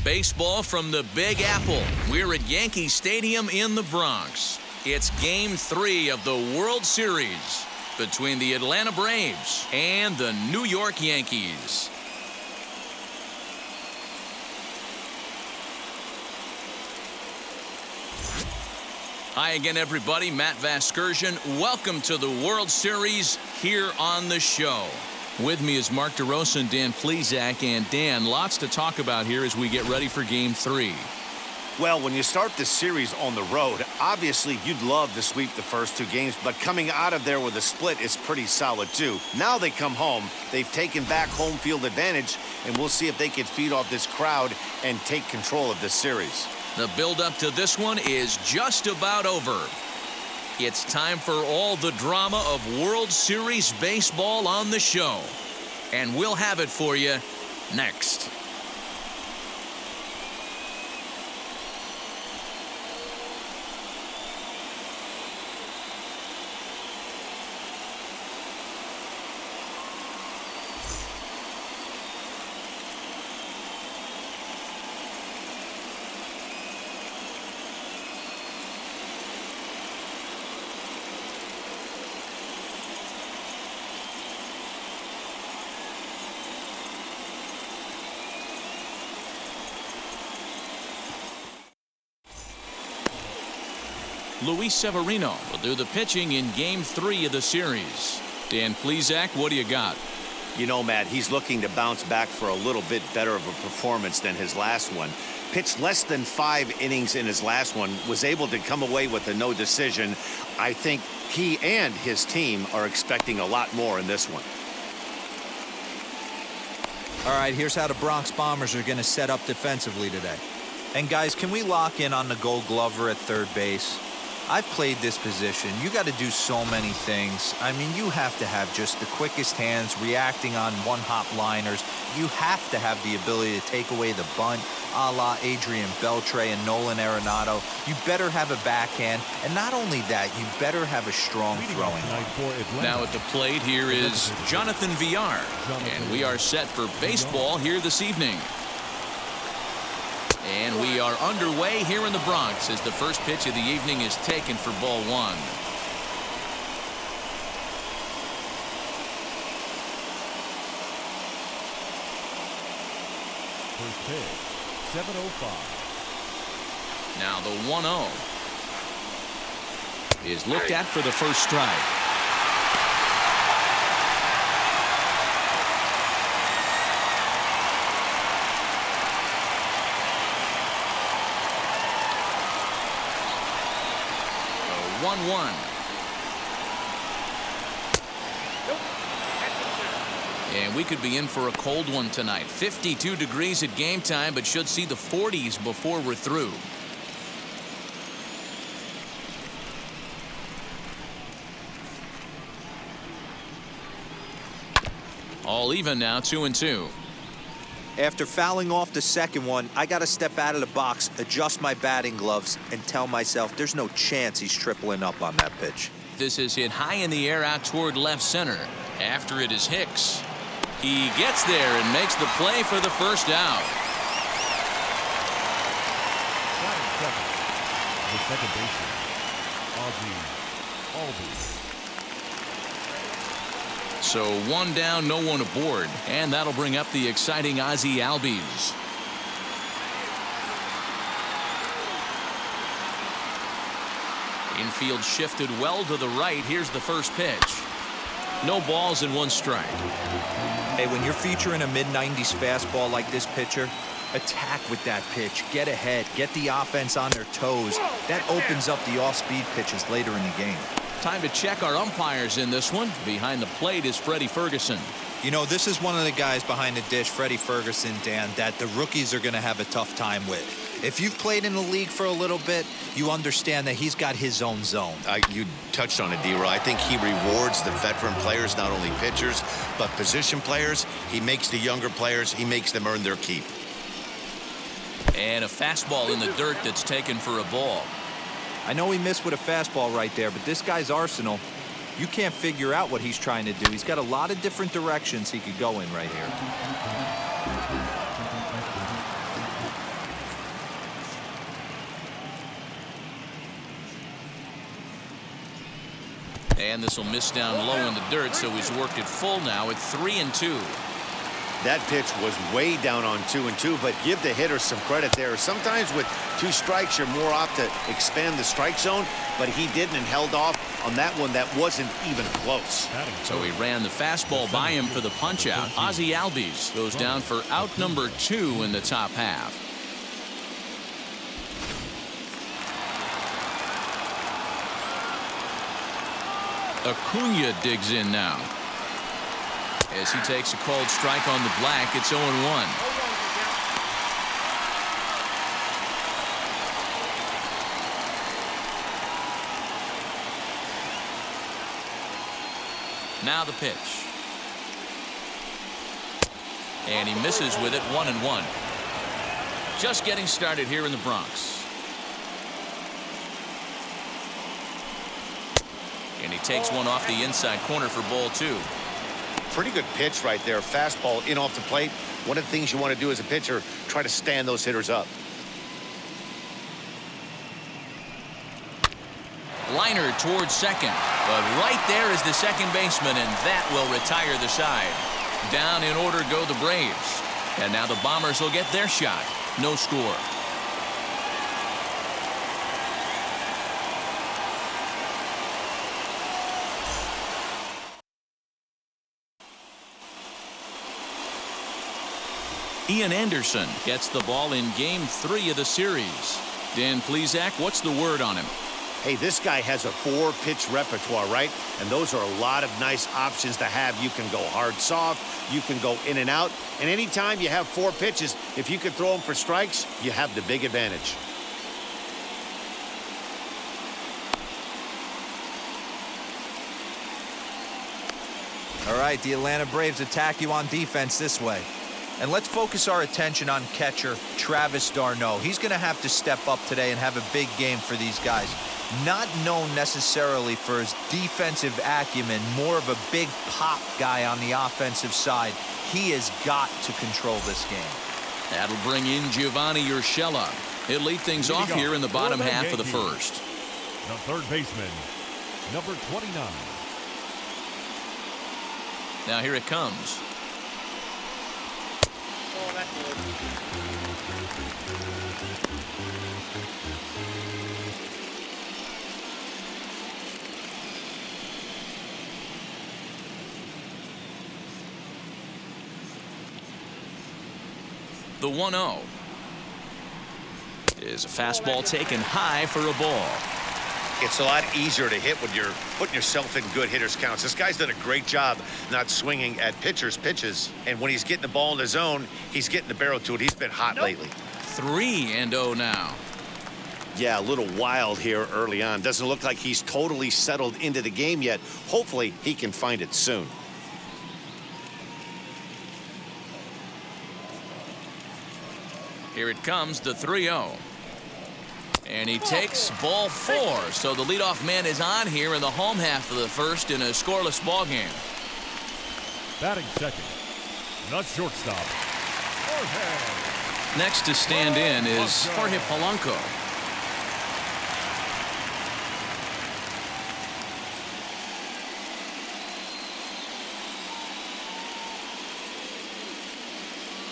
Baseball from the Big Apple. We're at Yankee Stadium in the Bronx. It's Game 3 of the World Series between the Atlanta Braves and the New York Yankees. Hi again, everybody. Matt Vasgersian. Welcome to the World Series here on the show. With me is Mark DeRosa and Dan Plesac. And Dan, lots to talk about here as we get ready for Game 3. Well, when you start this series on the road, obviously you'd love to sweep the first 2 games, but coming out of there with a split is pretty solid too. Now they come home, they've taken back home field advantage, and we'll see if they can feed off this crowd and take control of this series. The build-up to this one is just about over. It's time for all the drama of World Series baseball on the show. And we'll have it for you next. Luis Severino will do the pitching in Game 3 of the series. Dan Plesac, what do you got? You know, Matt, he's looking to bounce back for a little bit better of a performance than his last one. Pitched less than 5 innings in his last one, was able to come away with a no decision. I think he and his team are expecting a lot more in this one. All right, here's how the Bronx Bombers are going to set up defensively today. And guys, can we lock in on the Gold Glover at third base? I've played this position. You got to do so many things. I mean, you have to have just the quickest hands, reacting on one-hop liners. You have to have the ability to take away the bunt, a la Adrian Beltre and Nolan Arenado. You better have a backhand, and not only that, you better have a strong throwing arm. Now at the plate here is Jonathan Villar, and we are set for baseball here this evening. And we are underway here in the Bronx as the first pitch of the evening is taken for ball 1. First pitch, 7:05. Now the 1-0 is looked at for the first strike. The 1-1. And we could be in for a cold one tonight. 52 degrees at game time, but should see the 40s before we're through. All even now, 2-2. After fouling off the second one, I got to step out of the box, adjust my batting gloves, and tell myself there's no chance he's tripling up on that pitch. This is hit high in the air out toward left center. After it is Hicks. He gets there and makes the play for the first out. The second baseman, Albies. So 1 down, no one aboard. And that'll bring up the exciting Ozzie Albies. Infield shifted well to the right. Here's the first pitch. No balls and 1 strike. Hey, when you're featuring a mid-90s fastball like this pitcher, attack with that pitch. Get ahead. Get the offense on their toes. That opens up the off-speed pitches later in the game. Time to check our umpires in this one. Behind the plate is Freddie Ferguson. You know, this is one of the guys behind the dish, Freddie Ferguson, Dan, that the rookies are going to have a tough time with. If you've played in the league for a little bit, you understand that he's got his own zone. You touched on it, D-Roy. I think he rewards the veteran players, not only pitchers, but position players. He makes the younger players, he makes them earn their keep. And a fastball in the dirt that's taken for a ball. I know he missed with a fastball right there, but this guy's arsenal, you can't figure out what he's trying to do. He's got a lot of different directions he could go in right here. And this will miss down low in the dirt, so he's worked it full now at 3-2. That pitch was way down on 2-2, but give the hitter some credit there. Sometimes with 2 strikes, you're more apt to expand the strike zone, but he didn't and held off on that one that wasn't even close. So he ran the fastball by him for the punch out. Ozzie Albies goes down for out number 2 in the top half. Acuna digs in now. As he takes a cold strike on the black, it's 0-1. Now the pitch. And he misses with it, 1-1. Just getting started here in the Bronx. And he takes one off the inside corner for ball 2. Pretty good pitch right there. Fastball in off the plate. One of the things you want to do as a pitcher, try to stand those hitters up. Liner towards second, but right there is the second baseman, and that will retire the side. Down in order go the Braves, and now the Bombers will get their shot. No score. Ian Anderson gets the ball in Game 3 of the series. Dan Plesac, what's the word on him? Hey, this guy has a 4-pitch repertoire, right? And those are a lot of nice options to have. You can go hard, soft. You can go in and out. And anytime you have 4 pitches, if you can throw them for strikes, you have the big advantage. All right, the Atlanta Braves attack you on defense this way. And let's focus our attention on catcher Travis d'Arnaud. He's going to have to step up today and have a big game for these guys. Not known necessarily for his defensive acumen, more of a big pop guy on the offensive side. He has got to control this game. That'll bring in Giovanni Urshela. He'll lead things off here in the bottom half of the first. The third baseman, number 29. Now here it comes. The 1-0 is a fastball taken high for a ball. It's a lot easier to hit when you're putting yourself in good hitters' counts. This guy's done a great job not swinging at pitchers' pitches. And when he's getting the ball in the zone, he's getting the barrel to it. He's been hot lately. 3-0 now. Yeah, a little wild here early on. Doesn't look like he's totally settled into the game yet. Hopefully, he can find it soon. Here it comes, the 3-0. And he takes ball 4. So the leadoff man is on here in the home half of the first in a scoreless ball game. Batting second, the shortstop, Jorge. Next to stand in is Jorge Polanco.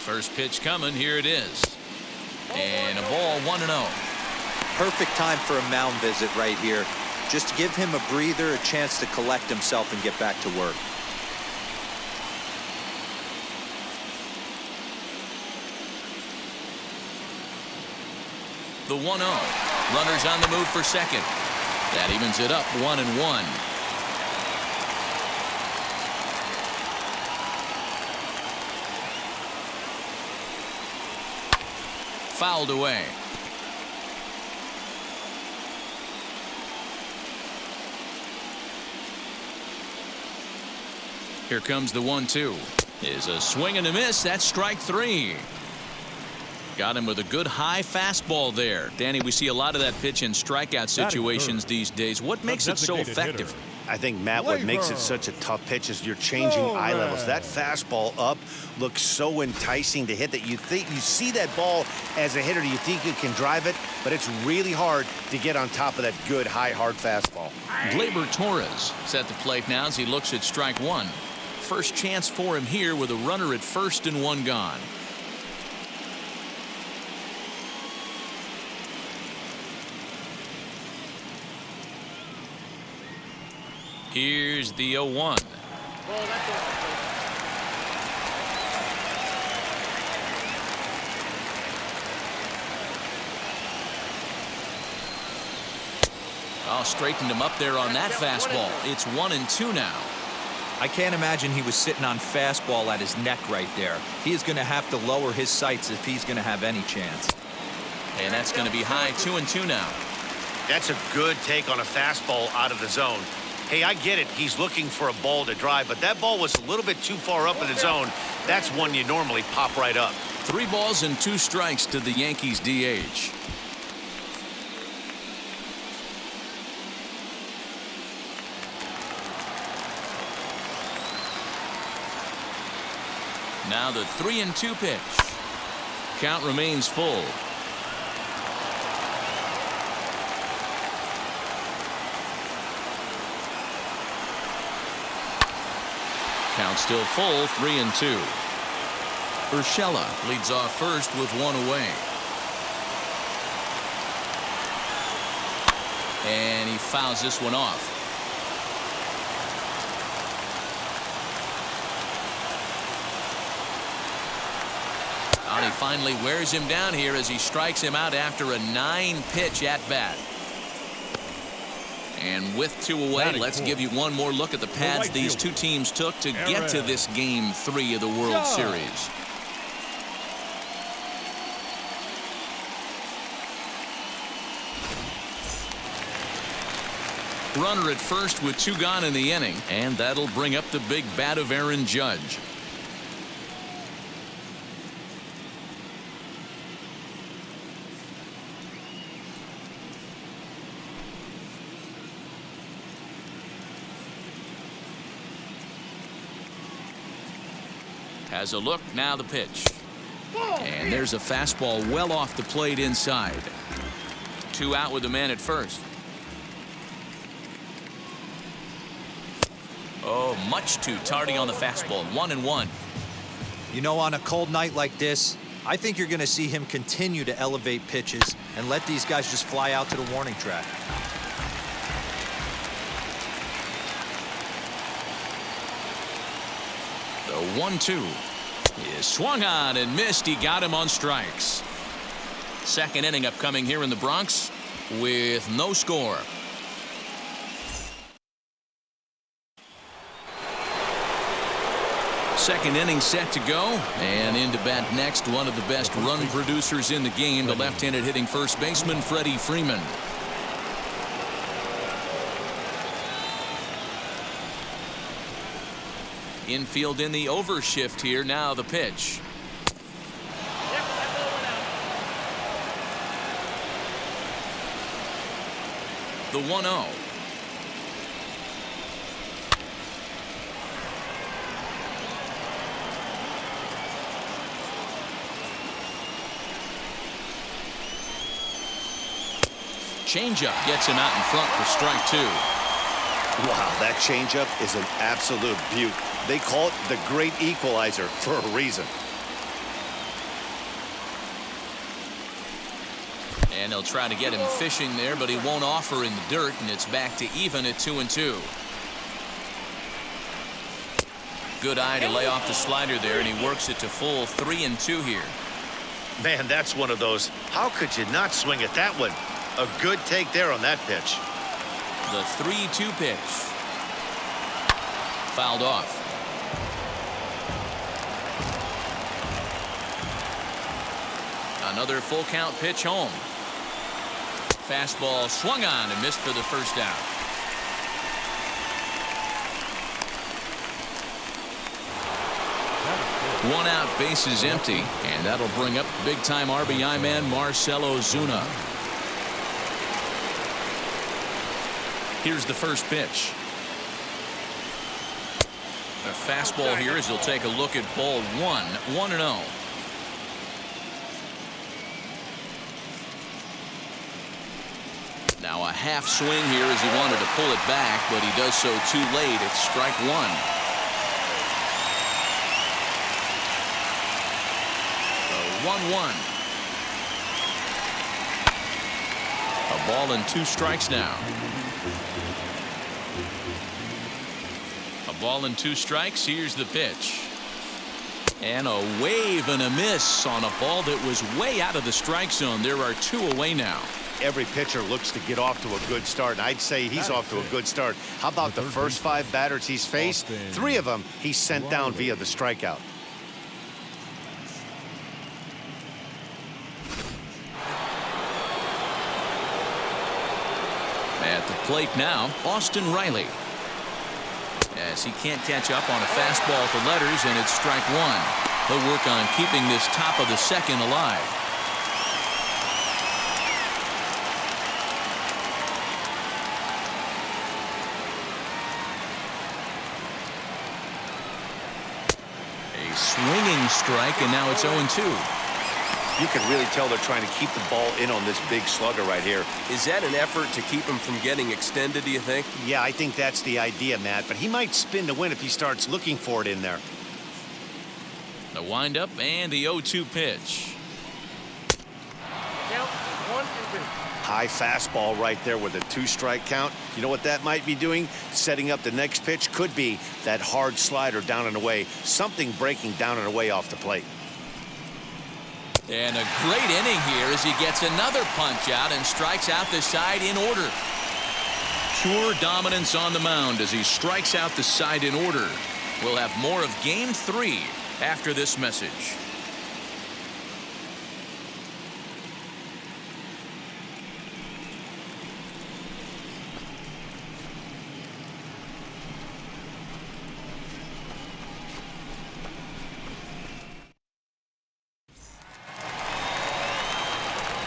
First pitch coming. Here it is. And a ball, 1-0. Perfect time for a mound visit right here. Just to give him a breather, a chance to collect himself and get back to work. The 1-0. Runners on the move for second. That evens it up, 1-1. Fouled away. Here comes the 1-2. Is a swing and a miss. That's strike 3. Got him with a good high fastball there. Danny, we see a lot of that pitch in strikeout situations these days. What makes it so effective? I think, Matt, what makes it such a tough pitch is you're changing eye levels. That fastball up looks so enticing to hit that you see that ball as a hitter, you think you can drive it, but it's really hard to get on top of that good, high, hard fastball. Glaber Torres is at the plate now as he looks at strike one. First chance for him here with a runner at first and one gone. Here's the 0-1. Straightened him up there on that fastball. It's 1-2 now. I can't imagine he was sitting on fastball at his neck right there. He is going to have to lower his sights if he's going to have any chance. And that's going to be high. 2-2 now. That's a good take on a fastball out of the zone. Hey, I get it. He's looking for a ball to drive, but that ball was a little bit too far up in the zone. That's one you normally pop right up. 3 balls and 2 strikes to the Yankees DH. Now the 3-2 pitch. Count remains full. Count still full, 3-2. Urshela leads off first with 1 away. And he fouls this one off. And he finally wears him down here as he strikes him out after a 9-pitch at bat. And with 2 away, let's give you one more look at the paths these two teams took to get to this Game 3 of the World Series. Runner at first with 2 gone in the inning, and that'll bring up the big bat of Aaron Judge. Has a look, now the pitch. And there's a fastball well off the plate inside. 2 out with the man at first. Oh, much too tardy on the fastball. 1-1. You know, on a cold night like this, I think you're going to see him continue to elevate pitches and let these guys just fly out to the warning track. The 1-2 is swung on and missed. He got him on strikes. Second inning upcoming here in the Bronx with no score. Second inning set to go, and into bat next, one of the best run producers in the game, the left-handed hitting first baseman Freddie Freeman. Infield in the overshift here. Now the pitch. The 1-0. Changeup gets him out in front for strike 2. Wow, that changeup is an absolute beaut. They call it the great equalizer for a reason. And they'll try to get him fishing there, but he won't offer in the dirt, and it's back to even at 2-2. Good eye to lay off the slider there, and he works it to full 3-2 here. Man, that's one of those. How could you not swing at that one? A good take there on that pitch. The 3-2 pitch. Fouled off. Another full count pitch home. Fastball swung on and missed for the first out. One out, bases empty, and that'll bring up big-time RBI man Marcell Ozuna. Here's the first pitch. A fastball here as he'll take a look at ball one. 1-0. Now a half swing here as he wanted to pull it back, but he does so too late. It's strike one. The 1-1. A ball and 2 strikes now. A ball and 2 strikes. Here's the pitch. And a wave and a miss on a ball that was way out of the strike zone. There are 2 away now. Every pitcher looks to get off to a good start, and I'd say he's off to a good start. How about the first 5 batters he's faced? 3 of them he's sent down via the strikeout. At the plate now, Austin Riley. As he can't catch up on a fastball at the letters, and it's strike one. He'll work on keeping this top of the second alive. A swinging strike, and now it's 0-2. You can really tell they're trying to keep the ball in on this big slugger right here. Is that an effort to keep him from getting extended, do you think? Yeah, I think that's the idea, Matt, but he might spin to win if he starts looking for it in there. The windup and the 0-2 pitch. Count 1-2. High fastball right there with a 2-strike count. You know what that might be doing? Setting up the next pitch. Could be that hard slider down and away. Something breaking down and away off the plate. And a great inning here as he gets another punch out and strikes out the side in order. Pure dominance on the mound as he strikes out the side in order. We'll have more of Game 3 after this message.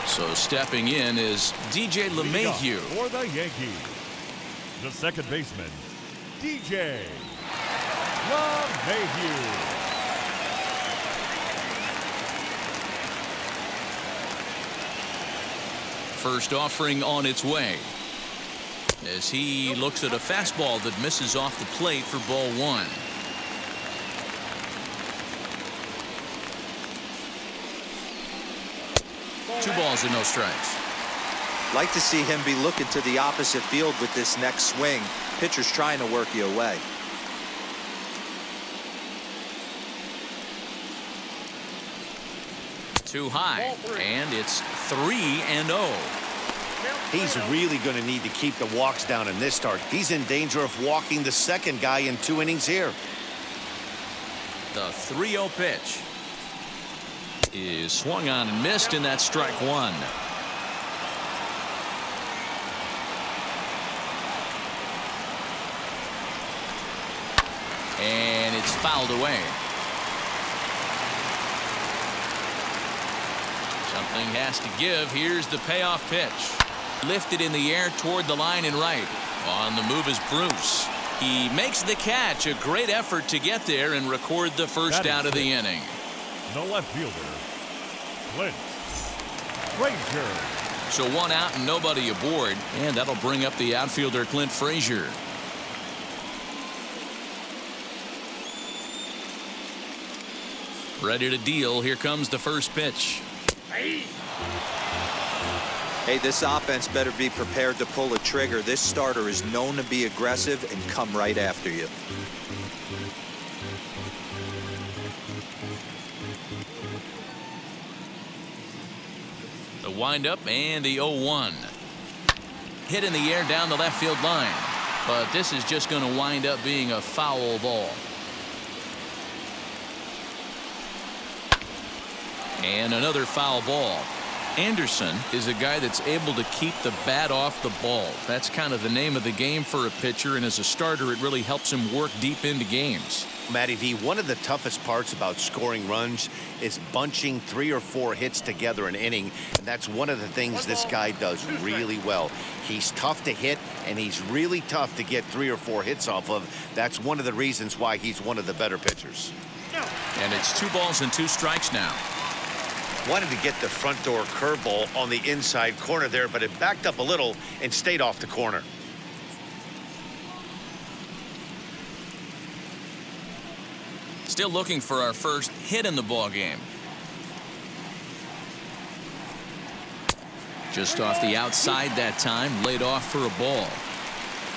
So stepping in is DJ LeMahieu. For the Yankees, the second baseman, DJ LeMahieu. First offering on its way as he looks at a fastball that misses off the plate for ball one. Two balls and no strikes. Like to see him be looking to the opposite field with this next swing. Pitcher's trying to work you away. Too high, and it's 3-0. He's really going to need to keep the walks down in this start. He's in danger of walking the second guy in 2 innings here. The 3-0 pitch is swung on and missed, and that's strike one. And it's fouled away. Something has to give. Here's the payoff pitch. Lifted in the air toward the line and right. On the move is Bruce. He makes the catch. A great effort to get there and record the first out of the inning. The left fielder, Clint Frazier. So 1 out and nobody aboard, and that'll bring up the outfielder Clint Frazier. Ready to deal. Here comes the first pitch. Hey, this offense better be prepared to pull a trigger. This starter is known to be aggressive and come right after you. The windup and the 0-1. Hit in the air down the left field line, but this is just going to wind up being a foul ball. And another foul ball. Anderson is a guy that's able to keep the bat off the ball. That's kind of the name of the game for a pitcher, and as a starter it really helps him work deep into games. Matty V, one of the toughest parts about scoring runs is bunching 3 or 4 hits together an inning, and that's one of the things this guy does really well. He's tough to hit, and he's really tough to get 3 or 4 hits off of. That's one of the reasons why he's one of the better pitchers. And it's 2 balls and 2 strikes now. Wanted to get the front door curveball on the inside corner there, but it backed up a little and stayed off the corner. Still looking for our first hit in the ball game. Just off the outside that time, laid off for a ball.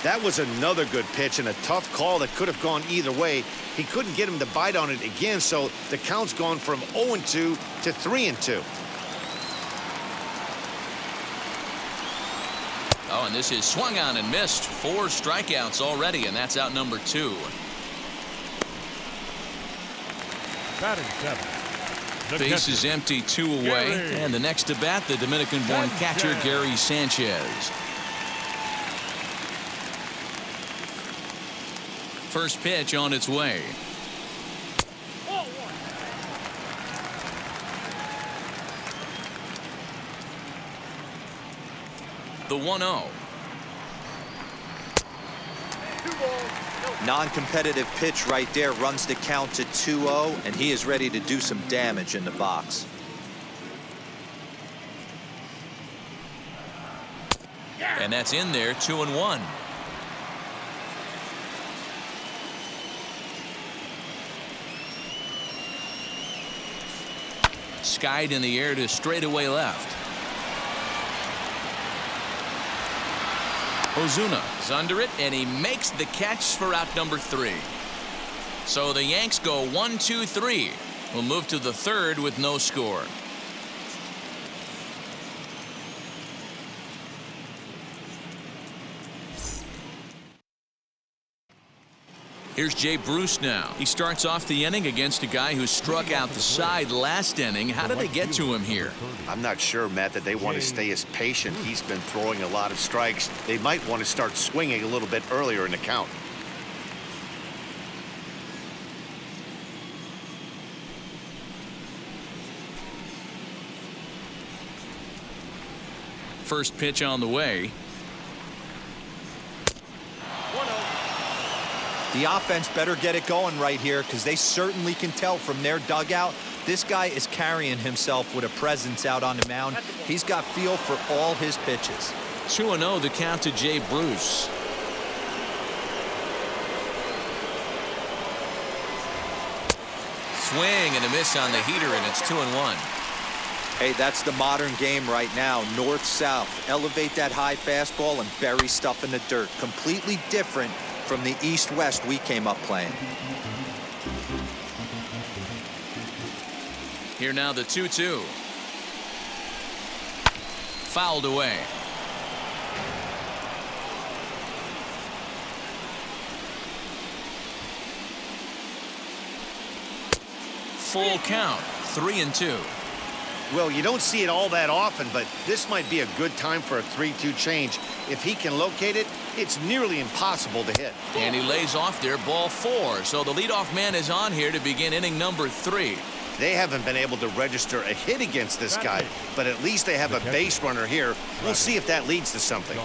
That was another good pitch and a tough call that could have gone either way. He couldn't get him to bite on it again, so the count's gone from 0-2 to 3-2. Oh, and this is swung on and missed. 4 strikeouts already, and that's out number 2. Batting 7. Base is empty, 2 away. Gary. And the next to bat, the Dominican-born catcher, Gary Sanchez. First pitch on its way. The 1-0. Non-competitive pitch right there, runs the count to 2-0, and he is ready to do some damage in the box. And that's in there, 2-1. Skied in the air to straightaway left. Ozuna is under it, and he makes the catch for out number 3. So the Yanks go 1-2-3. We'll move to the 3rd with no score. Here's Jay Bruce now. He starts off the inning against a guy who struck out the side last inning. How did they get to him here? I'm not sure, Matt, that they want to stay as patient. He's been throwing a lot of strikes. They might want to start swinging a little bit earlier in the count. First pitch on the way. The offense better get it going right here, because they certainly can tell from their dugout this guy is carrying himself with a presence out on the mound. He's got feel for all his pitches. 2-0 the count to Jay Bruce. Swing and a miss on the heater, and it's 2-1. Hey, that's the modern game right now. North-south. Elevate that high fastball and bury stuff in the dirt. Completely different from the east-west we came up playing. Here now the 2-2. Fouled away. Full count, 3-2. Well, you don't see it all that often, but this might be a good time for a 3-2 change. If he can locate it, it's nearly impossible to hit. And he lays off there, ball 4. So the leadoff man is on here to begin inning number 3. They haven't been able to register a hit against this guy, but at least they have a base runner here. We'll see if that leads to something.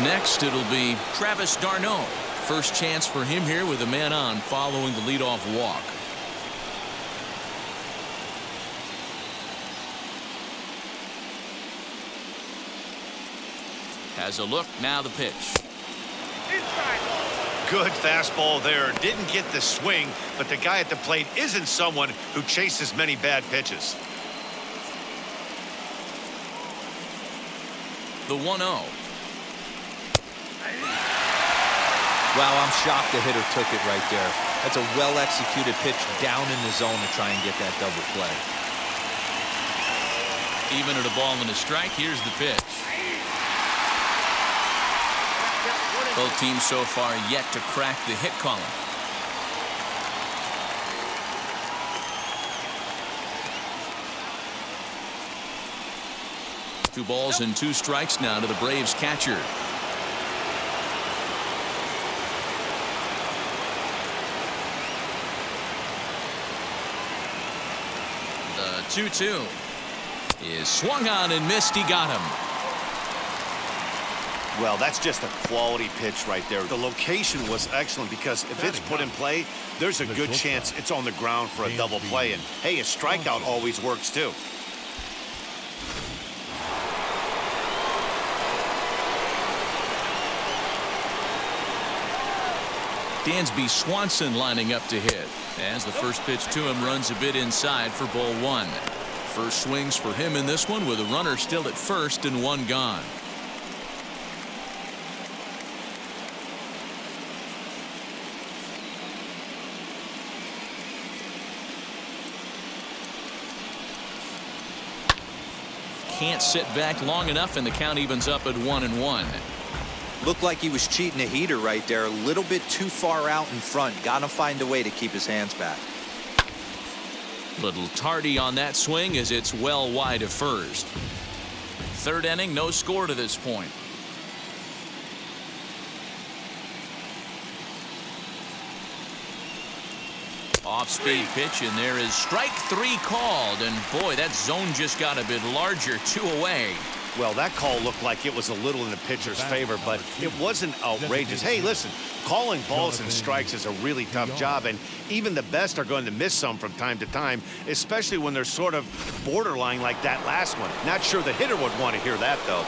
Next, it'll be Travis d'Arnaud. First chance for him here with a man on following the leadoff walk. Has a look, now the pitch. Good fastball there. Didn't get the swing, but the guy at the plate isn't someone who chases many bad pitches. The 1-0. Wow, I'm shocked the hitter took it right there. That's a well-executed pitch down in the zone to try and get that double play. Even at a ball and a strike, here's the pitch. Both teams so far yet to crack the hit column. 2 balls and 2 strikes now to the Braves catcher. The 2-2 is swung on and missed. He got him. Well, that's just a quality pitch right there. The location was excellent because if it's put in play, there's a good chance it's on the ground for a double play. And hey, a strikeout always works too. Dansby Swanson lining up to hit as the first pitch to him runs a bit inside for ball 1. First swings for him in this one with a runner still at first and 1 gone. Can't sit back long enough, and the count evens up at 1-1. Looked like he was cheating a heater right there. A little bit too far out in front. Got to find a way to keep his hands back. Little tardy on that swing as it's well wide of first. Third inning, no score to this point. Off-speed pitch, and there is strike 3 called. And boy, that zone just got a bit larger. 2 away. Well, that call looked like it was a little in the pitcher's favor, but it wasn't outrageous. Hey, listen, calling balls and strikes is a really tough job, and even the best are going to miss some from time to time, especially when they're sort of borderline like that last one. Not sure the hitter would want to hear that, though.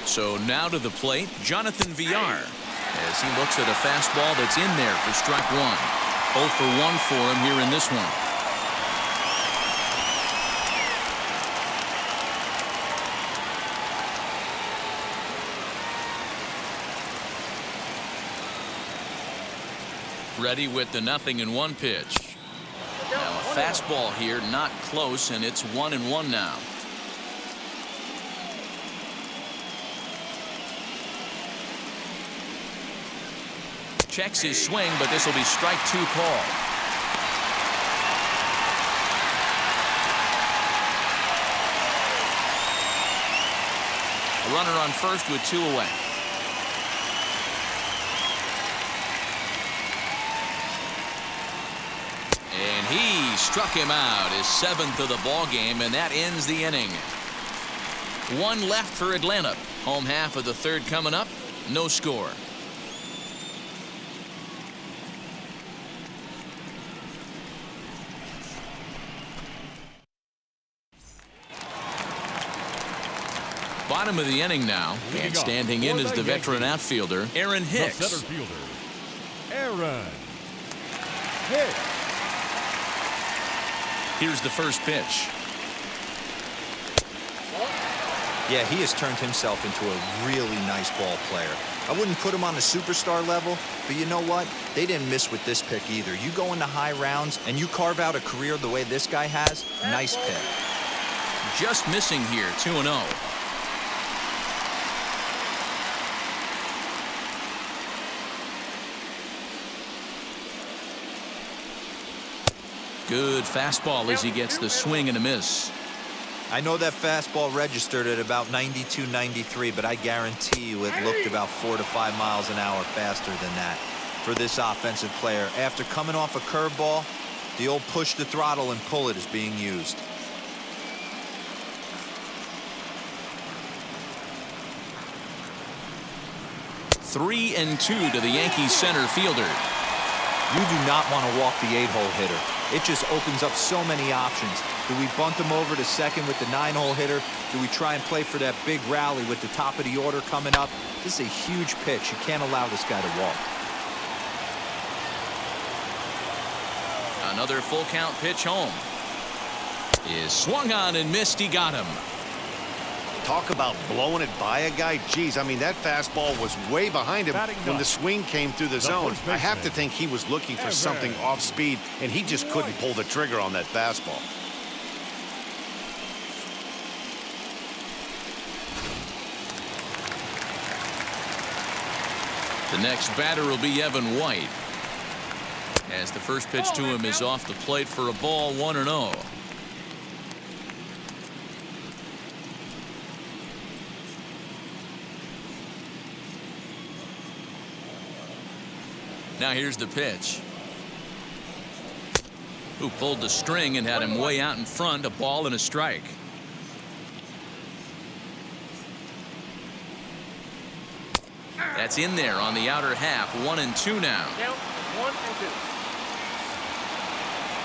So now to the plate, Jonathan Villar, as he looks at a fastball that's in there for strike 1. 0 for 1 for him here in this one. Ready with the 0-1 pitch. Now a fastball here, not close, and it's 1-1 now. Checks his swing, but this will be strike 2 call. A runner on first with 2 away. And he struck him out, his 7th of the ball game, and that ends the inning. 1 left for Atlanta. Home half of the 3rd coming up. No score. Bottom of the inning now, and standing in is the veteran outfielder, Aaron Hicks. The center fielder, Aaron Hicks. Here's the first pitch. Yeah, he has turned himself into a really nice ball player. I wouldn't put him on a superstar level, but you know what? They didn't miss with this pick either. You go into high rounds and you carve out a career the way this guy has, nice pick. Just missing here, 2-0. Good fastball as he gets the swing and a miss. I know that fastball registered at about 92, 93, but I guarantee you it looked about 4 to 5 miles an hour faster than that for this offensive player. After coming off a curveball, the old push the throttle and pull it is being used. Three and 2 to the Yankees center fielder. You do not want to walk the 8-hole hitter. It just opens up so many options. Do we bunt him over to second with the 9-hole hitter? Do we try and play for that big rally with the top of the order coming up? This is a huge pitch. You can't allow this guy to walk. Another full count pitch home. Is swung on and missed. He got him. Talk about blowing it by a guy. Geez, I mean, that fastball was way behind him when the swing came through the zone. I have to think he was looking for something off speed, and he just couldn't pull the trigger on that fastball. The next batter will be Evan White. As the first pitch to him is off the plate for a ball, 1-0. Now here's the pitch. Who pulled the string and had him way out in front, a ball and a strike. That's in there on the outer half. 1-2 now. Count 1-2.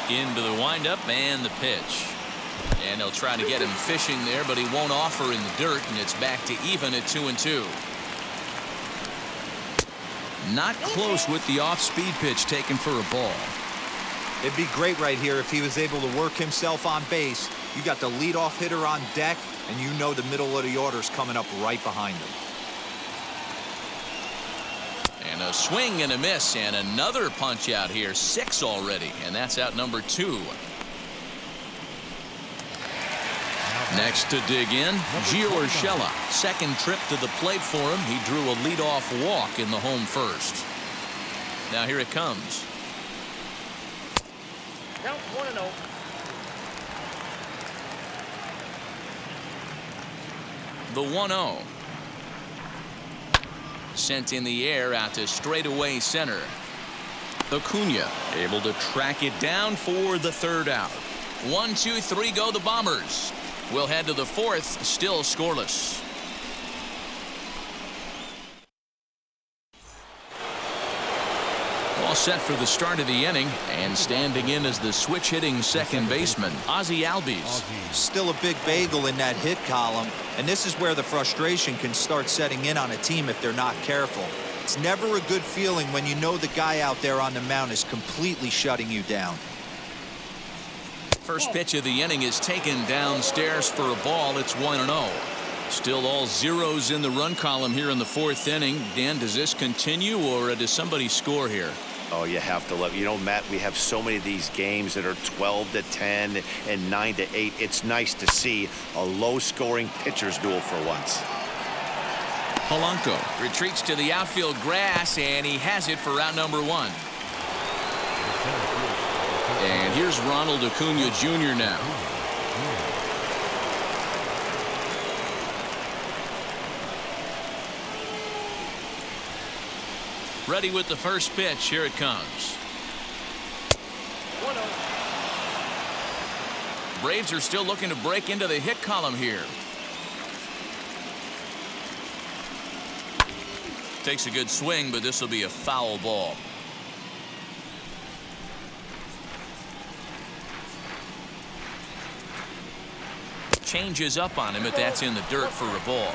Into the windup and the pitch. And they'll try to get him fishing there, but he won't offer in the dirt, and it's back to even at 2-2. Not close with the off-speed pitch taken for a ball. It'd be great right here if he was able to work himself on base. You got the leadoff hitter on deck, and you know the middle of the order's coming up right behind him. And a swing and a miss, and another punch out here. 6 already, and that's out number 2. Next to dig in, Gio Urshela. Second trip to the plate for him. He drew a leadoff walk in the home first. Now here it comes. Count 1-0. The 1-0. Sent in the air out to straightaway center. Acuna able to track it down for the third out. 1, 2, 3 go the Bombers. We'll head to the fourth, still scoreless. All set for the start of the inning, and standing in as the switch-hitting second baseman, Ozzie Albies. Still a big bagel in that hit column, and this is where the frustration can start setting in on a team if they're not careful. It's never a good feeling when you know the guy out there on the mound is completely shutting you down. First pitch of the inning is taken downstairs for a ball. It's 1-0. Still all zeros in the run column here in the fourth inning. Dan, does this continue, or does somebody score here? Oh, you have to love. You know, Matt, we have so many of these games that are 12-10 and 9-8. It's nice to see a low-scoring pitcher's duel for once. Polanco retreats to the outfield grass, and he has it for out number 1. And here's Ronald Acuna Jr. now. Ready with the first pitch. Here it comes. 1-0. Braves are still looking to break into the hit column here. Takes a good swing, but this will be a foul ball. Changes up on him, but that's in the dirt for a ball.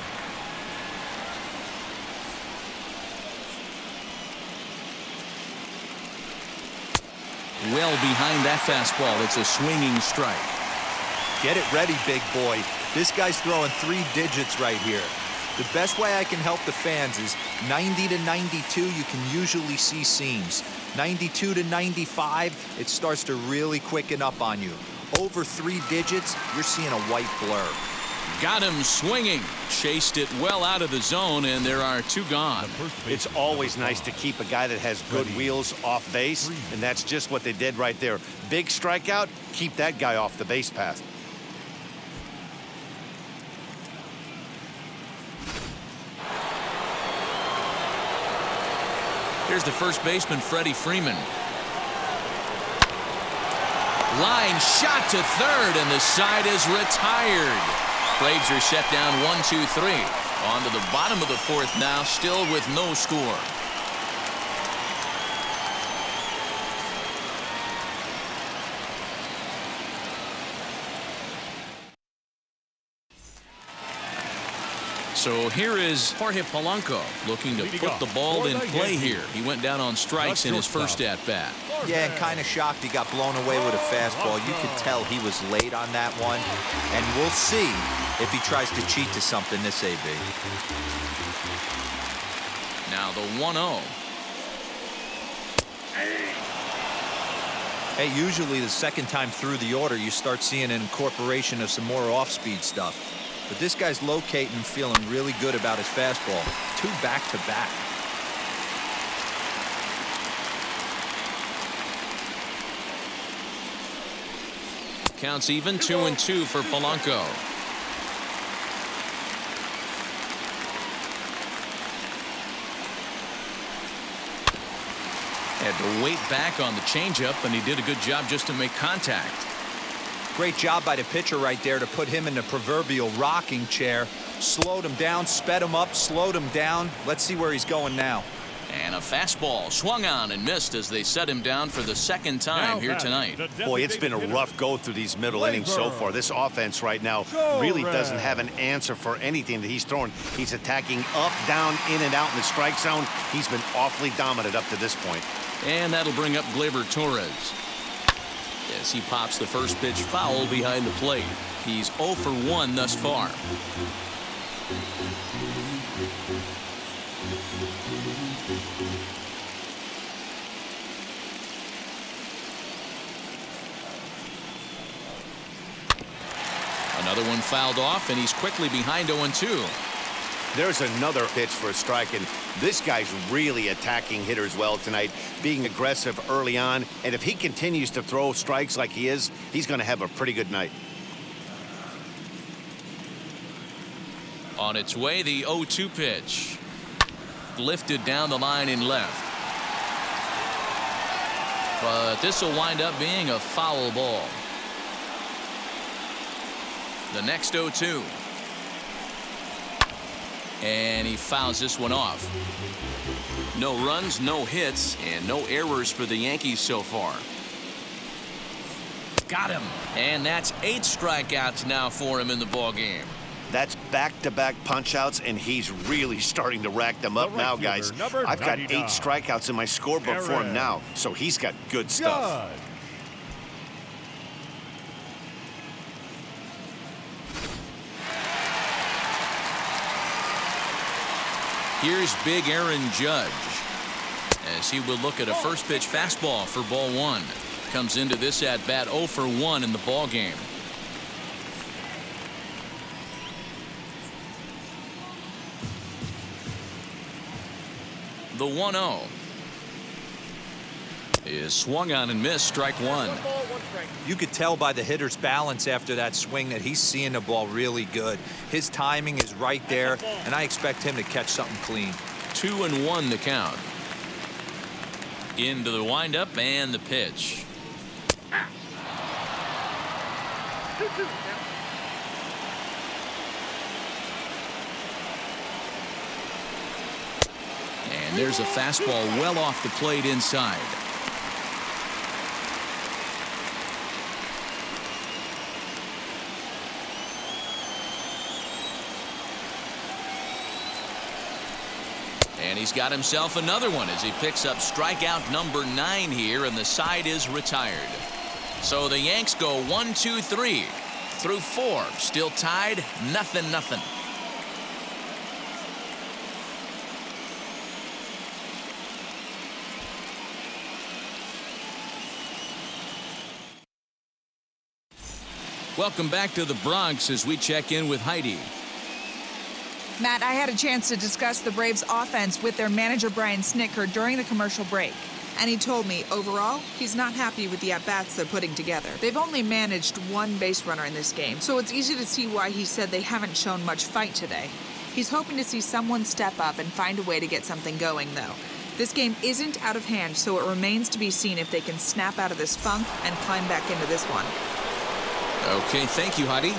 Well behind that fastball. It's a swinging strike. Get it ready, big boy. This guy's throwing 3 digits right here. The best way I can help the fans is 90-92, you can usually see seams. 92-95, it starts to really quicken up on you. Over 3 digits, you're seeing a white blur. Got him swinging. Chased it well out of the zone, and there are 2 gone. It's always nice to keep a guy that has good wheels off base, and that's just what they did right there. Big strikeout, keep that guy off the base path. Here's the first baseman, Freddie Freeman. Line shot to third, and the side is retired. Braves are set down 1-2-3. On to the bottom of the fourth now, still with no score. So here is Jorge Polanco looking to put the ball in play here. He went down on strikes in his first at-bat. Yeah, and kind of shocked he got blown away with a fastball. You could tell he was late on that one. And we'll see if he tries to cheat to something this AB. Now the 1-0. Hey, usually the second time through the order, you start seeing an incorporation of some more off-speed stuff. But this guy's locating and feeling really good about his fastball. 2 back-to-back. Counts even, 2-2 for Polanco. Had to wait back on the changeup, and he did a good job just to make contact. Great job by the pitcher right there to put him in the proverbial rocking chair. Slowed him down, sped him up, slowed him down. Let's see where he's going now. And a fastball swung on and missed as they set him down for the second time here tonight. Boy, it's been a rough go through these middle innings so far. This offense right now really doesn't have an answer for anything that he's throwing. He's attacking up, down, in and out in the strike zone. He's been awfully dominant up to this point. And that'll bring up Glaber Torres as he pops the first pitch foul behind the plate. He's 0 for 1 thus far. Another one fouled off, and he's quickly behind 0-2. There's another pitch for a strike, and this guy's really attacking hitters well tonight, being aggressive early on. And if he continues to throw strikes like he is, he's going to have a pretty good night. On its way, the 0-2 pitch. Lifted down the line in left. But this will wind up being a foul ball. The next 0-2. And he fouls this one off. No runs, no hits, and no errors for the Yankees so far. Got him. And that's 8 strikeouts now for him in the ballgame. That's back-to-back punch-outs, and he's really starting to rack them up now, guys. I've got 8 strikeouts in my scorebook for him now, so he's got good stuff. Here's big Aaron Judge as he will look at a first pitch fastball for ball 1. Comes into this at bat 0 for 1 in the ball game. The 1-0 is swung on and missed, strike 1. You could tell by the hitter's balance after that swing that he's seeing the ball really good. His timing is right there, and I expect him to catch something clean. 2-1 the count. Into the windup and the pitch. And there's a fastball well off the plate inside. And he's got himself another one as he picks up strikeout number 9 here, and the side is retired. So the Yanks go 1, 2, 3 through 4, still tied, 0-0. Welcome back to the Bronx as we check in with Heidi. Matt, I had a chance to discuss the Braves' offense with their manager, Brian Snitker, during the commercial break. And he told me, overall, he's not happy with the at-bats they're putting together. They've only managed 1 base runner in this game, so it's easy to see why he said they haven't shown much fight today. He's hoping to see someone step up and find a way to get something going, though. This game isn't out of hand, so it remains to be seen if they can snap out of this funk and climb back into this one. Okay, thank you, Heidi.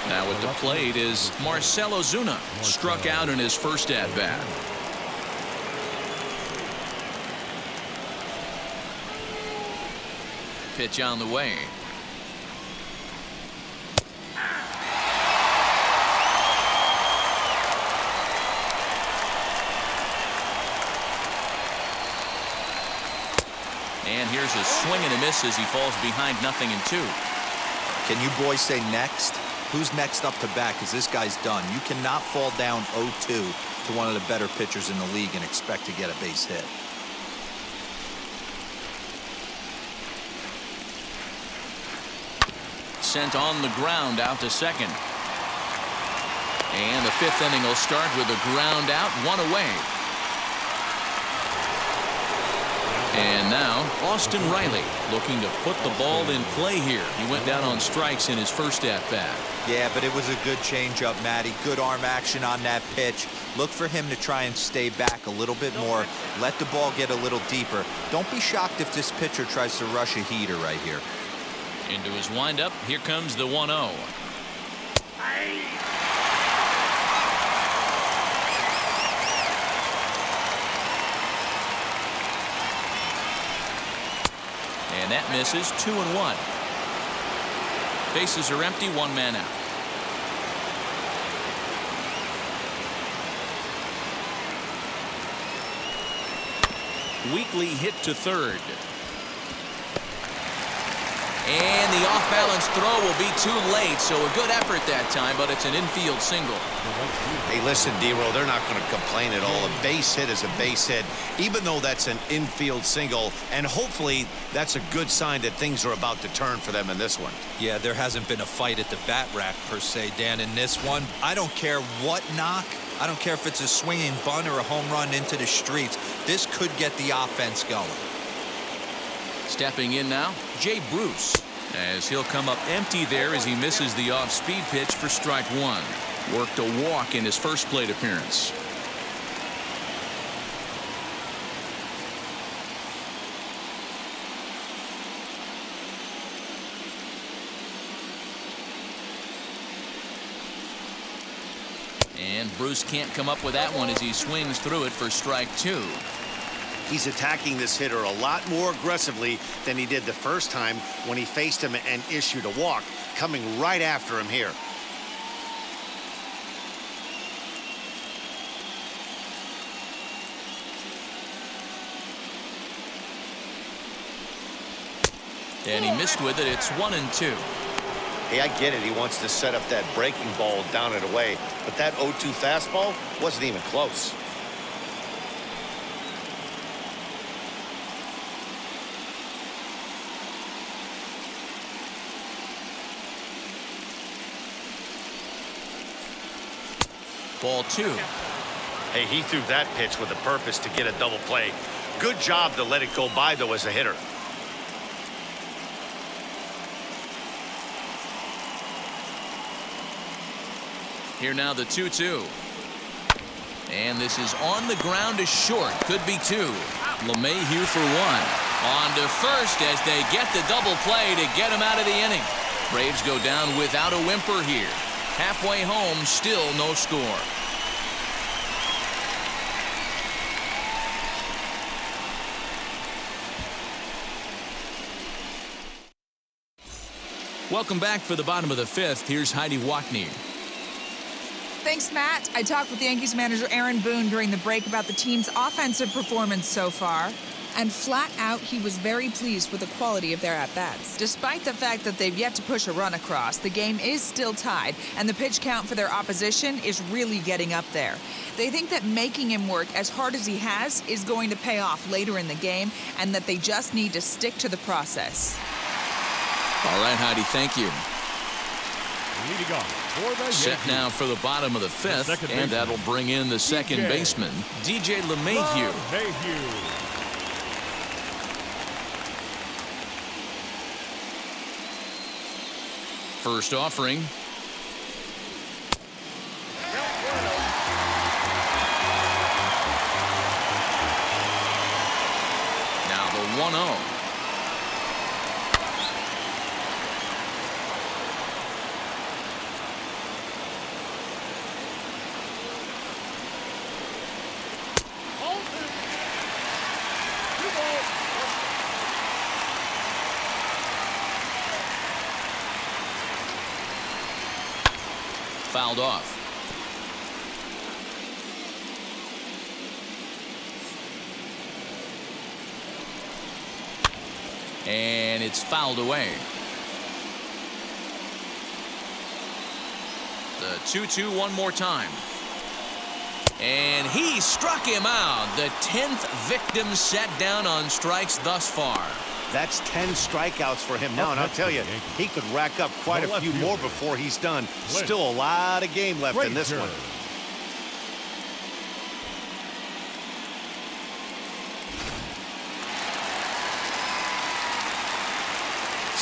Now at the plate is Marcell Ozuna, struck out in his first at-bat. Pitch on the way. And here's a swing and a miss as he falls behind 0-2. Can you boys say next? Who's next up to bat? Because this guy's done. You cannot fall down 0-2 to one of the better pitchers in the league and expect to get a base hit. Sent on the ground out to second. And the 5th inning will start with a ground out, 1 away. And now, Austin Riley looking to put the ball in play here. He went down on strikes in his first at-bat. Yeah, but it was a good changeup, Matty. Good arm action on that pitch. Look for him to try and stay back a little bit more. Let the ball get a little deeper. Don't be shocked if this pitcher tries to rush a heater right here. Into his windup, here comes the 1-0. And that misses. 2-1. Bases are empty, one man out. Weekly hit to third. And the off-balance throw will be too late, so a good effort that time, but it's an infield single. Hey, listen, D-Roll, they're not going to complain at all. A base hit is a base hit, even though that's an infield single, and hopefully that's a good sign that things are about to turn for them in this one. Yeah, there hasn't been a fight at the bat rack, per se, Dan, in this one. I don't care what knock. I don't care if it's a swinging bunt or a home run into the streets. This could get the offense going. Stepping in now, Jay Bruce, as he'll come up empty there as he misses the off-speed pitch for strike one. Worked a walk in his first plate appearance. And Bruce can't come up with that one as he swings through it for strike two. He's attacking this hitter a lot more aggressively than he did the first time when he faced him and issued a walk, coming right after him here. And he missed with it. It's 1-2. Hey, I get it. He wants to set up that breaking ball down and away, but that 0-2 fastball wasn't even close. Ball two. Hey, he threw that pitch with a purpose to get a double play. Good job to let it go by, though, as a hitter. Here now the 2-2. And this is on the ground to short. Could be two. LeMahieu for one. On to first as they get the double play to get him out of the inning. Braves go down without a whimper here. Halfway home, still no score. Welcome back for the bottom of the fifth. Here's Heidi Wackney. Thanks, Matt. I talked with the Yankees manager Aaron Boone during the break about the team's offensive performance so far. And flat out, he was very pleased with the quality of their at-bats. Despite the fact that they've yet to push a run across, the game is still tied, and the pitch count for their opposition is really getting up there. They think that making him work as hard as he has is going to pay off later in the game, and that they just need to stick to the process. All right, Heidi, thank you. Leading off for the Set Yankees, now for the bottom of the fifth, and that'll bring in the second baseman, DJ LeMahieu. First offering. Now the 1-0. Fouled off. And it's fouled away. The 2-2 one more time. And he struck him out. The 10th victim set down on strikes thus far. That's 10 strikeouts for him now, and I'll tell you, he could rack up quite a few more before he's done. Still a lot of game left in this one.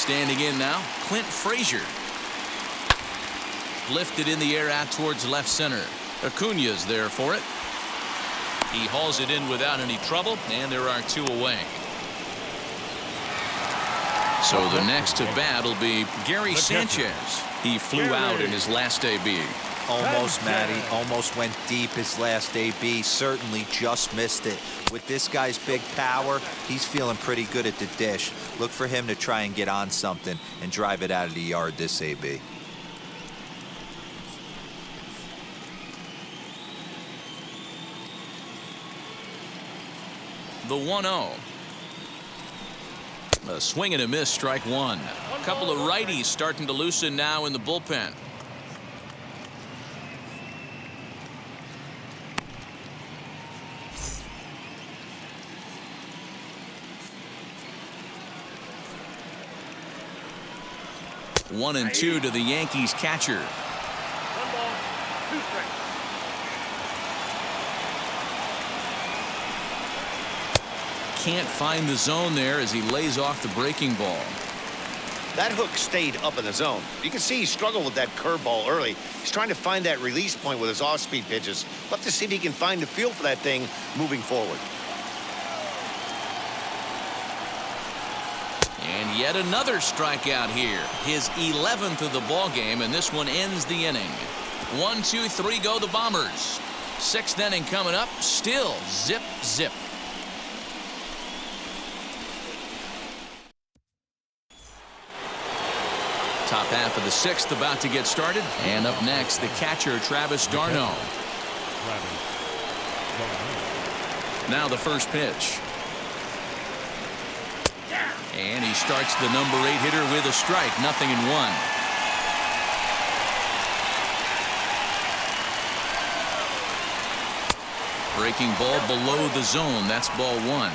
Standing in now, Clint Frazier. Lifted in the air out towards left center. Acuna's there for it. He hauls it in without any trouble, and there are 2 away. So the next to bat will be Gary Sanchez. He flew out in his last AB. Almost, Matty. Almost went deep his last AB. Certainly just missed it. With this guy's big power, he's feeling pretty good at the dish. Look for him to try and get on something and drive it out of the yard this AB. The 1-0. A swing and a miss, strike one. A couple of righties starting to loosen now in the bullpen. One and two to the Yankees catcher. 1 ball, 2 strikes. Can't find the zone there as he lays off the breaking ball. That hook stayed up in the zone. You can see he struggled with that curveball early. He's trying to find that release point with his off-speed pitches. We'll have to see if he can find the feel for that thing moving forward. And yet another strikeout here. His 11th of the ball game, and this one ends the inning. 1, 2, 3 go the Bombers. 6th inning coming up. Still zip, zip. Top half of the 6th about to get started. And up next, the catcher, Travis d'Arnaud. Now the first pitch. And he starts the number 8 hitter with a strike. 0-1. Breaking ball below the zone. That's ball 1.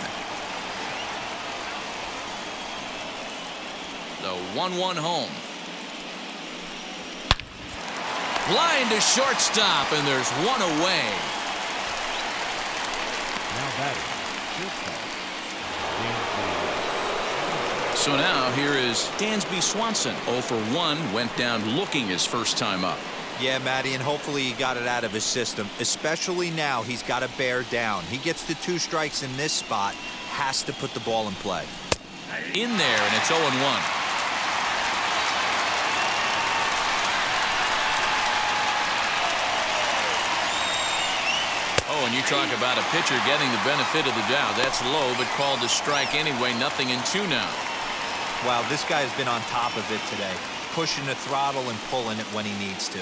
The 1-1 home. Line to shortstop, and there's 1 away. Now batting, shortstop. So now here is Dansby Swanson. 0 for 1, went down looking his first time up. Yeah, Matty, and hopefully he got it out of his system. Especially now, he's got to bear down. He gets the 2 strikes in this spot, has to put the ball in play. In there, and it's 0-1. Oh, and you talk about a pitcher getting the benefit of the doubt. That's low, but called a strike anyway. 0-2 now. Wow, this guy has been on top of it today, pushing the throttle and pulling it when he needs to.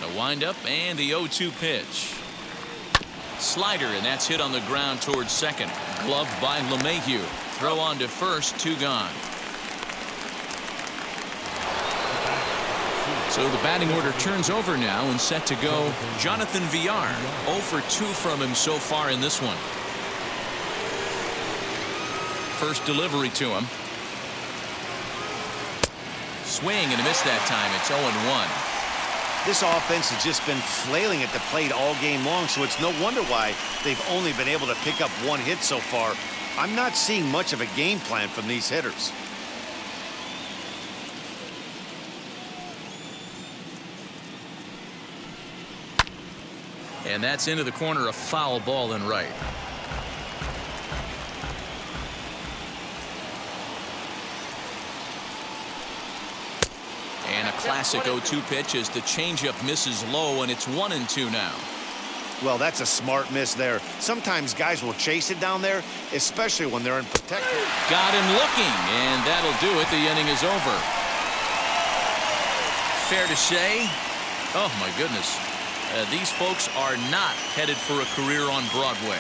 The windup and the 0-2 pitch. Slider, and that's hit on the ground towards second. Gloved by LeMahieu. Throw on to first, 2 gone. So the batting order turns over now and set to go Jonathan Villar. 0 for 2 from him so far in this one. First delivery to him. Swing and a miss that time. It's 0-1. This offense has just been flailing at the plate all game long, so it's no wonder why they've only been able to pick up 1 hit so far. I'm not seeing much of a game plan from these hitters. And that's into the corner, a foul ball and right. And a classic 0-2 pitch as the changeup misses low, and it's 1-2 now. Well, that's a smart miss there. Sometimes guys will chase it down there, especially when they're in protected. Got him looking, and that'll do it. The inning is over. Fair to say, oh my goodness, these folks are not headed for a career on Broadway.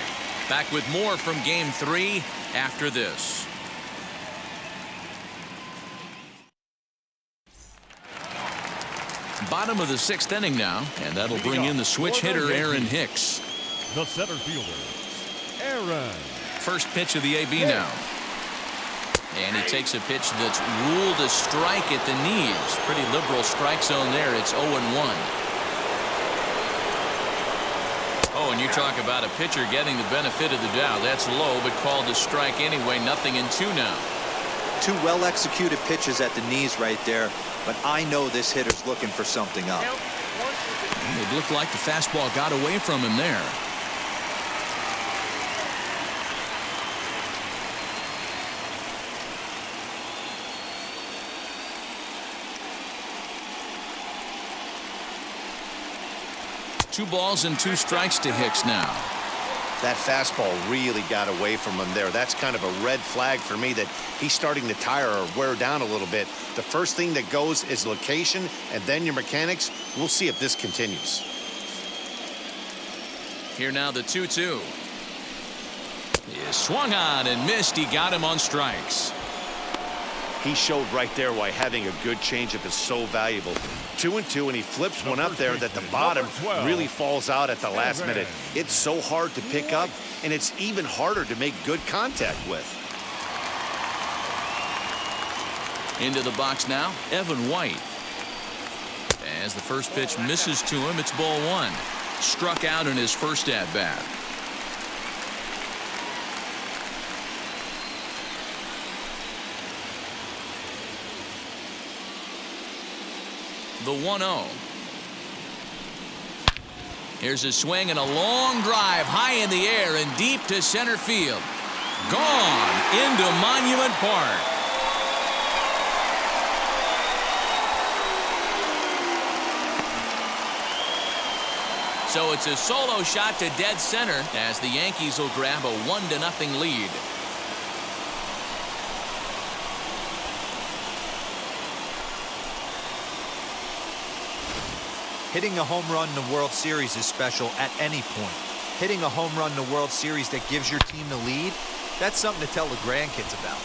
Back with more from Game 3 after this. Bottom of the 6th inning now, and that'll bring in the switch hitter Aaron Hicks. The center fielder, Aaron. First pitch of the AB now. And he takes a pitch that's ruled a strike at the knees. Pretty liberal strike zone there. It's 0-1. Oh, and you talk about a pitcher getting the benefit of the doubt. That's low, but called a strike anyway. 0-2 now. 2 well-executed pitches at the knees right there, but I know this hitter's looking for something up. It looked like the fastball got away from him there. Two balls and 2 strikes to Hicks now. That fastball really got away from him there. That's kind of a red flag for me that he's starting to tire or wear down a little bit. The first thing that goes is location and then your mechanics. We'll see if this continues. Here now the 2-2. He swung on and missed. He got him on strikes. He showed right there why having a good changeup is so valuable. 2-2, and he flips one up there that the bottom really falls out at the last minute. It's so hard to pick up, and it's even harder to make good contact with. Into the box now, Evan White. As the first pitch misses to him, it's ball 1. Struck out in his first at-bat. The 1-0. Here's a swing and a long drive high in the air and deep to center field. Gone into Monument Park. So it's a solo shot to dead center as the Yankees will grab a 1-0 lead. Hitting a home run in the World Series is special at any point. Hitting a home run in the World Series that gives your team the lead, that's something to tell the grandkids about.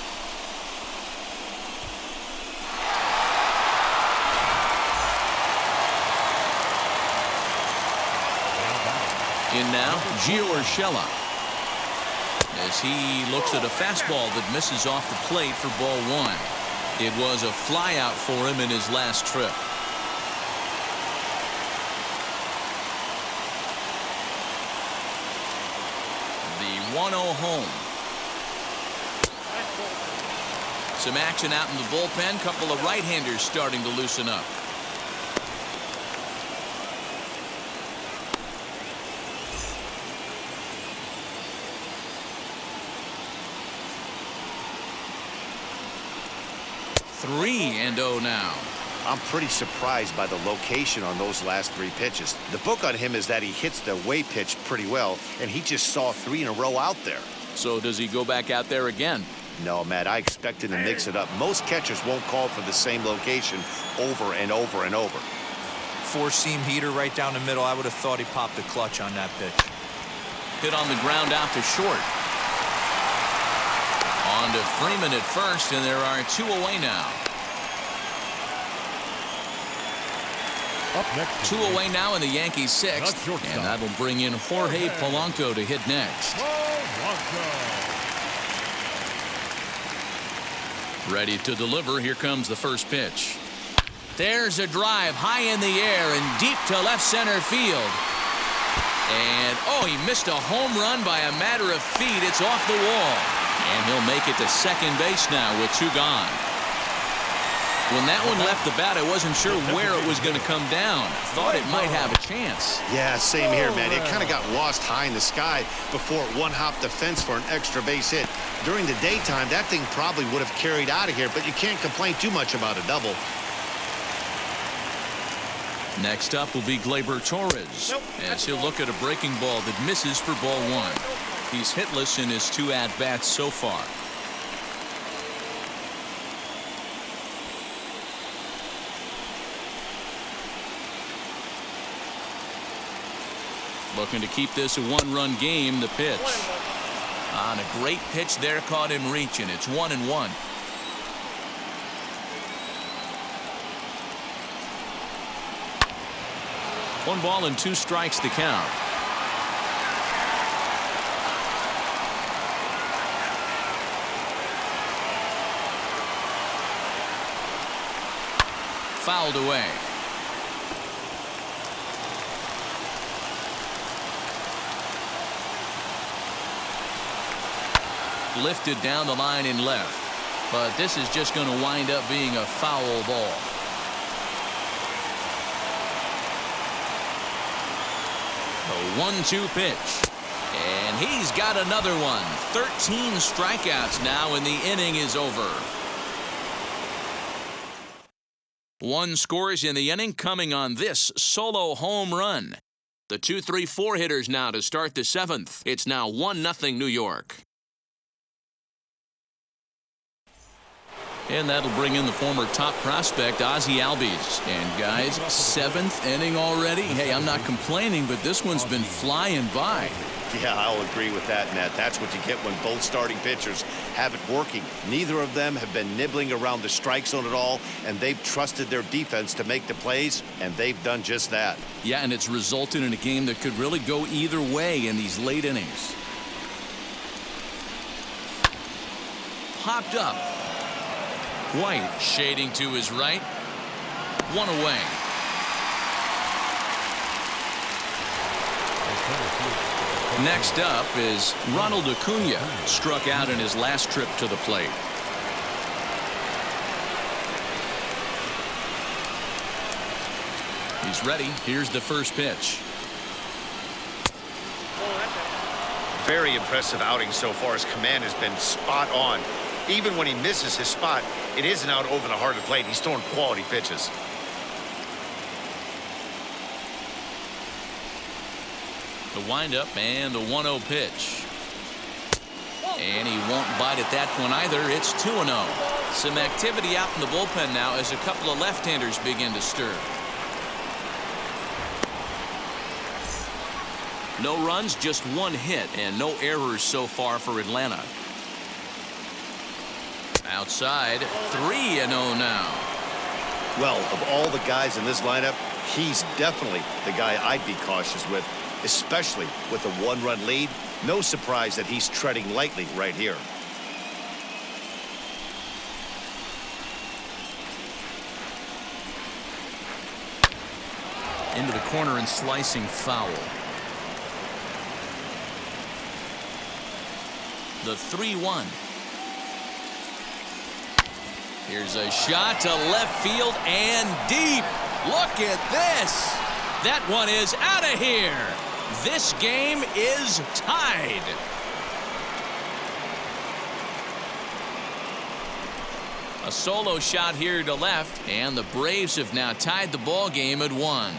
In now, Gio Urshela. As he looks at a fastball that misses off the plate for ball 1. It was a flyout for him in his last trip. The 1-0 home. Some action out in the bullpen. Couple of right-handers starting to loosen up. Three and 0 now. I'm pretty surprised by the location on those last 3 pitches. The book on him is that he hits the away pitch pretty well, and he just saw 3 in a row out there. So does he go back out there again? No, Matt, I expect him to mix it up. Most catchers won't call for the same location over and over and over. 4-seam heater right down the middle. I would have thought he popped the clutch on that pitch. Hit on the ground out to short. On to Freeman at first, and there are 2 away now. Up next, 2 away now in the Yankees 6th, and that'll bring in Jorge Polanco to hit next. Ready to deliver. Here comes the first pitch. There's a drive high in the air and deep to left center field. And oh, he missed a home run by a matter of feet. It's off the wall. And he'll make it to second base now with 2 gone. When that one left the bat, I wasn't sure where it was going to come down. Thought it might have a chance. Yeah, same here, man. It kind of got lost high in the sky before it one-hopped the fence for an extra base hit. During the daytime, that thing probably would have carried out of here, but you can't complain too much about a double. Next up will be Glaber Torres as he'll look at a breaking ball that misses for ball 1. He's hitless in his 2 at-bats so far. Looking to keep this a 1-run game. The pitch. On a great pitch there, caught him reaching. It's 1-1. One ball and 2 strikes to count. Fouled away. lifted down the line in left. But this is just going to wind up being a foul ball. A 1-2 pitch. And he's got another one. 13 strikeouts now, and the inning is over. 1 scores in the inning coming on this solo home run. The 2-3-4 hitters now to start the 7th. It's now 1-0 New York. And that'll bring in the former top prospect, Ozzie Albies. And guys, 7th inning already. Hey, I'm not complaining, but this one's been flying by. Yeah, I'll agree with that, Nat. That's what you get when both starting pitchers have it working. Neither of them have been nibbling around the strike zone at all, and they've trusted their defense to make the plays, and they've done just that. Yeah, and it's resulted in a game that could really go either way in these late innings. Popped up. White shading to his right. 1 away. Next up is Ronald Acuna, struck out in his last trip to the plate. He's ready. Here's the first pitch. Very impressive outing so far. His command has been spot on. Even when he misses his spot, it isn't out over the heart of the plate. He's throwing quality pitches. The windup and the 1-0 pitch. And he won't bite at that one either. It's 2-0. Some activity out in the bullpen now as a couple of left-handers begin to stir. No runs, just 1 hit, and no errors so far for Atlanta. Outside, 3-0 now. Well, of all the guys in this lineup, he's definitely the guy I'd be cautious with, especially with a 1-run lead. No surprise that he's treading lightly right here. Into the corner and slicing foul. The 3-1. Here's a shot to left field and deep. Look at this. That one is out of here. This game is tied. A solo shot here to left, and the Braves have now tied the ball game at 1.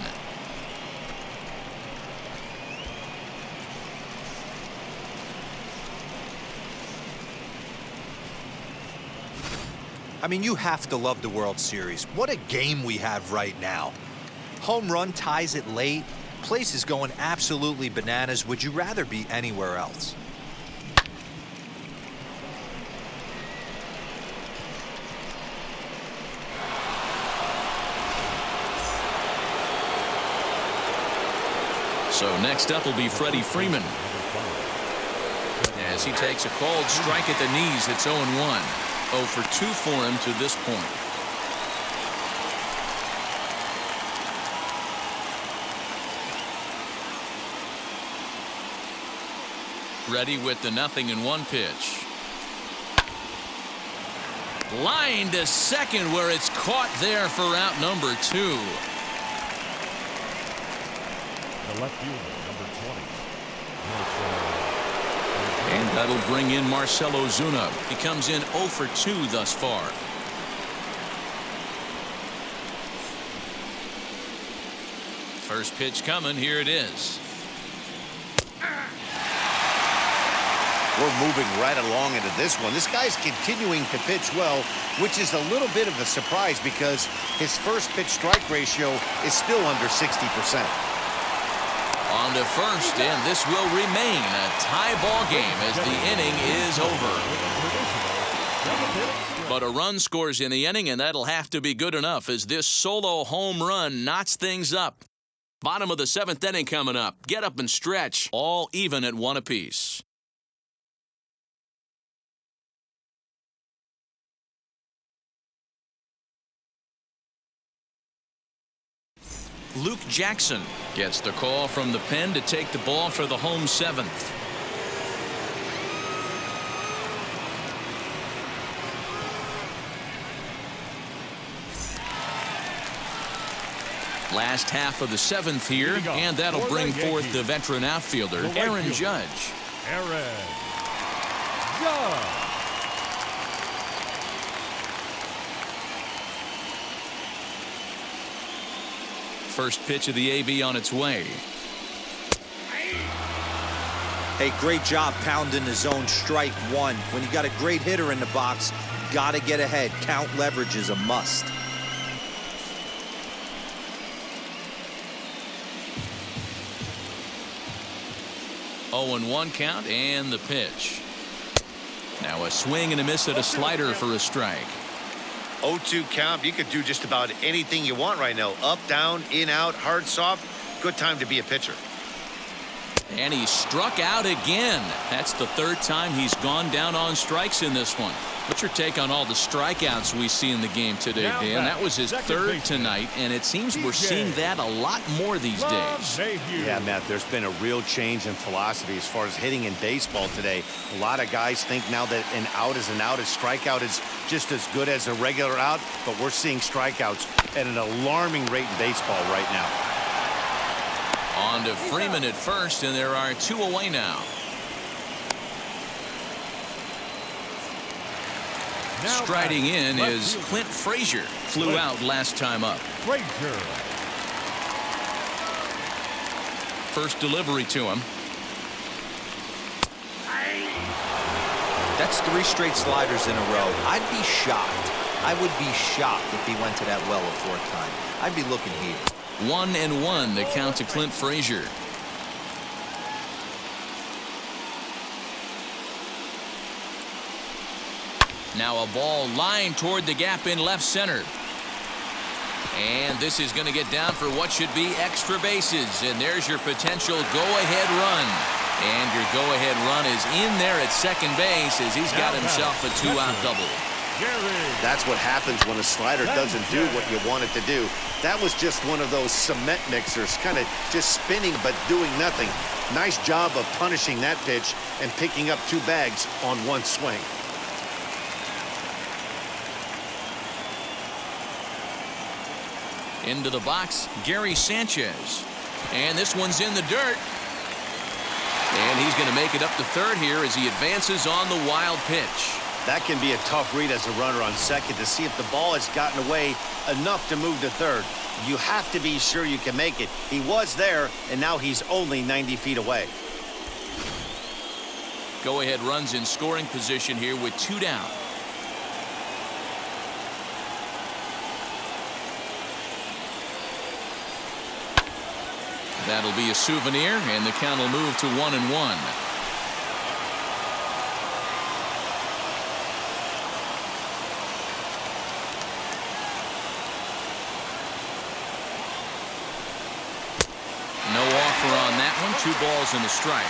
I mean, you have to love the World Series. What a game we have right now. Home run ties it late. Place is going absolutely bananas. Would you rather be anywhere else? So next up will be Freddie Freeman. As he takes a called strike at the knees, it's 0-1. 0 for 2 for him to this point. Ready with the 0-1 pitch. Line to second where it's caught there for out number 2. The left fielder, number 20. And that'll bring in Marcell Ozuna. He comes in 0 for 2 thus far. First pitch coming. Here it is. We're moving right along into this one. This guy's continuing to pitch well, which is a little bit of a surprise because his first pitch strike ratio is still under 60%. On to first, and this will remain a tie ball game as the inning is over. But a run scores in the inning, and that'll have to be good enough as this solo home run knots things up. Bottom of the 7th inning coming up. Get up and stretch, all even at 1 apiece. Luke Jackson gets the call from the pen to take the ball for the home 7th. Last half of the 7th here, and that'll bring forth the veteran outfielder, Aaron Judge. Aaron Judge. First pitch of the AB on its way. Hey, great job pounding the zone strike one. When you got a great hitter in the box, got to get ahead. Count leverage is a must. Oh, and 1 count, and the pitch. Now a swing and a miss at a slider for a strike. 0-2 count. You could do just about anything you want right now. Up, down, in, out, hard, soft. Good time to be a pitcher. And he struck out again. That's the 3rd time he's gone down on strikes in this one. What's your take on all the strikeouts we see in the game today, Dan? That was his 3rd tonight, and it seems we're seeing that a lot more these days. Yeah, Matt, there's been a real change in philosophy as far as hitting in baseball today. A lot of guys think now that an out is an out, a strikeout is just as good as a regular out, but we're seeing strikeouts at an alarming rate in baseball right now. On to Freeman at first, and there are 2 away now. Striding in is Clint Frazier. Flew out last time up. Frazier. First delivery to him. That's 3 straight sliders in a row. I'd be shocked. I would be shocked if he went to that well a 4th time. I'd be looking here. 1-1 the count to Clint Frazier. Now a ball lined toward the gap in left center. And this is going to get down for what should be extra bases. And there's your potential go-ahead run. And your go-ahead run is in there at second base as he's got himself a 2-out double. That's what happens when a slider doesn't do what you want it to do. That was just one of those cement mixers, kind of just spinning but doing nothing. Nice job of punishing that pitch and picking up 2 bags on 1 swing. Into the box, Gary Sanchez. And this one's in the dirt. And he's going to make it up to 3rd here as he advances on the wild pitch. That can be a tough read as a runner on second to see if the ball has gotten away enough to move to 3rd. You have to be sure you can make it. He was there, and now he's only 90 feet away. Go-ahead runs in scoring position here with 2 down. That'll be a souvenir, and the count will move to 1-1. No offer on that one. 2 balls and a strike.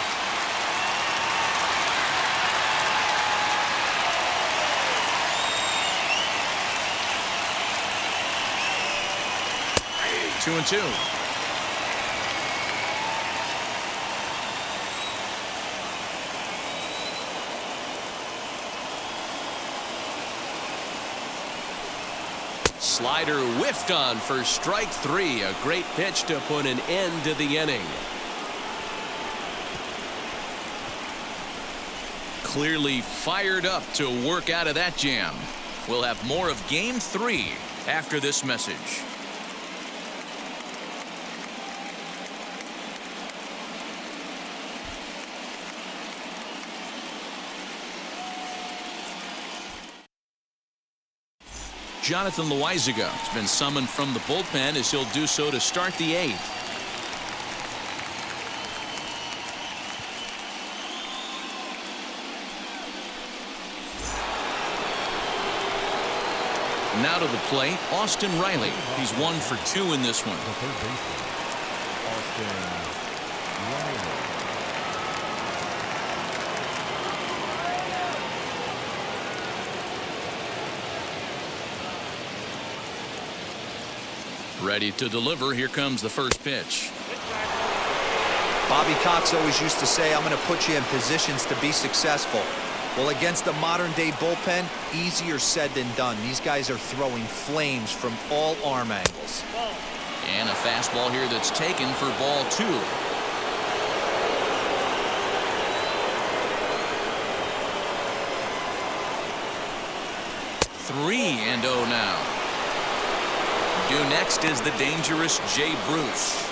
Two and 2. Slider whiffed on for strike 3. A great pitch to put an end to the inning. Clearly fired up to work out of that jam. We'll have more of Game 3 after this message. Jonathan Loizaga has been summoned from the bullpen as he'll do so to start the 8th. Now to the plate, Austin Riley. He's 1 for 2 in this one. The 3rd baseman, Austin Riley. Ready to deliver. Here comes the first pitch. Bobby Cox always used to say, I'm going to put you in positions to be successful. Well, against the modern-day bullpen, easier said than done. These guys are throwing flames from all arm angles. And a fastball here that's taken for ball 2. 3-0 now. Due next is the dangerous Jay Bruce.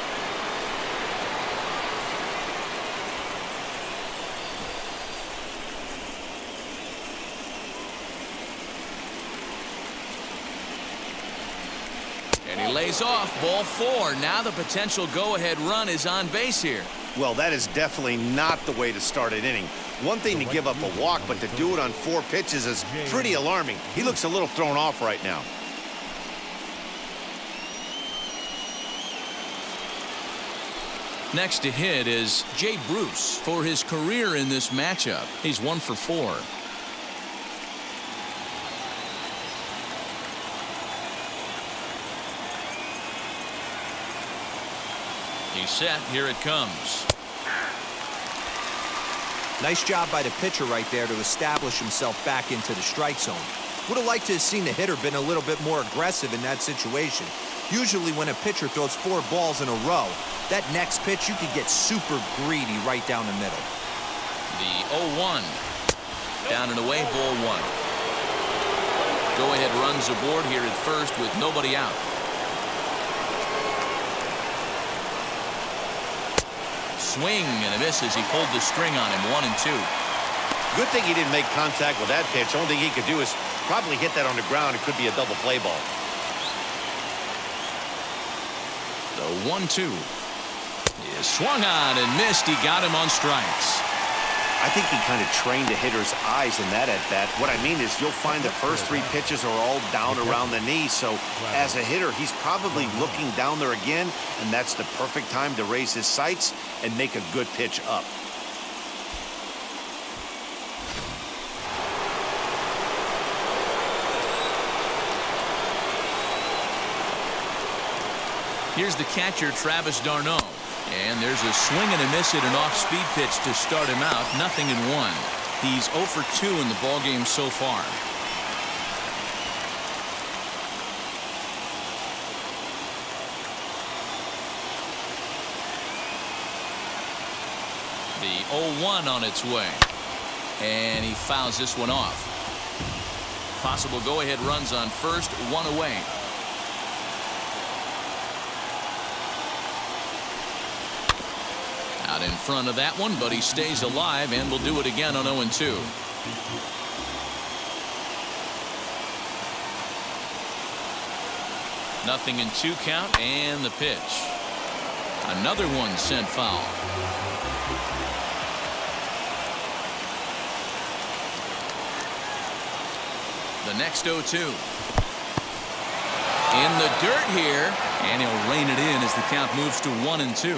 And he lays off. Ball 4. Now the potential go-ahead run is on base here. Well, that is definitely not the way to start an inning. One thing to give up a walk, but to do it on 4 pitches is pretty alarming. He looks a little thrown off right now. Next to hit is Jay Bruce. For his career in this matchup, he's 1 for 4. He's set. Here it comes. Nice job by the pitcher right there to establish himself back into the strike zone. Would have liked to have seen the hitter been a little bit more aggressive in that situation. Usually when a pitcher throws 4 balls in a row, that next pitch you could get super greedy right down the middle. The 0-1. Down and away, ball 1. Go-ahead runs aboard here at first with nobody out. Swing and a miss as he pulled the string on him. 1-2. Good thing he didn't make contact with that pitch. Only thing he could do is probably hit that on the ground. It could be a double play ball. The 1-2 is swung on and missed. He got him on strikes. I think he kind of trained the hitter's eyes in that at-bat. What I mean is you'll find the first 3 pitches are all down around the knee. So as a hitter, he's probably looking down there again, and that's the perfect time to raise his sights and make a good pitch up. Here's the catcher, Travis d'Arnaud. And there's a swing and a miss at an off-speed pitch to start him out. 0-1. He's 0 for 2 in the ballgame so far. The 0-1 on its way. And he fouls this one off. Possible go-ahead runs on first, 1 away. Out in front of that one, but he stays alive and will do it again on 0-2. Nothing in 2 count, and the pitch. Another one sent foul. The next 0-2. In the dirt here, and he'll rein it in as the count moves to 1-2.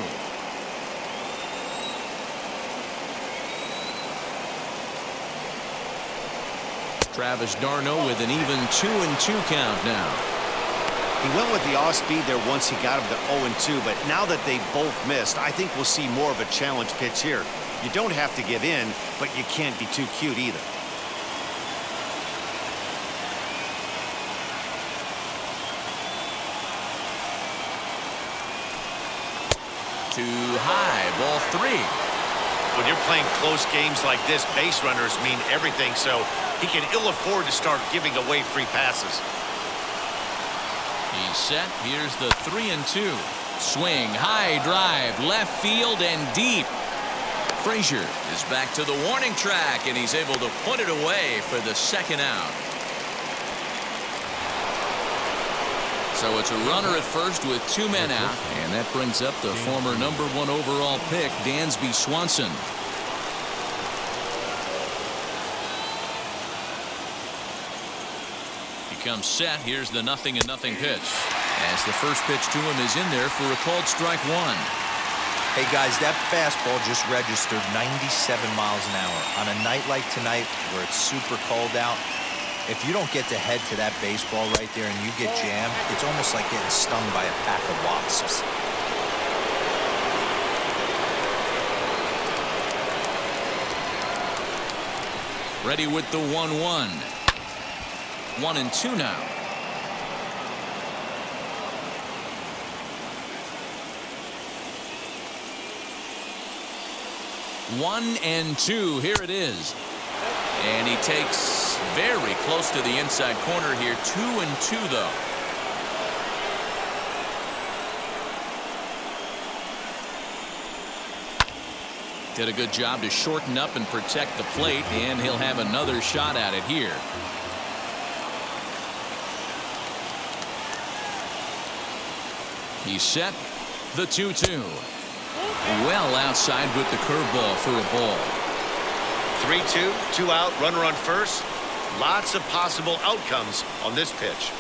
Travis d'Arnaud with an even 2-2 count now. He went with the off-speed there once he got him to 0-2, but now that they both missed, I think we'll see more of a challenge pitch here. You don't have to give in, but you can't be too cute either. Too high, ball 3. When you're playing close games like this, base runners mean everything, so he can ill afford to start giving away free passes. He's set. Here's the 3-2. Swing, high drive, left field and deep. Frazier is back to the warning track, and he's able to put it away for the 2nd out. So it's a runner at first with 2 men out, and that brings up the former #1 overall pick, Dansby Swanson. He comes set. Here's the 0-0 pitch. As the first pitch to him is in there for a called strike 1. Hey guys, that fastball just registered 97 miles an hour. On a night like tonight where it's super cold out, if you don't get to head to that baseball right there and you get jammed, it's almost like getting stung by a pack of wasps. Ready with the 1-1. 1-2 now. 1-2. Here it is. And he takes very close to the inside corner here. 2-2 though. Did a good job to shorten up and protect the plate, and he'll have another shot at it here. He's set. The 2-2. Well outside with the curveball for a ball. 3-2, 2 out, runner on first. Lots of possible outcomes on this pitch.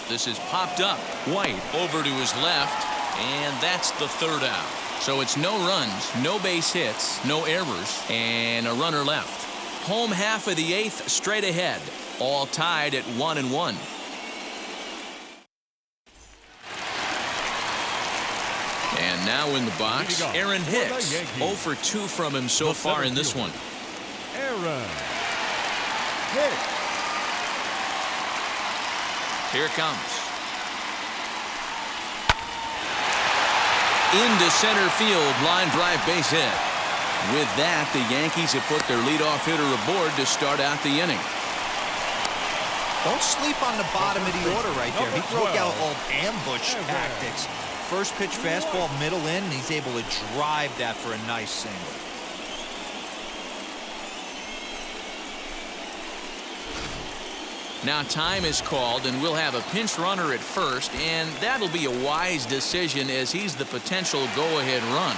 This is popped up. White over to his left, and that's the third out. So it's no runs, no base hits, no errors, and a runner left. Home half of the eighth, straight ahead. All tied at 1-1. And now in the box, Aaron Hicks. 0 for 2 from him so far in this one. Aaron Hicks. Here it comes. Into center field, line drive base hit. With that, the Yankees have put their leadoff hitter aboard to start out the inning. Don't sleep on the bottom of the order right there. He broke out all ambush tactics. First pitch fastball, middle in, and he's able to drive that for a nice single. Now time is called, and we'll have a pinch runner at first, and that'll be a wise decision as he's the potential go-ahead run.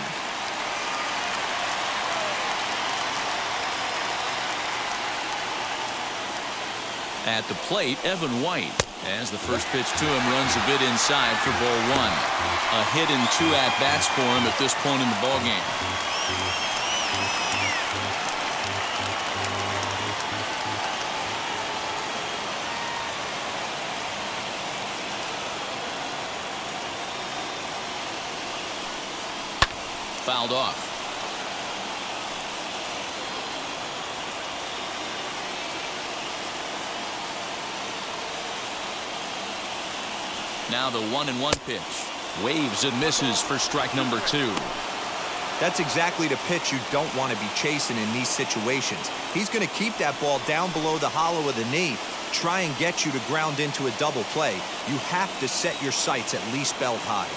At the plate, Evan White, as the first pitch to him runs a bit inside for ball one. A hit and 2 at-bats for him at this point in the ballgame. Fouled off. Now the 1-1 pitch. Waves and misses for strike number 2. That's exactly the pitch you don't want to be chasing in these situations. He's going to keep that ball down below the hollow of the knee, try and get you to ground into a double play. You have to set your sights at least belt high.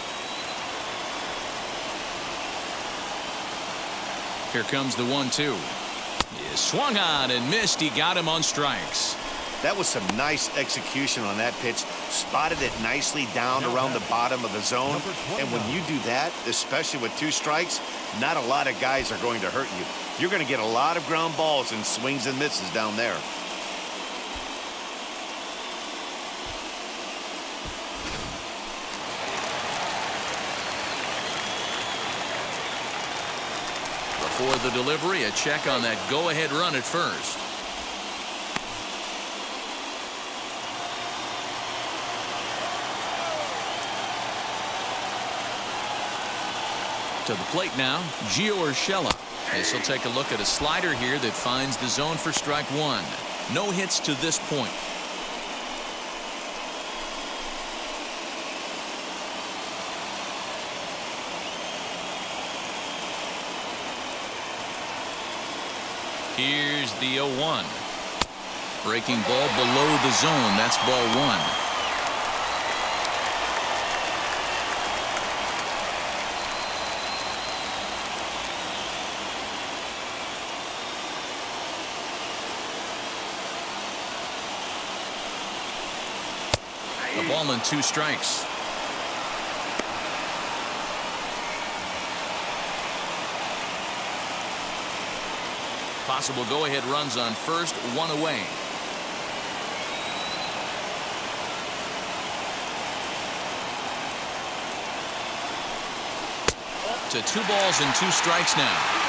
Here comes the 1-2. He swung on and missed. He got him on strikes. That was some nice execution on that pitch. Spotted it nicely down around the bottom of the zone. And when you do that, especially with 2 strikes, not a lot of guys are going to hurt you. You're going to get a lot of ground balls and swings and misses down there. Before the delivery, a check on that go-ahead run at first. To the plate now, Gio Urshela. This will take a look at a slider here that finds the zone for strike 1. No hits to this point. Here's the 0-1. Breaking ball below the zone. That's ball 1. A ball and 2 strikes. Possible go-ahead runs on first, 1 away. To 2 balls and 2 strikes now.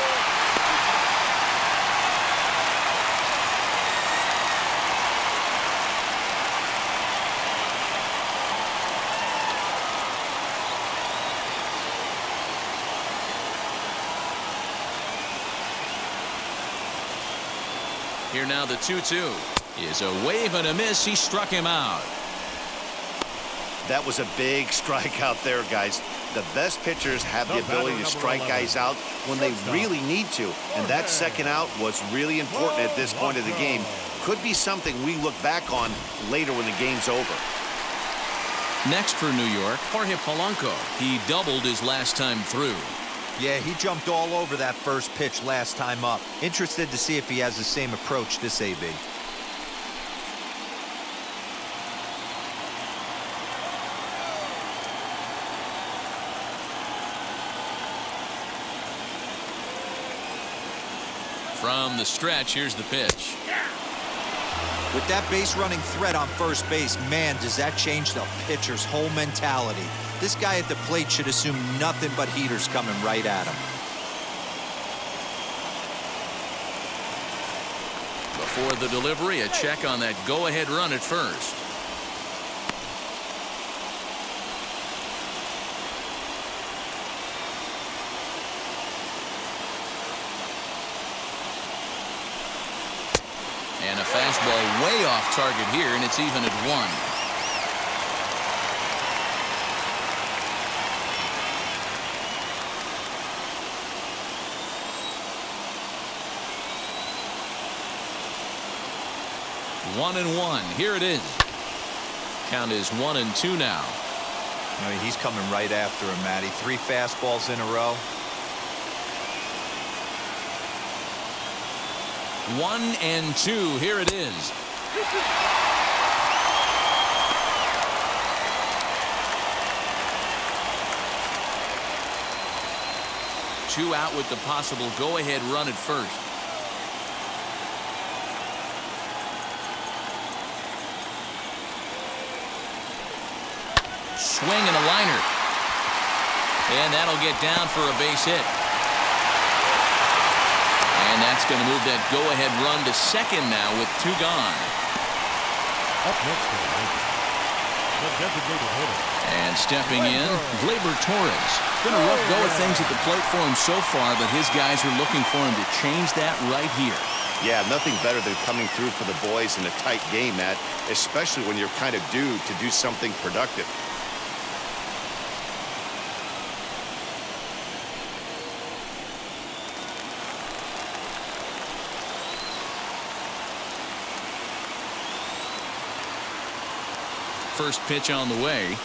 Here now the 2-2 is a wave and a miss. He struck him out. That was a big strikeout there, guys. The best pitchers have the ability to strike guys out when they really need to. And that second out was really important at this point of the game. Could be something we look back on later when the game's over. Next for New York, Jorge Polanco. He doubled his last time through. Yeah, he jumped all over that first pitch last time up. Interested to see if he has the same approach this AB. From the stretch, here's the pitch. With that base running threat on first base, man, does that change the pitcher's whole mentality. This guy at the plate should assume nothing but heaters coming right at him. Before the delivery, a check on that go-ahead run at first. And a fastball way off target here, and it's even at 1. One and one. Here it is. Count is 1-2 now. I mean, he's coming right after him, Matty. 3 fastballs in a row. 1-2. Here it is. Two out with the possible go-ahead run at first. Swing and a liner. And that'll get down for a base hit. And that's going to move that go-ahead run to second now with 2 gone. Up next for the Yankees, the designated hitter. And stepping in, Glaber Torres. It's been a rough go of things at the plate for him so far, but his guys are looking for him to change that right here. Yeah, nothing better than coming through for the boys in a tight game, Matt, especially when you're kind of due to do something productive. First pitch on the way.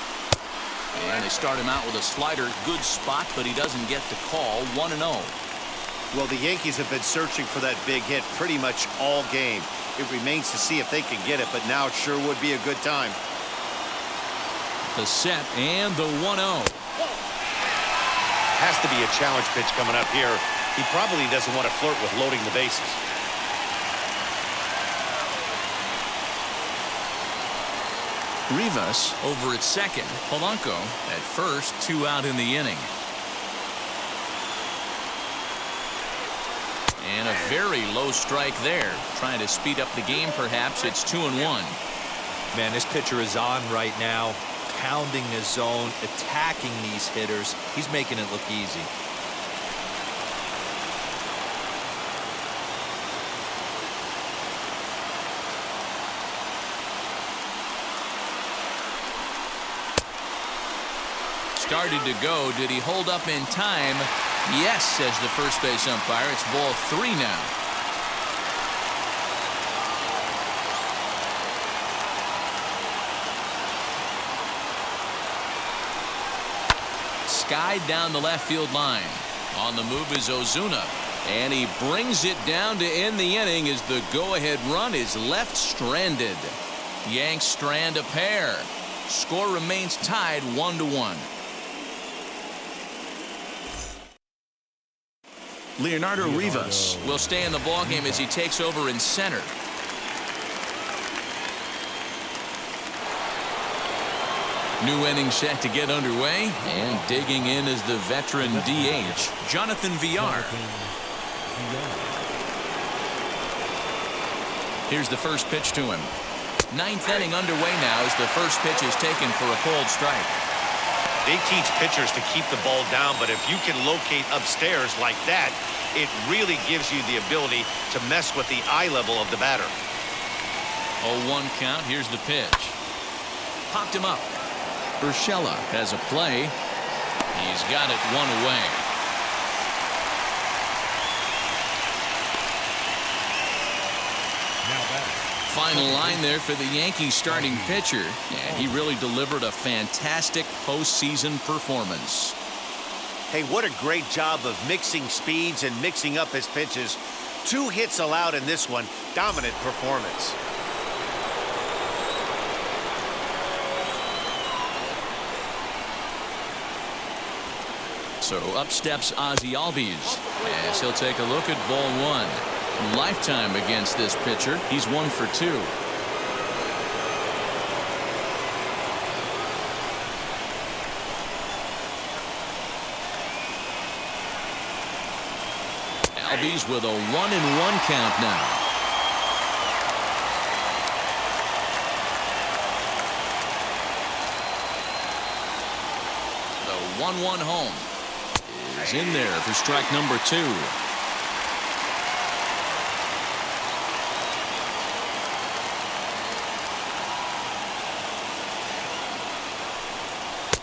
And they start him out with a slider. Good spot, but he doesn't get the call. 1-0. Well, the Yankees have been searching for that big hit pretty much all game. It remains to see if they can get it, but now it sure would be a good time. The set and the 1-0. Has to be a challenge pitch coming up here. He probably doesn't want to flirt with loading the bases. Rivas over at second. Polanco at first. 2 out in the inning. And a very low strike there. Trying to speed up the game perhaps. It's 2-1. Man, this pitcher is on right now. Pounding the zone. Attacking these hitters. He's making it look easy. Started to go. Did he hold up in time? Yes, says the first base umpire. It's ball 3 now. Skied down the left field line. On the move is Ozuna. And he brings it down to end the inning as the go-ahead run is left stranded. Yanks strand a pair. Score remains tied 1-1. Leonardo Rivas will stay in the ballgame as he takes over in center. New inning set to get underway, and digging in is the veteran DH, Jonathan Villar. Here's the first pitch to him. 9th inning underway now as the first pitch is taken for a cold strike. They teach pitchers to keep the ball down, but if you can locate upstairs like that, it really gives you the ability to mess with the eye level of the batter. 0-1 count. Here's the pitch. Popped him up. Urshela has a play. He's got it one away. Final line there for the Yankees starting pitcher. And he really delivered a fantastic postseason performance. Hey, what a great job of mixing speeds and mixing up his pitches. 2 hits allowed in this one. Dominant performance. So up steps Ozzie Albies as he'll take a look at ball 1. Lifetime against this pitcher. He's 1 for 2. Albies with a 1-1 count now. The 1-1 home is in there for strike number 2.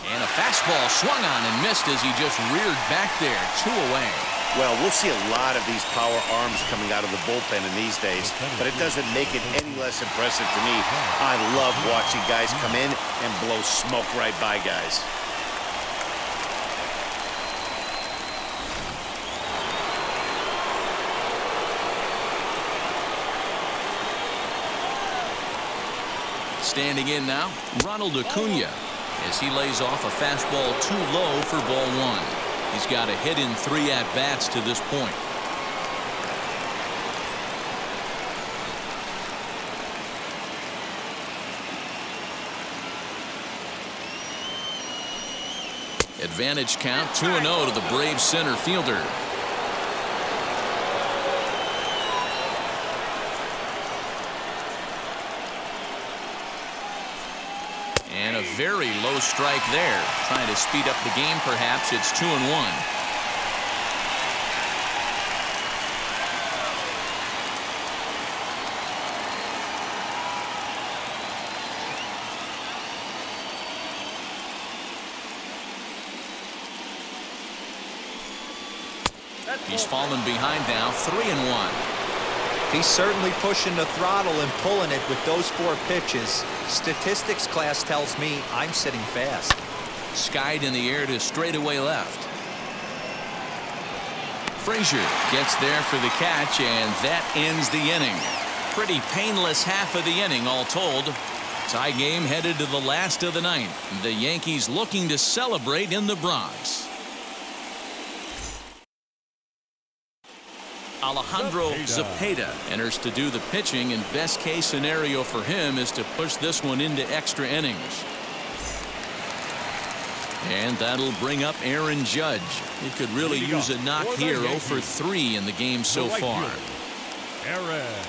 And a fastball swung on and missed as he just reared back there. 2 away. Well, we'll see a lot of these power arms coming out of the bullpen in these days, but it doesn't make it any less impressive to me. I love watching guys come in and blow smoke right by guys. Standing in now, Ronald Acuna, as he lays off a fastball too low for ball 1. He's got a hit in 3 at-bats to this point. Advantage count 2-0 to the Braves center fielder. And a very low strike there. Trying to speed up the game, perhaps. It's 2-1. He's fallen behind now, 3-1. He's certainly pushing the throttle and pulling it with those 4 pitches. Statistics class tells me I'm sitting fast. Skied in the air to straightaway left. Frazier gets there for the catch, and that ends the inning. Pretty painless half of the inning, all told. Tie game headed to the last of the 9th. The Yankees looking to celebrate in the Bronx. Alejandro Zepeda enters to do the pitching, and best case scenario for him is to push this one into extra innings. And that'll bring up Aaron Judge. He could really use a knock here. 0 for 3 in the game so far. Aaron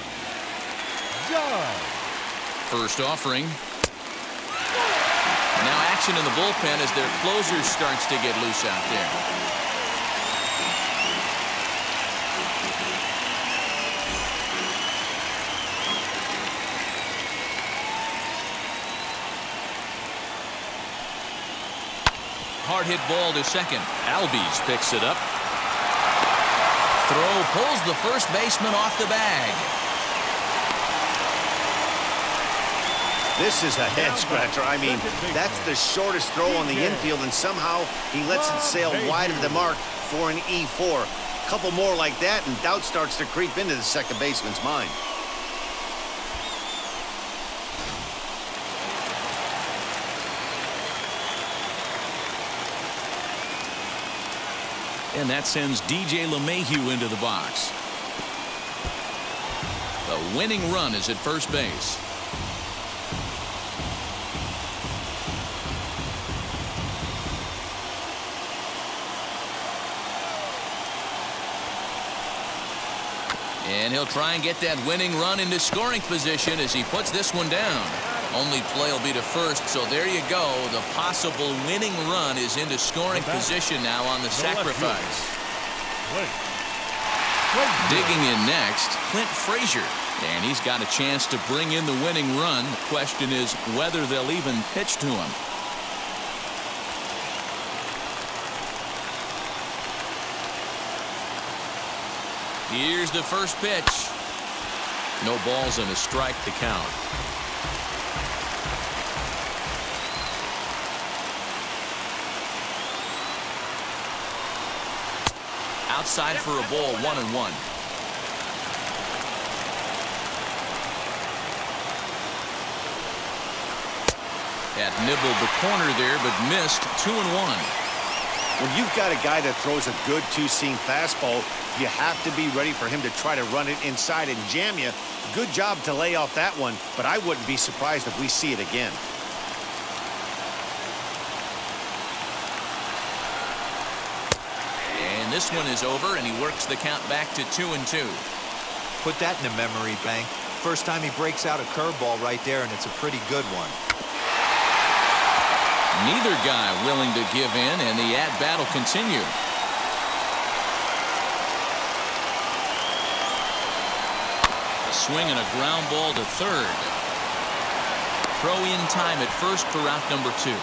Judge. First offering. Now action in the bullpen as their closer starts to get loose out there. Hard hit ball to second. Albies picks it up. Throw pulls the first baseman off the bag. This is a head scratcher. I mean, that's the shortest throw on the infield, and somehow he lets it sail wide of the mark for an E4. A couple more like that, and doubt starts to creep into the second baseman's mind. And that sends DJ LeMahieu into the box. The winning run is at first base. And he'll try and get that winning run into scoring position as he puts this one down. Only play will be to first, so there you go. The possible winning run is into scoring position now on the sacrifice. Digging in next, Clint Frazier. And he's got a chance to bring in the winning run. The question is whether they'll even pitch to him. Here's the first pitch. No balls and a strike to count. Outside for a ball, 1-1. That nibbled the corner there, but missed. 2-1. When you've got a guy that throws a good two-seam fastball, you have to be ready for him to try to run it inside and jam you. Good job to lay off that one, but I wouldn't be surprised if we see it again. And this one is over, and he works the count back to 2-2. Put that in the memory bank. First time he breaks out a curveball right there, and it's a pretty good one. Neither guy willing to give in, and the at-bat will continue. A swing and a ground ball to third. Throw in time at first for out number 2.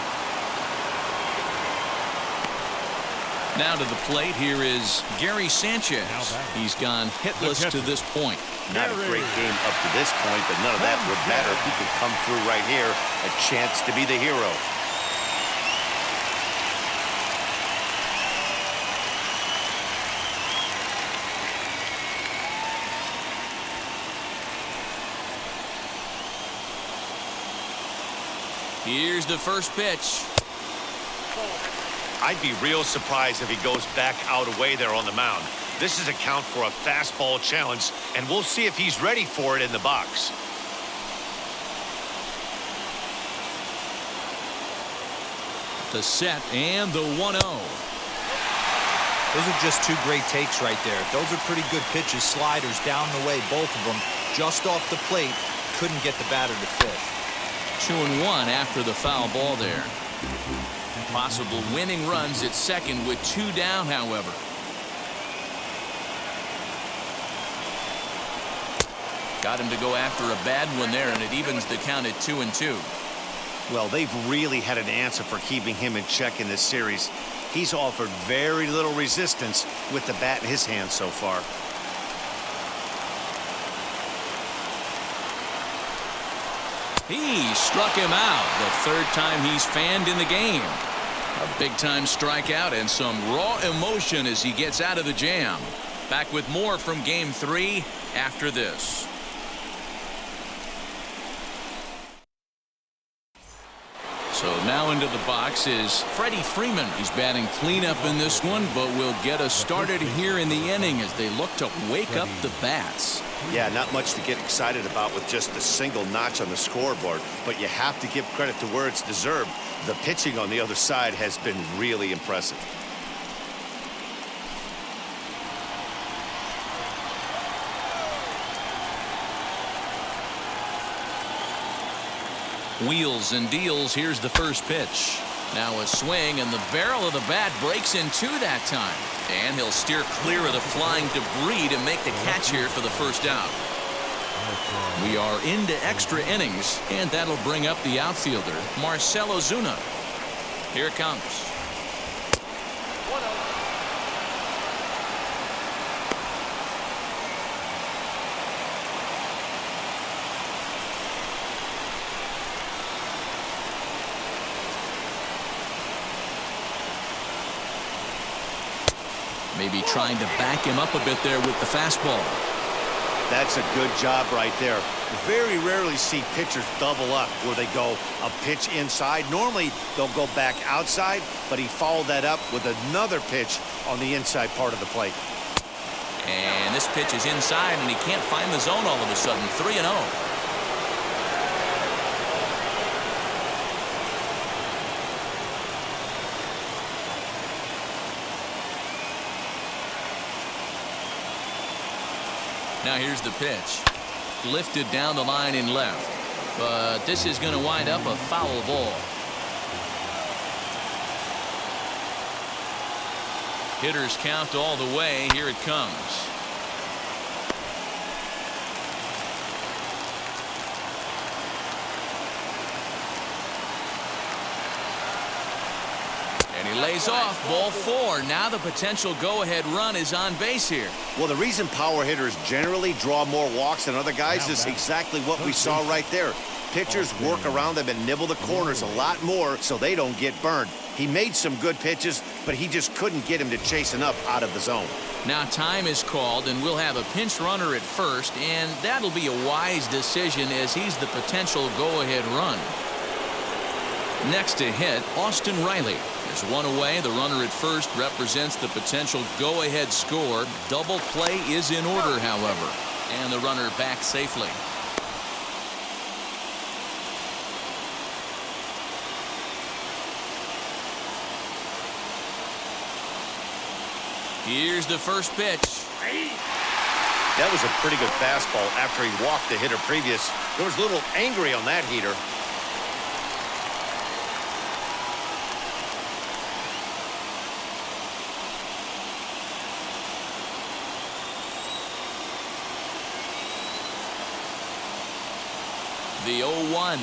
Now to the plate, here is Gary Sanchez. He's gone hitless to this point. Not a great game up to this point, but none of that would matter if he could come through right here. A chance to be the hero. Here's the first pitch. I'd be real surprised if he goes back out away there on the mound. This is a count for a fastball challenge, and we'll see if he's ready for it in the box. The set and the 1-0. Those are just two great takes right there. Those are pretty good pitches, sliders down the way, both of them. Just off the plate, couldn't get the batter to fish. 2-1 after the foul ball there. Possible winning runs at second with 2 down, however. Got him to go after a bad one there, and it evens the count at 2-2. Well, they've really had an answer for keeping him in check in this series. He's offered very little resistance with the bat in his hand so far. He struck him out. The third time he's fanned in the game. A big-time strikeout and some raw emotion as he gets out of the jam. Back with more from Game 3 after this. So now into the box is Freddie Freeman. He's batting cleanup in this one, but will get us started here in the inning as they look to wake up the bats. Yeah, not much to get excited about with just a single notch on the scoreboard, but you have to give credit to where it's deserved. The pitching on the other side has been really impressive. Wheels and deals. Here's the first pitch. Now a swing, and the barrel of the bat breaks in 2 that time. And he'll steer clear of the flying debris to make the catch here for the first out. We are into extra innings, and that'll bring up the outfielder, Marcell Ozuna. Here it comes. Maybe trying to back him up a bit there with the fastball. That's a good job right there. Very rarely see pitchers double up where they go a pitch inside. Normally they'll go back outside, but he followed that up with another pitch on the inside part of the plate. And this pitch is inside, and he can't find the zone all of a sudden. 3-0. Now here's the pitch. Lifted down the line in left. But this is going to wind up a foul ball. Hitters count all the way. Here it comes. And he lays pays off. Ball 4. Now the potential go-ahead run is on base here. Well, the reason power hitters generally draw more walks than other guys is exactly what we saw right there. Pitchers work around them and nibble the corners a lot more so they don't get burned. He made some good pitches, but he just couldn't get him to chase enough out of the zone. Now time is called, and we'll have a pinch runner at first, and that'll be a wise decision as he's the potential go-ahead run. Next to hit, Austin Riley. There's one away. The runner at first represents the potential go-ahead score. Double play is in order, however, and the runner back safely. Here's the first pitch. That was a pretty good fastball after he walked the hitter previous. There was a little angry on that heater. The 0-1.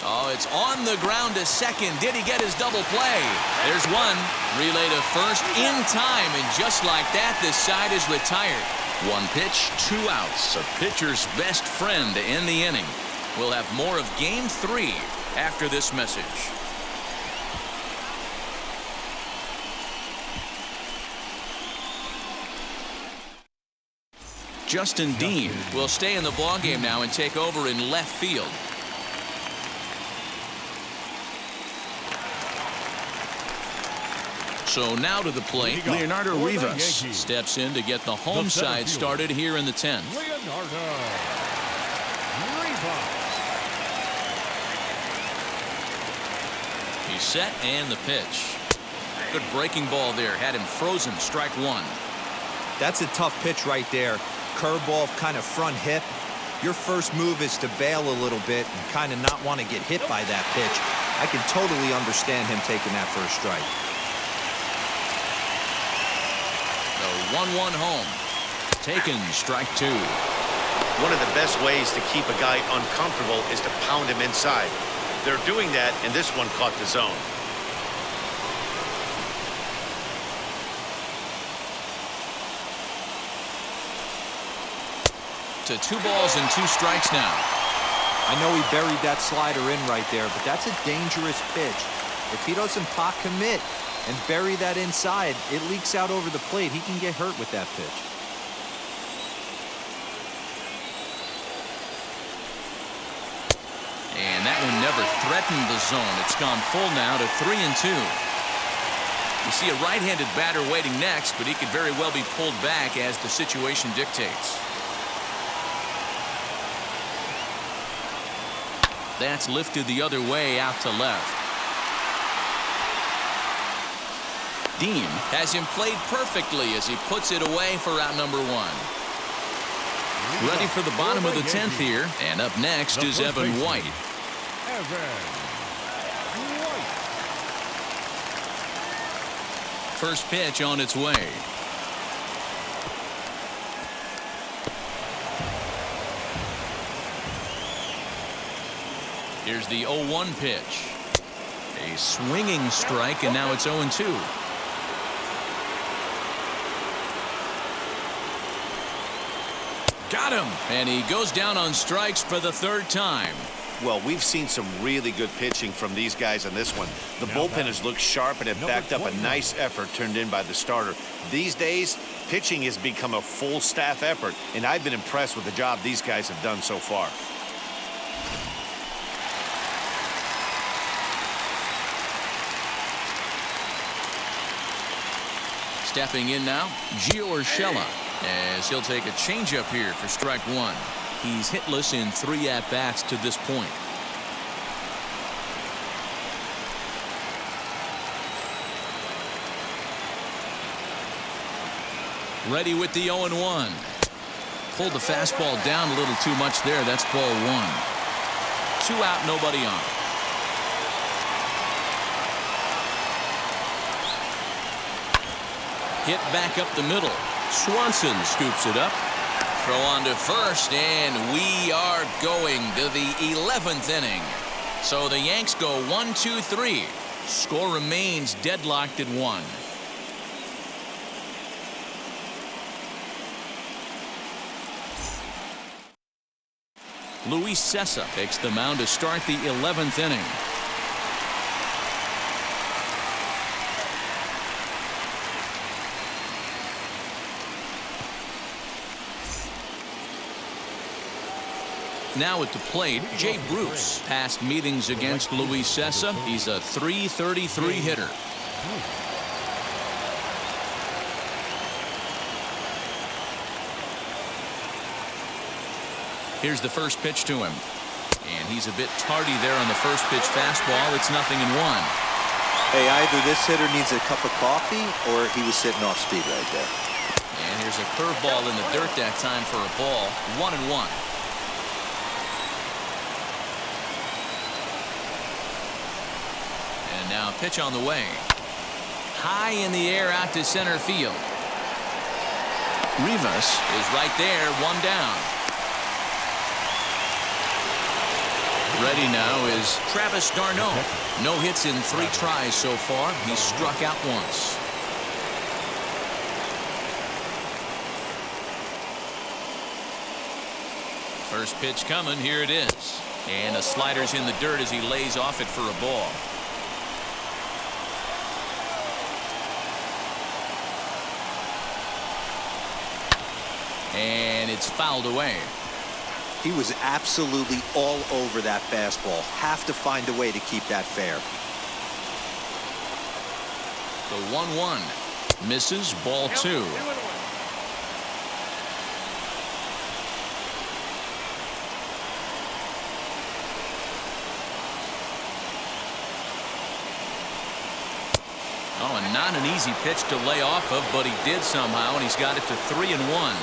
Oh, it's on the ground to second. Did he get his double play? There's one. Relay to first in time, and just like that, this side is retired. One pitch, 2 outs. A pitcher's best friend to end the inning. We'll have more of Game 3 after this message. Justin Dean will stay in the ballgame now and take over in left field. So now to the plate, Leonardo Rivas steps in to get the home side started here in the 10th. Leonardo Rivas. He's set and the pitch. Good breaking ball there. Had him frozen. Strike 1. That's a tough pitch right there. Curveball, kind of front hip. Your first move is to bail a little bit and kind of not want to get hit by that pitch. I can totally understand him taking that first strike. The 1-1 home. Taken, strike 2. One of the best ways to keep a guy uncomfortable is to pound him inside. They're doing that, and this one caught the zone. To 2 balls and 2 strikes now. I know he buried that slider in right there, but that's a dangerous pitch. If he doesn't pot commit and bury that inside, it leaks out over the plate. He can get hurt with that pitch. And that one never threatened the zone. It's gone full now to 3-2. You see a right-handed batter waiting next, but he could very well be pulled back as the situation dictates. That's lifted the other way out to left. Dean has him played perfectly as he puts it away for out number 1. Ready for the bottom of the 10th here. And up next is Evan White. First pitch on its way. Here's the 0-1 pitch. A swinging strike, and now it's 0-2. Got him! And he goes down on strikes for the 3rd time. Well, we've seen some really good pitching from these guys on this one. The bullpen has looked sharp, and it backed up a nice effort turned in by the starter. These days, pitching has become a full staff effort, and I've been impressed with the job these guys have done so far. Stepping in now, Gio Urshela, as he'll take a changeup here for strike 1. He's hitless in 3 at-bats to this point. Ready with the 0-1. Pulled the fastball down a little too much there. That's ball 1. 2 out, nobody on. Hit back up the middle. Swanson scoops it up. Throw on to first, and we are going to the 11th inning. So the Yanks go 1-2-3. Score remains deadlocked at 1. Luis Cessa takes the mound to start the 11th inning. Now at the plate, Jay Bruce. Past meetings against Luis Cessa, he's a .333 hitter. Here's the first pitch to him. And he's a bit tardy there on the first pitch fastball. It's 0-1. Hey, either this hitter needs a cup of coffee or he was sitting off speed right there. And here's a curveball in the dirt that time for a ball. 1-1. And now pitch on the way. High in the air out to center field. Rivas is right there, 1 down. Ready now is Travis d'Arnaud. No hits in 3 tries so far. He's struck out once. First pitch coming. Here it is. And a slider's in the dirt as he lays off it for a ball. And it's fouled away. He was absolutely all over that fastball. Have to find a way to keep that fair. The 1-1 misses, ball 2. Oh, and not an easy pitch to lay off of, but he did somehow, and he's got it to 3-1.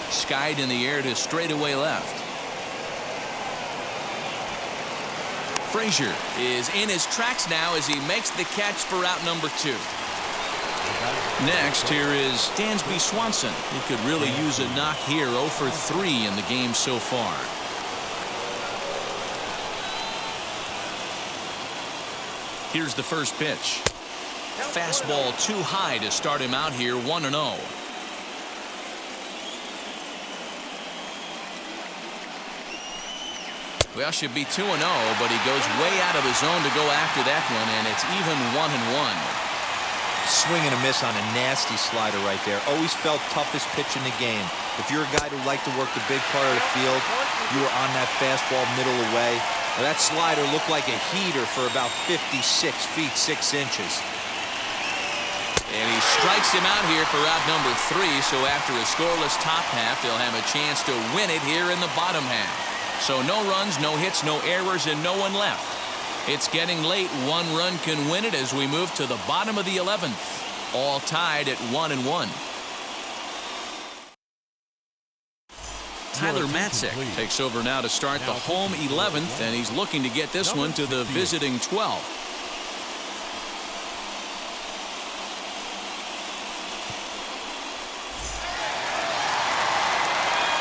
Skied in the air to straightaway left. Frazier is in his tracks now as he makes the catch for out number 2. Next, here is Dansby Swanson. He could really use a knock here. 0 for 3 in the game so far. Here's the first pitch. Fastball too high to start him out here. 1-0. Well, should be 2-0, but he goes way out of his zone to go after that one, and it's even 1-1. Swing and a miss on a nasty slider right there. Always felt toughest pitch in the game. If you're a guy who liked to work the big part of the field, you were on that fastball middle away. Now, that slider looked like a heater for about 56 feet 6 inches. And he strikes him out here for out number 3, so after a scoreless top half, they'll have a chance to win it here in the bottom half. So no runs, no hits, no errors, and no one left. It's getting late. 1 run can win it as we move to the bottom of the 11th. All tied at 1-1. Tyler Matzek takes over now to start the home 11th, and he's looking to get this one to the visiting 12th.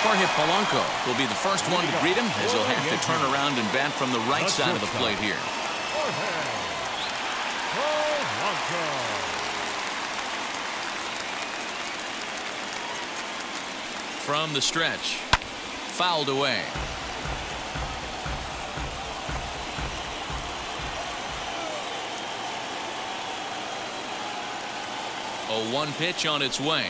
Jorge Polanco will be the first one to greet him as he'll have to turn around and bat from the right side of the plate here. From the stretch, fouled away. A 1 pitch on its way.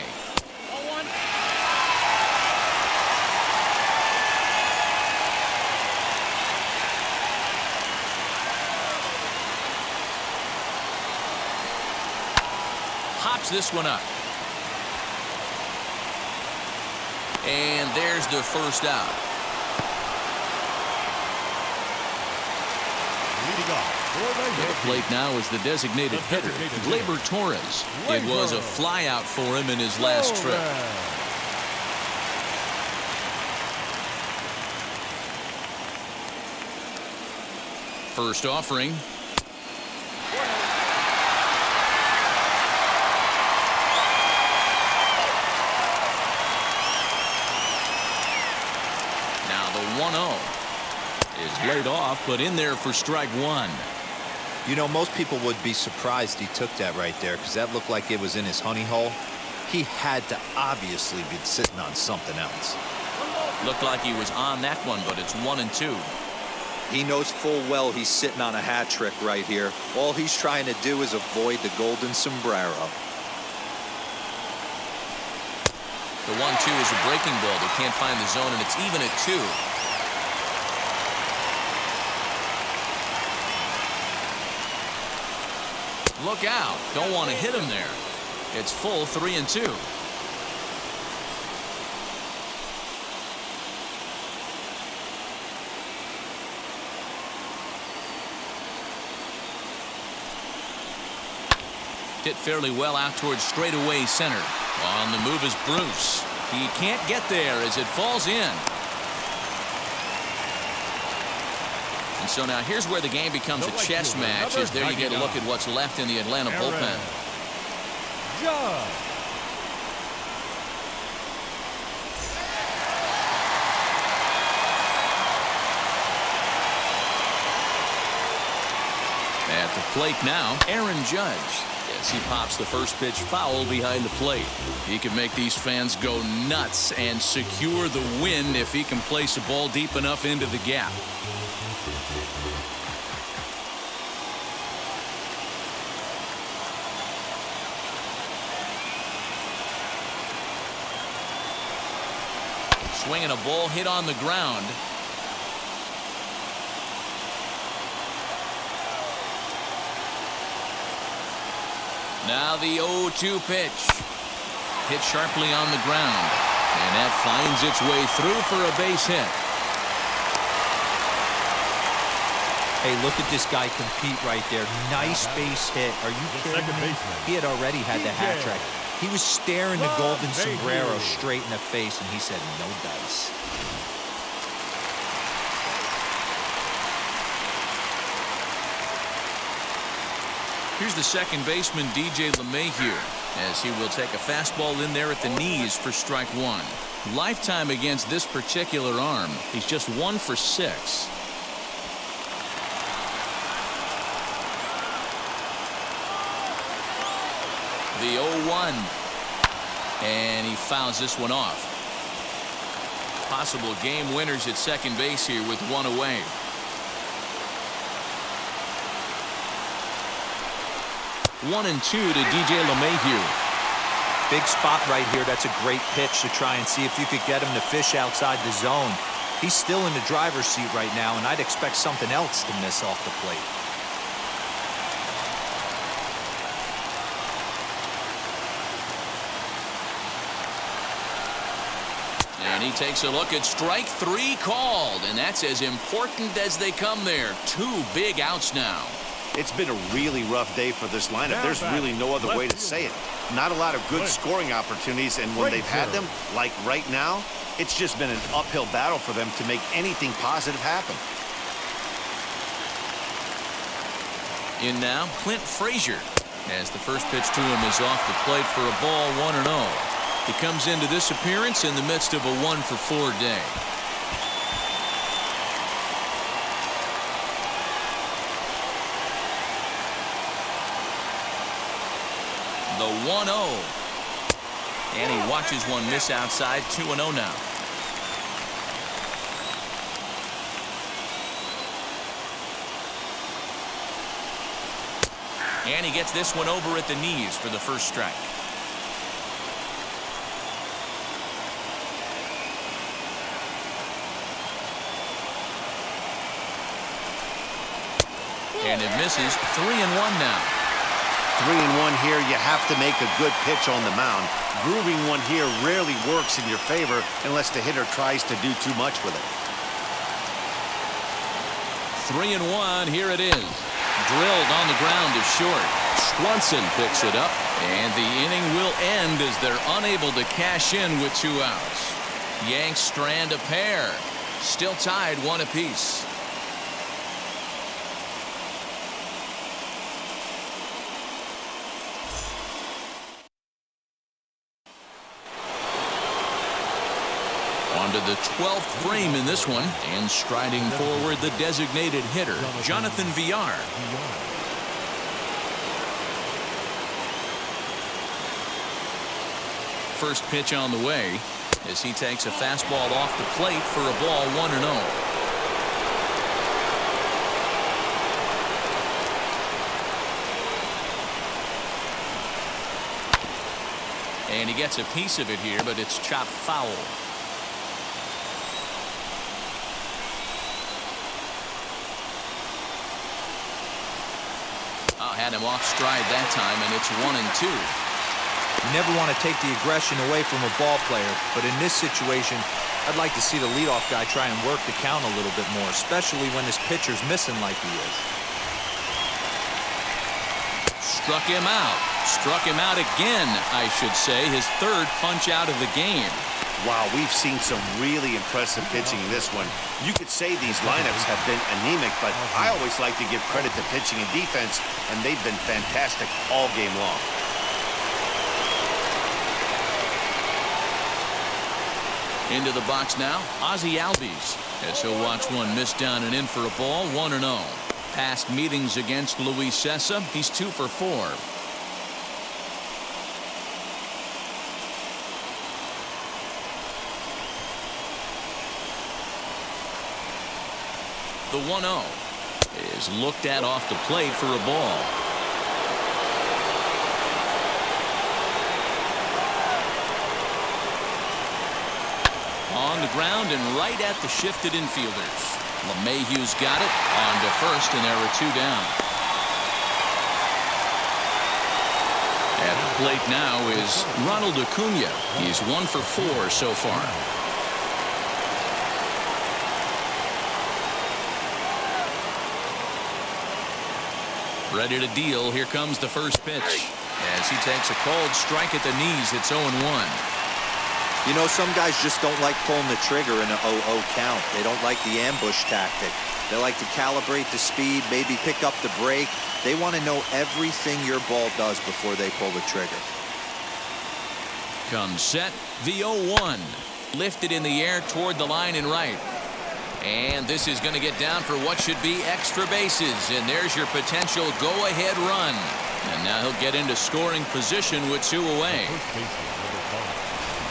Hops this one up. And there's the first out. Leading off for the Yankees. The plate now is the designated hitter, Glaber Torres. It was a flyout for him in his last trip. First offering. played off, but in there for strike one. You know, most people would be surprised he took that right there because that looked like it was in his honey hole. He had to obviously be sitting on something else. Looked like he was on that one, but it's 1-2. He knows full well he's sitting on a hat trick right here. All he's trying to do is avoid the golden sombrero. The 1-2 is a breaking ball. They can't find the zone, and it's even at 2. Look out. Don't want to hit him there. It's full 3-2. Hit fairly well out towards straightaway center. On the move is Bruce. He can't get there as it falls in. And so now here's where the game becomes a chess match, as there you get a look at what's left in the Atlanta bullpen. At the plate now, Aaron Judge. As he pops the first pitch foul behind the plate. He can make these fans go nuts and secure the win if he can place a ball deep enough into the gap. Swinging a ball hit on the ground. Now the 0-2 pitch. Hit sharply on the ground. And that finds its way through for a base hit. Hey, look at this guy compete right there. Nice base hit. Are you kidding me? He had already had the hat trick. He was staring the golden sombrero straight in the face, and he said, no dice. Here's the second baseman, DJ LeMahieu, as he will take a fastball in there at the knees for strike one. Lifetime against this particular arm, he's just 1 for 6. The 0-1. And he fouls this one off. Possible game winners at second base here with 1 away. One and 2 to DJ LeMahieu. Big spot right here. That's a great pitch to try and see if you could get him to fish outside the zone. He's still in the driver's seat right now, and I'd expect something else to miss off the plate. And he takes a look at strike 3 called, and that's as important as they come there. 2 big outs now. It's been a really rough day for this lineup. There's really no other way to say it. Not a lot of good scoring opportunities, and when they've had them, like right now, it's just been an uphill battle for them to make anything positive happen. In now, Clint Frazier, as the first pitch to him is off the plate for a ball, 1-0. He comes into this appearance in the midst of a 1-for-4 day. The 1-0. And he watches one miss outside. 2-0 now. And he gets this one over at the knees for the first strike. And it misses. 3-1 now. 3-1 here. You have to make a good pitch on the mound. Grooving one here rarely works in your favor unless the hitter tries to do too much with it. 3-1. Here it is. Drilled on the ground to short. Swanson picks it up, and the inning will end as they're unable to cash in with 2 outs. Yanks strand a pair. Still tied 1 apiece. to the 12th frame in this one, and striding forward the designated hitter, Jonathan Villar. First pitch on the way as he takes a fastball off the plate for a ball 1-0. And he gets a piece of it here, but it's chopped foul. Had him off stride that time, and it's 1-2. You never want to take the aggression away from a ball player, but in this situation, I'd like to see the leadoff guy try and work the count a little bit more, especially when his pitcher's missing like he is. Struck him out. Struck him out again, I should say. His third punch out of the game. Wow, we've seen some really impressive pitching in this one. You could say these lineups have been anemic, but I always like to give credit to pitching and defense, and they've been fantastic all game long. Into the box now, Ozzie Albies, as he'll watch one miss down and in for a ball, 1-0. Past meetings against Luis Cessa, he's 2 for 4. The 1-0 is looked at off the plate for a ball. On the ground and right at the shifted infielders. LeMahieu's got it on to first, and there are 2 down. At the plate now is Ronald Acuna. He's 1 for 4 so far. Ready to deal. Here comes the first pitch. As he takes a cold strike at the knees, it's 0-1. You know, some guys just don't like pulling the trigger in an 0-0 count. They don't like the ambush tactic. They like to calibrate the speed, maybe pick up the break. They want to know everything your ball does before they pull the trigger. Comes set, the 0-1. Lifted in the air toward the line and right. And this is going to get down for what should be extra bases. And there's your potential go-ahead run. And now he'll get into scoring position with 2 away.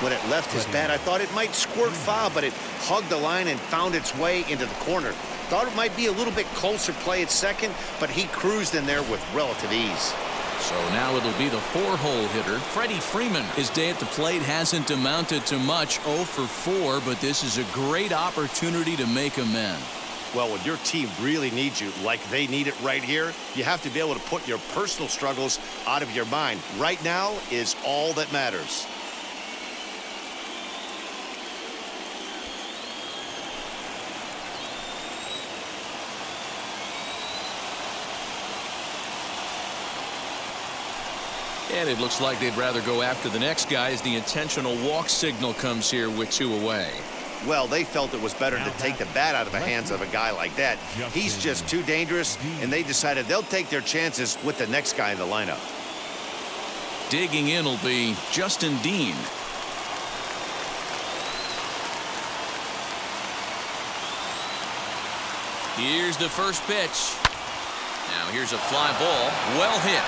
When it left his bat, I thought it might squirt foul, but it hugged the line and found its way into the corner. Thought it might be a little bit closer play at second, but he cruised in there with relative ease. So now it'll be the 4-hole hitter, Freddie Freeman. His day at the plate hasn't amounted to much, 0 for 4, but this is a great opportunity to make amends. Well, when your team really needs you, like they need it right here, you have to be able to put your personal struggles out of your mind. Right now is all that matters. And it looks like they'd rather go after the next guy as the intentional walk signal comes here with 2 away. Well, they felt it was better to take the bat out of the hands of a guy like that. He's just too dangerous, and they decided they'll take their chances with the next guy in the lineup. Digging in will be Justin Dean. Here's the first pitch. Now here's a fly ball, well hit.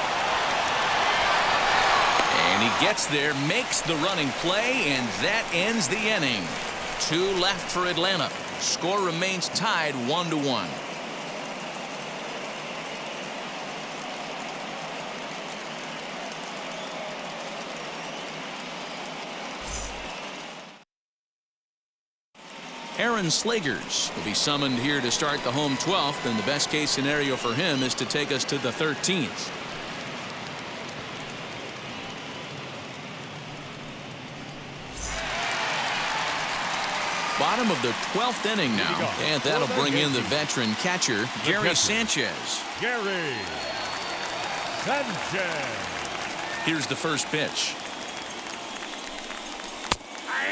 And he gets there, makes the running play, and that ends the inning. 2 left for Atlanta. Score remains tied 1-1. Aaron Slegers will be summoned here to start the home 12th, and the best case scenario for him is to take us to the 13th. Bottom of the 12th inning now, and that'll bring in the veteran catcher, Gary Sanchez. Gary Sanchez. Here's the first pitch.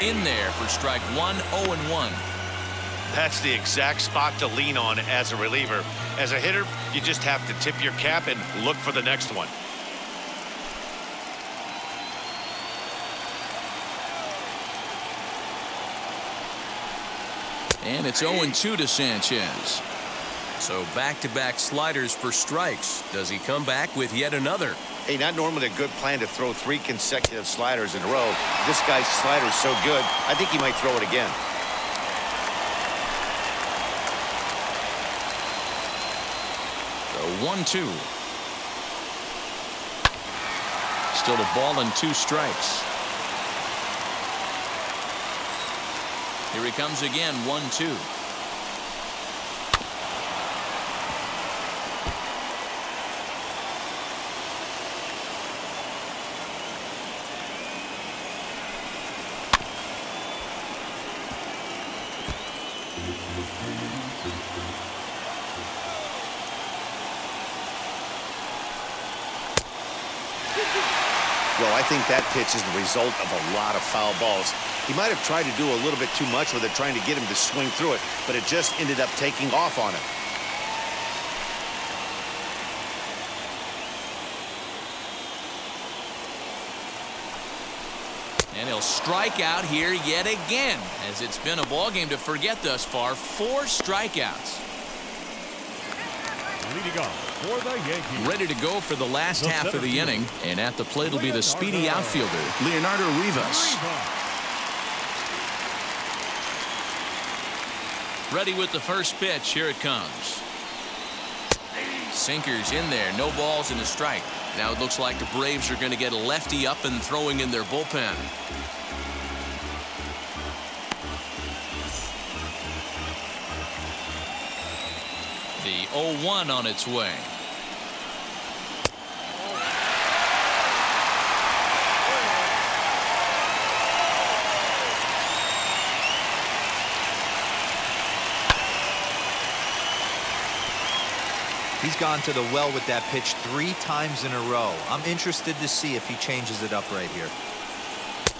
In there for strike 1, 0-1. That's the exact spot to lean on as a reliever. As a hitter, you just have to tip your cap and look for the next one. And it's 0-2 to Sanchez. So back-to-back sliders for strikes. Does he come back with yet another? Hey, not normally a good plan to throw 3 consecutive sliders in a row. This guy's slider's so good, I think he might throw it again. So 1-2. Still a ball and 2 strikes. Here he comes again, 1-2. Well, I think that pitch is the result of a lot of foul balls. He might have tried to do a little bit too much with it, trying to get him to swing through it, but it just ended up taking off on him. And he'll strike out here yet again, as it's been a ball game to forget thus far. 4 strikeouts. Leading off for the Yankees. Ready to go for the last half of the inning. And at the plate will be the speedy outfielder, Leonardo Rivas. Ready with the first pitch. Here it comes. Sinkers in there. No balls and a strike. Now it looks like the Braves are going to get a lefty up and throwing in their bullpen. The 0-1 on its way. He's gone to the well with that pitch 3 times in a row. I'm interested to see if he changes it up right here.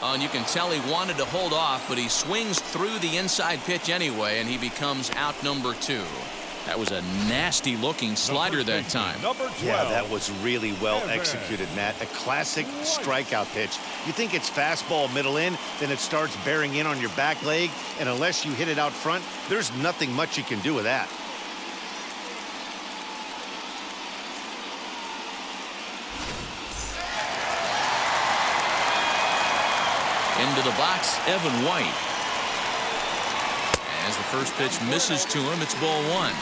And you can tell he wanted to hold off, but he swings through the inside pitch anyway, and he becomes out number 2. That was a nasty looking slider that time. Yeah, that was really well executed, Matt. A classic strikeout pitch. You think it's fastball middle in, then it starts bearing in on your back leg, and unless you hit it out front, there's nothing much you can do with that. Into the box, Evan White. As the first pitch misses to him, it's ball 1.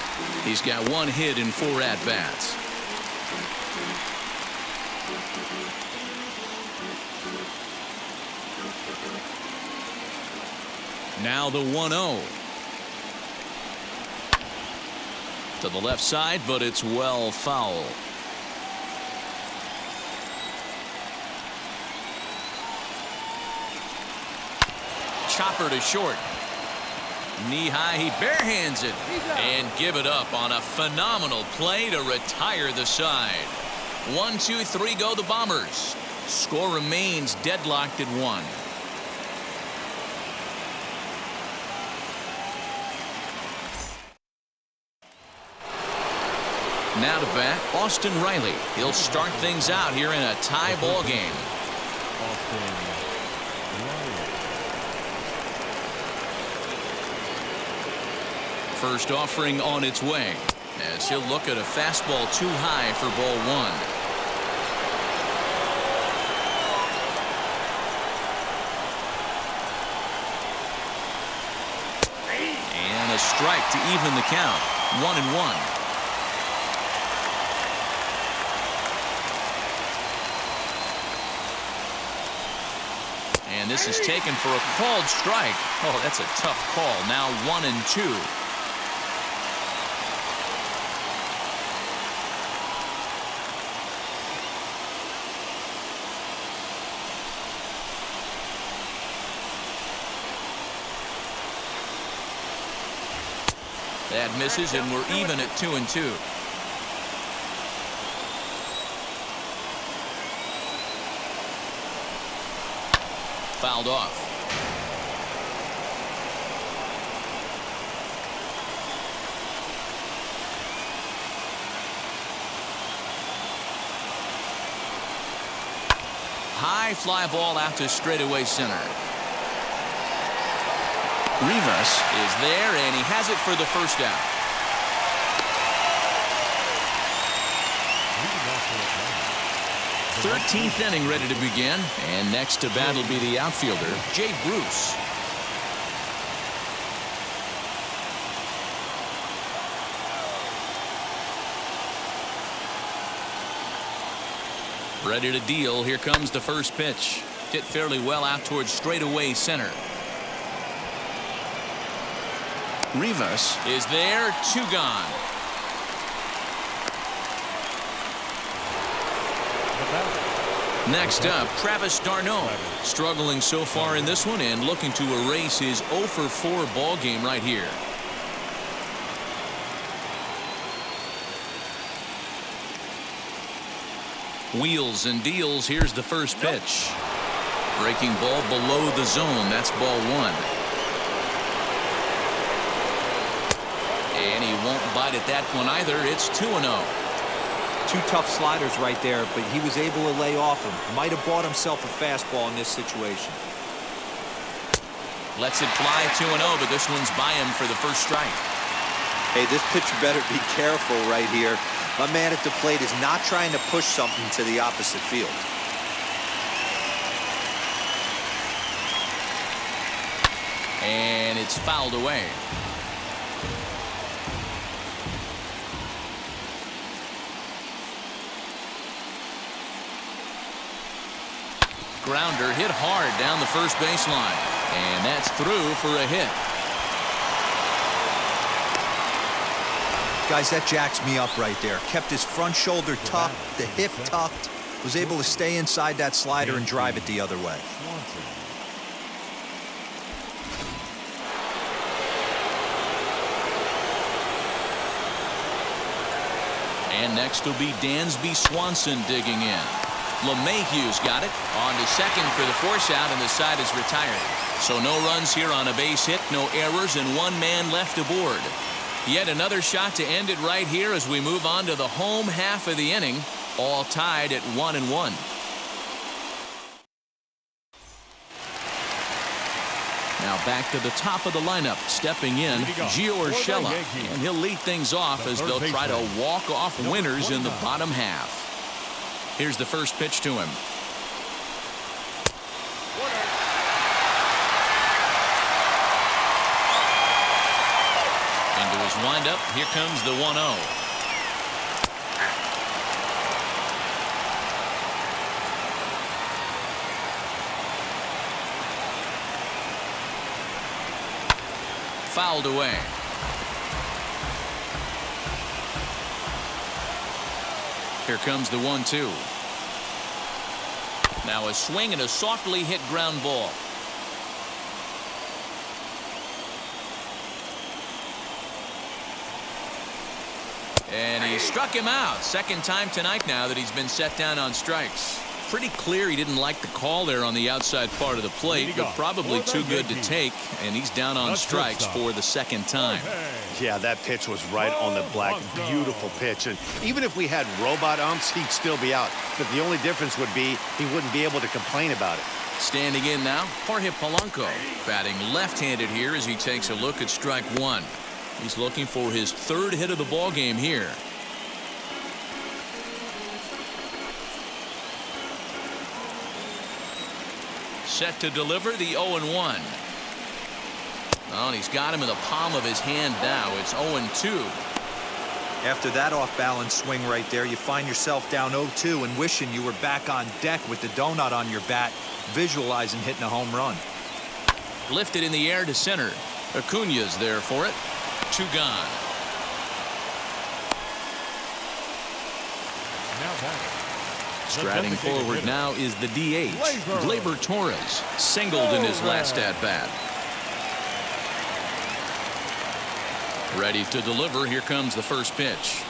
He's got 1 hit in 4 at-bats. Now the 1-0. To the left side, but it's well foul. Chopper to short. Knee high, he barehands it and give it up on a phenomenal play to retire the side. 1, 2, 3 go the Bombers. Score remains deadlocked at 1. Now to bat, Austin Riley. He'll start things out here in a tie ball game. First offering on its way, as he'll look at a fastball too high for ball 1. And a strike to even the count. 1-1. And this is taken for a called strike. Oh, that's a tough call. Now 1-2. That misses, and we're even at 2-2. Fouled off. High fly ball out to straightaway center. Rivas is there, and he has it for the first out. 13th inning ready to begin, and next to bat will be the outfielder, Jay Bruce. Ready to deal. Here comes the first pitch. Hit fairly well out towards straightaway center. Rivas is there. 2 gone. Next up, Travis d'Arnaud, struggling so far in this one and looking to erase his 0 for 4 ball game right here. Wheels and deals. Here's the first pitch. Breaking ball below the zone. That's ball 1. And he won't bite at that one either. It's 2-0. 2 tough sliders right there, but he was able to lay off him. Might have bought himself a fastball in this situation. Lets it fly. 2-0, but this one's by him for the first strike. Hey, this pitcher better be careful right here. My man at the plate is not trying to push something to the opposite field. And it's fouled away. Grounder hit hard down the first baseline, and that's through for a hit. Guys, that jacks me up right there. Kept his front shoulder tucked, the hip tucked, was able to stay inside that slider and drive it the other way. And next will be Dansby Swanson digging in. LeMahieu's got it. On to second for the force out, and the side is retired. So no runs here on a base hit, no errors, and 1 man left aboard. Yet another shot to end it right here as we move on to the home half of the inning, all tied at 1-1. Now back to the top of the lineup, stepping in, Gio Urshela, and he'll lead things off as they'll try to walk off winners in the bottom half. Here's the first pitch to him. Into his windup, here comes the 1-0. Fouled away. Here comes the 1-2. Now a swing and a softly hit ground ball. And he struck him out. Second time tonight now that he's been set down on strikes. Pretty clear he didn't like the call there on the outside part of the plate, but probably too good to take, and he's down on strikes for the second time. Yeah, that pitch was right on the black. Beautiful pitch. And even if we had robot umps, he'd still be out. But the only difference would be he wouldn't be able to complain about it. Standing in now, Jorge Polanco, batting left-handed here as he takes a look at strike 1. He's looking for his 3rd hit of the ball game here. Set to deliver the 0-1. Oh, and he's got him in the palm of his hand now. It's 0-2. After that off-balance swing right there, you find yourself down 0-2 and wishing you were back on deck with the donut on your bat, visualizing hitting a home run. Lifted in the air to center. Acuna's there for it. 2 gone. Now back. Striding forward now is the DH, Glaber Torres, singled in his last at-bat. Ready to deliver. Here comes the first pitch.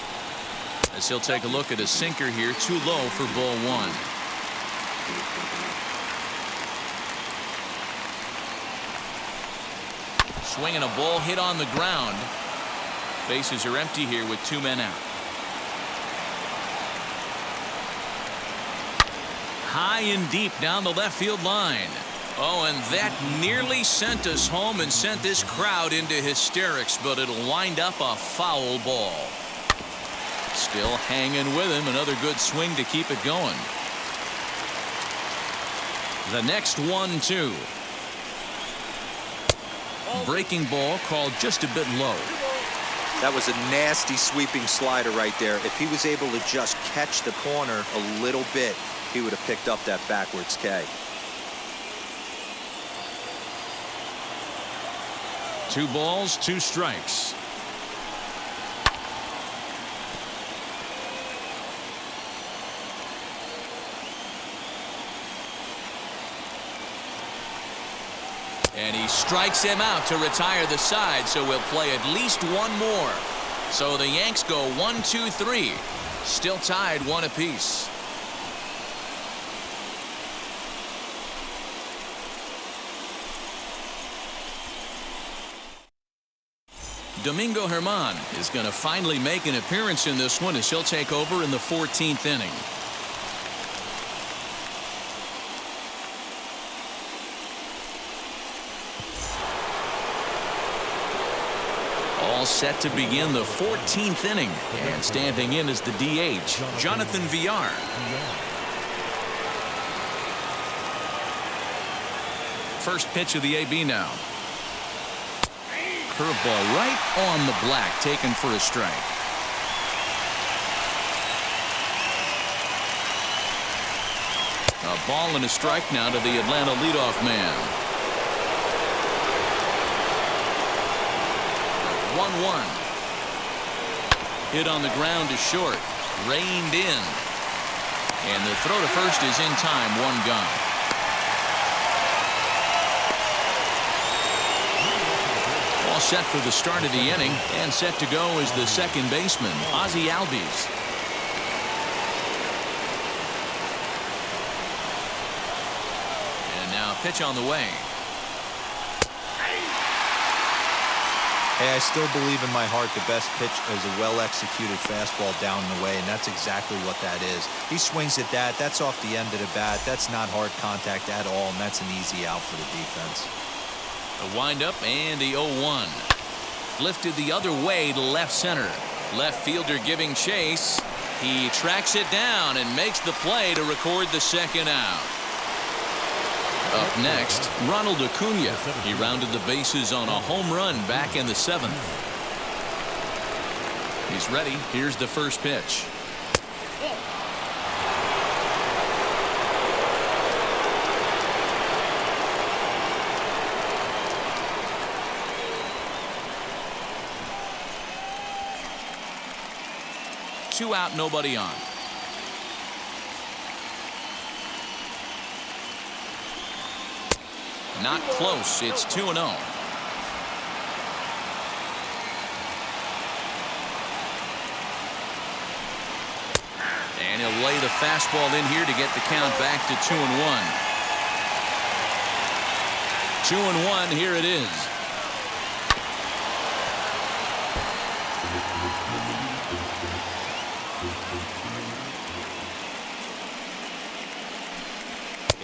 As he'll take a look at a sinker here, too low for ball 1. Swinging a ball hit on the ground. Bases are empty here with 2 men out. High and deep down the left field line. Oh, and that nearly sent us home and sent this crowd into hysterics, but it'll wind up a foul ball. Still hanging with him. Another good swing to keep it going. The next 1-2. Breaking ball called just a bit low. That was a nasty sweeping slider right there. If he was able to just catch the corner a little bit, he would have picked up that backwards K. 2 balls, 2 strikes. And he strikes him out to retire the side, so we'll play at least one more. So the Yanks go 1-2-3. Still tied 1 apiece. Domingo Germán is going to finally make an appearance in this one as he'll take over in the 14th inning. All set to begin the 14th inning, and standing in is the DH, Jonathan Villar. First pitch of the AB now. Curveball right on the black, taken for a strike. A ball and a strike now to the Atlanta leadoff man. 1-1. Hit on the ground to short. Reined in. And the throw to first is in time. 1 gone. All set for the start of the inning, and set to go is the second baseman, Ozzie Albies. And now pitch on the way. Hey, I still believe in my heart the best pitch is a well-executed fastball down and away, and that's exactly what that is. He swings at that. That's off the end of the bat. That's not hard contact at all, and that's an easy out for the defense. A windup and the 0-1. Lifted the other way to left center. Left fielder giving chase. He tracks it down and makes the play to record the second out. Up next, Ronald Acuna. He rounded the bases on a home run back in the 7th. He's ready. Here's the first pitch. Two out, nobody on. Not close. It's 2-0. And he'll lay the fastball in here to get the count back to 2-1. 2-1. Here it is.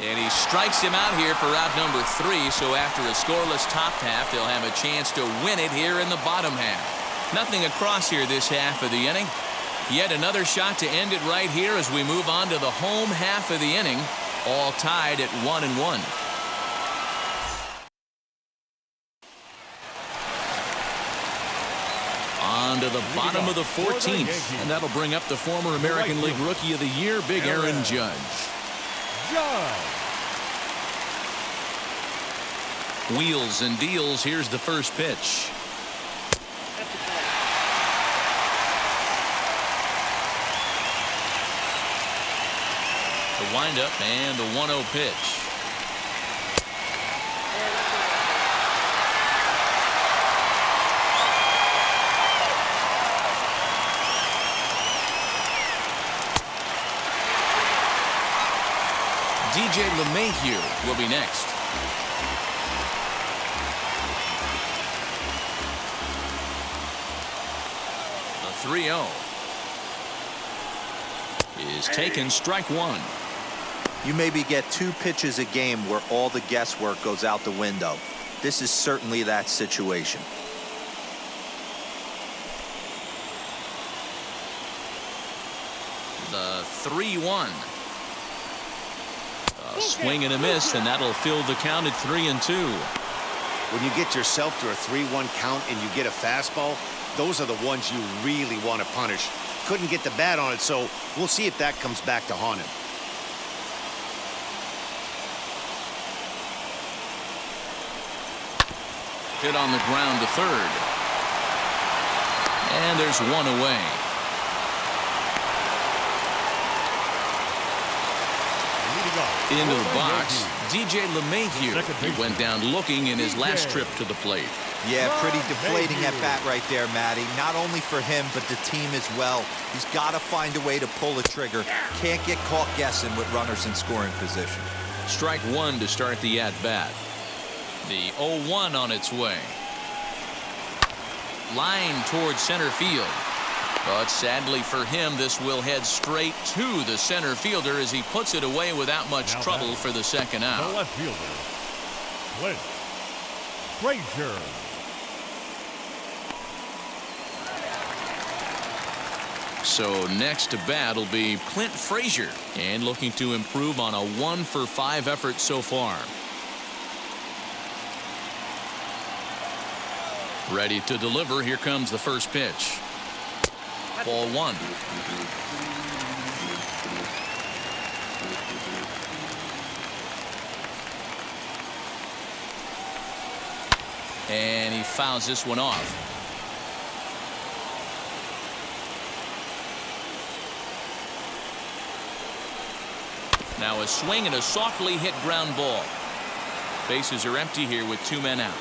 And he strikes him out here for out number 3. So after a scoreless top half, they'll have a chance to win it here in the bottom half. Nothing across here this half of the inning. Yet another shot to end it right here as we move on to the home half of the inning. All tied at 1-1. On to the bottom of the 14th. And that'll bring up the former American League Rookie of the Year, Big Aaron Judge. Wheels and deals. Here's the first pitch. The windup and the 1-0 pitch. DJ LeMahieu will be next. The 3-0 is taken, strike 1. You maybe get 2 pitches a game where all the guesswork goes out the window. This is certainly that situation. The 3-1. A swing and a miss, and that'll fill the count at 3-2. When you get yourself to a 3-1 count and you get a fastball, those are the ones you really want to punish. Couldn't get the bat on it, so we'll see if that comes back to haunt him. Hit on the ground to third. And there's one away. Into the box, DJ LeMahieu. He went down looking in his last trip to the plate. Yeah, pretty deflating at bat right there, Matty. Not only for him, but the team as well. He's got to find a way to pull a trigger. Can't get caught guessing with runners in scoring position. Strike 1 to start the at-bat. The 0-1 on its way. Line towards center field. But sadly for him, this will head straight to the center fielder as he puts it away without much trouble for the second out. The left fielder, Clint Frazier. So next to bat will be Clint Frazier, and looking to improve on a 1-for-5 effort so far. Ready to deliver. Here comes the first pitch. Ball 1. And he fouls this one off. Now a swing and a softly hit ground ball. Bases are empty here with 2 men out.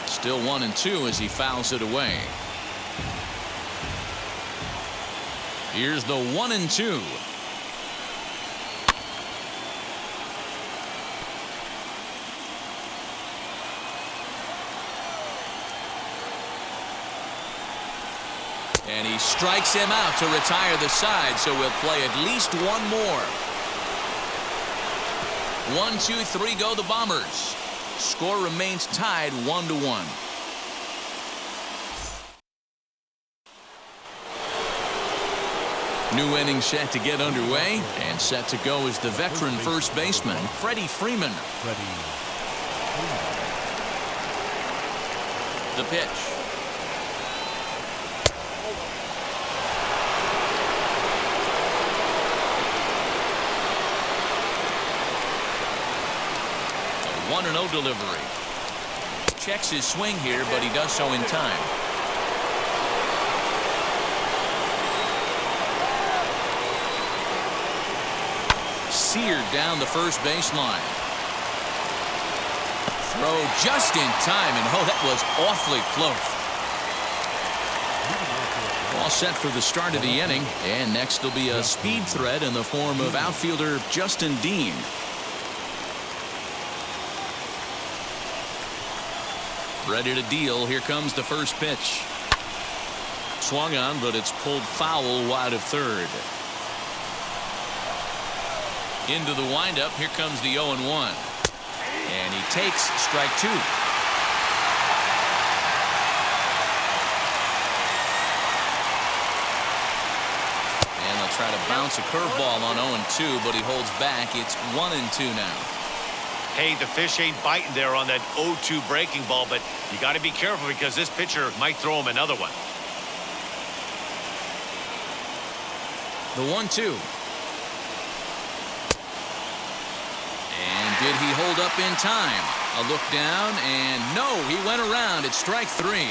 Still 1-2 as he fouls it away. Here's the 1-2. And he strikes him out to retire the side, so we'll play at least one more. 1, 2, 3 go the Bombers. Score remains tied 1-1. New inning set to get underway, and set to go is the veteran first baseman, Freddie Freeman. The pitch. A 1-0 delivery. Checks his swing here, but he does so in time. Seared down the first baseline. Throw just in time, and oh, that was awfully close. All set for the start of the inning, and next will be a speed threat in the form of outfielder Justin Dean. Ready to deal. Here comes the first pitch. Swung on, but it's pulled foul wide of third. Into the windup. Here comes the 0-1. And he takes strike 2. And they'll try to bounce a curveball on 0-2, but he holds back. It's 1-2 now. Hey, the fish ain't biting there on that 0-2 breaking ball, but you got to be careful because this pitcher might throw him another one. The 1-2. And did he hold up in time? A look down, and no, he went around. It's strike 3.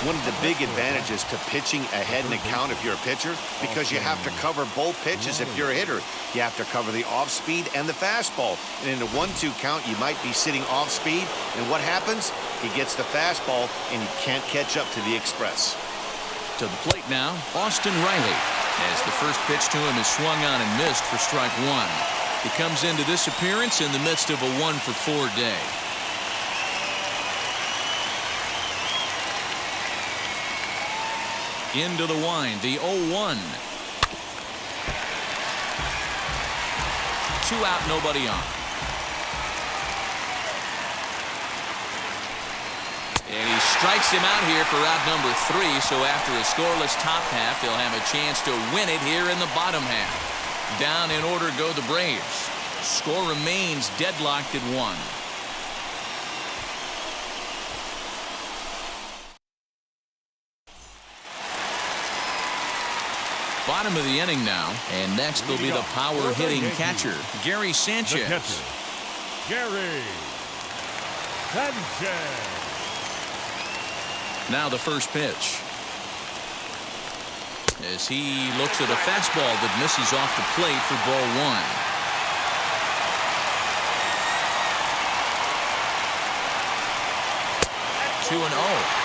One of the big advantages to pitching ahead in the count if you're a pitcher, because you have to cover both pitches if you're a hitter. You have to cover the off speed and the fastball. And in the 1-2 count, you might be sitting off speed. And what happens? He gets the fastball, and he can't catch up to the express. To the plate now, Austin Riley. As the first pitch to him is swung on and missed for strike 1. He comes into this appearance in the midst of a 1-for-4 day. Into the wind, the 0-1. 2 out, nobody on. And he strikes him out here for out number 3. So after a scoreless top half, they'll have a chance to win it here in the bottom half. Down in order go the Braves. Score remains deadlocked at 1. Bottom of the inning now, and next will be the power-hitting catcher, Gary Sanchez. The catcher, Gary Sanchez. Now the first pitch. As he looks at a fastball that misses off the plate for ball 1. 2-0.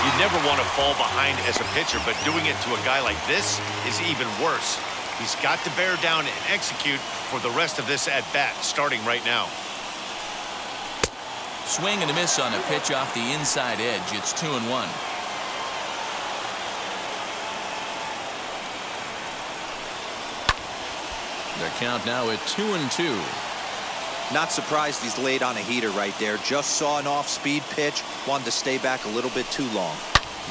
You never want to fall behind as a pitcher, but doing it to a guy like this is even worse. He's got to bear down and execute for the rest of this at-bat, starting right now. Swing and a miss on a pitch off the inside edge. It's 2-1. The count now at 2-2. Not surprised he's laid on a heater right there. Just saw an off-speed pitch. Wanted to stay back a little bit too long.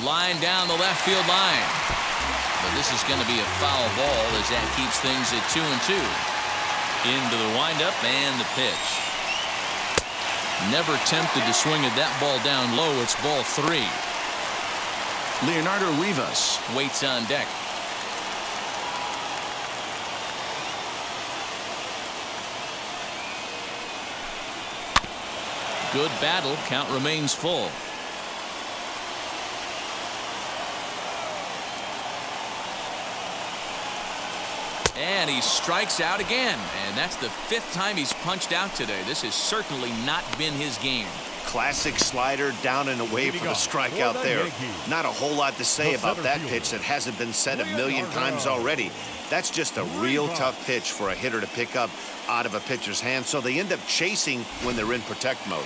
Line down the left field line. But this is going to be a foul ball as that keeps things at 2-2. Into the windup and the pitch. Never tempted to swing at that ball down low. It's ball 3. Leonardo Rivas waits on deck. Good battle. Count remains full. And he strikes out again. And that's the 5th time he's punched out today. This has certainly not been his game. Classic slider down and away for the strikeout there. Not a whole lot to say about that pitch that hasn't been said a million times already. That's just a real tough pitch for a hitter to pick up out of a pitcher's hand, so they end up chasing when they're in protect mode.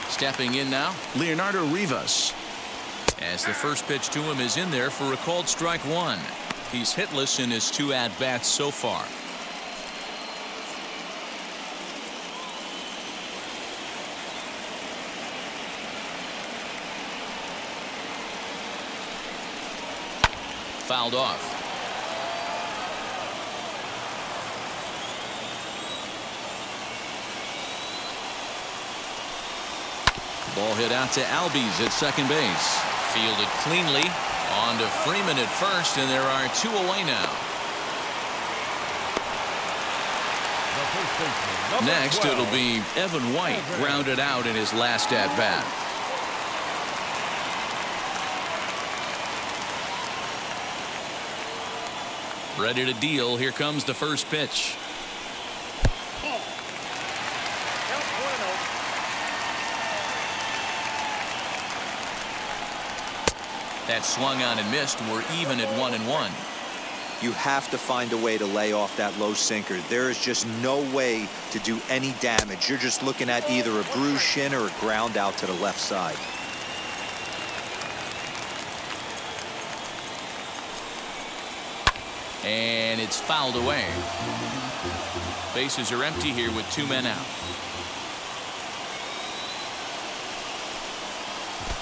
Stepping in now, Leonardo Rivas. As the first pitch to him is in there for a called strike 1. He's hitless in his 2 at-bats so far. Fouled off. Ball hit out to Albies at second base. Fielded cleanly. On to Freeman at first, and there are 2 away now. Next, it'll be Evan White, grounded out in his last at-bat. Ready to deal. Here comes the first pitch. That swung on and missed. We're even at 1-1. You have to find a way to lay off that low sinker. There is just no way to do any damage. You're just looking at either a bruised shin or a ground out to the left side. And it's fouled away. Bases are empty here with 2 men out.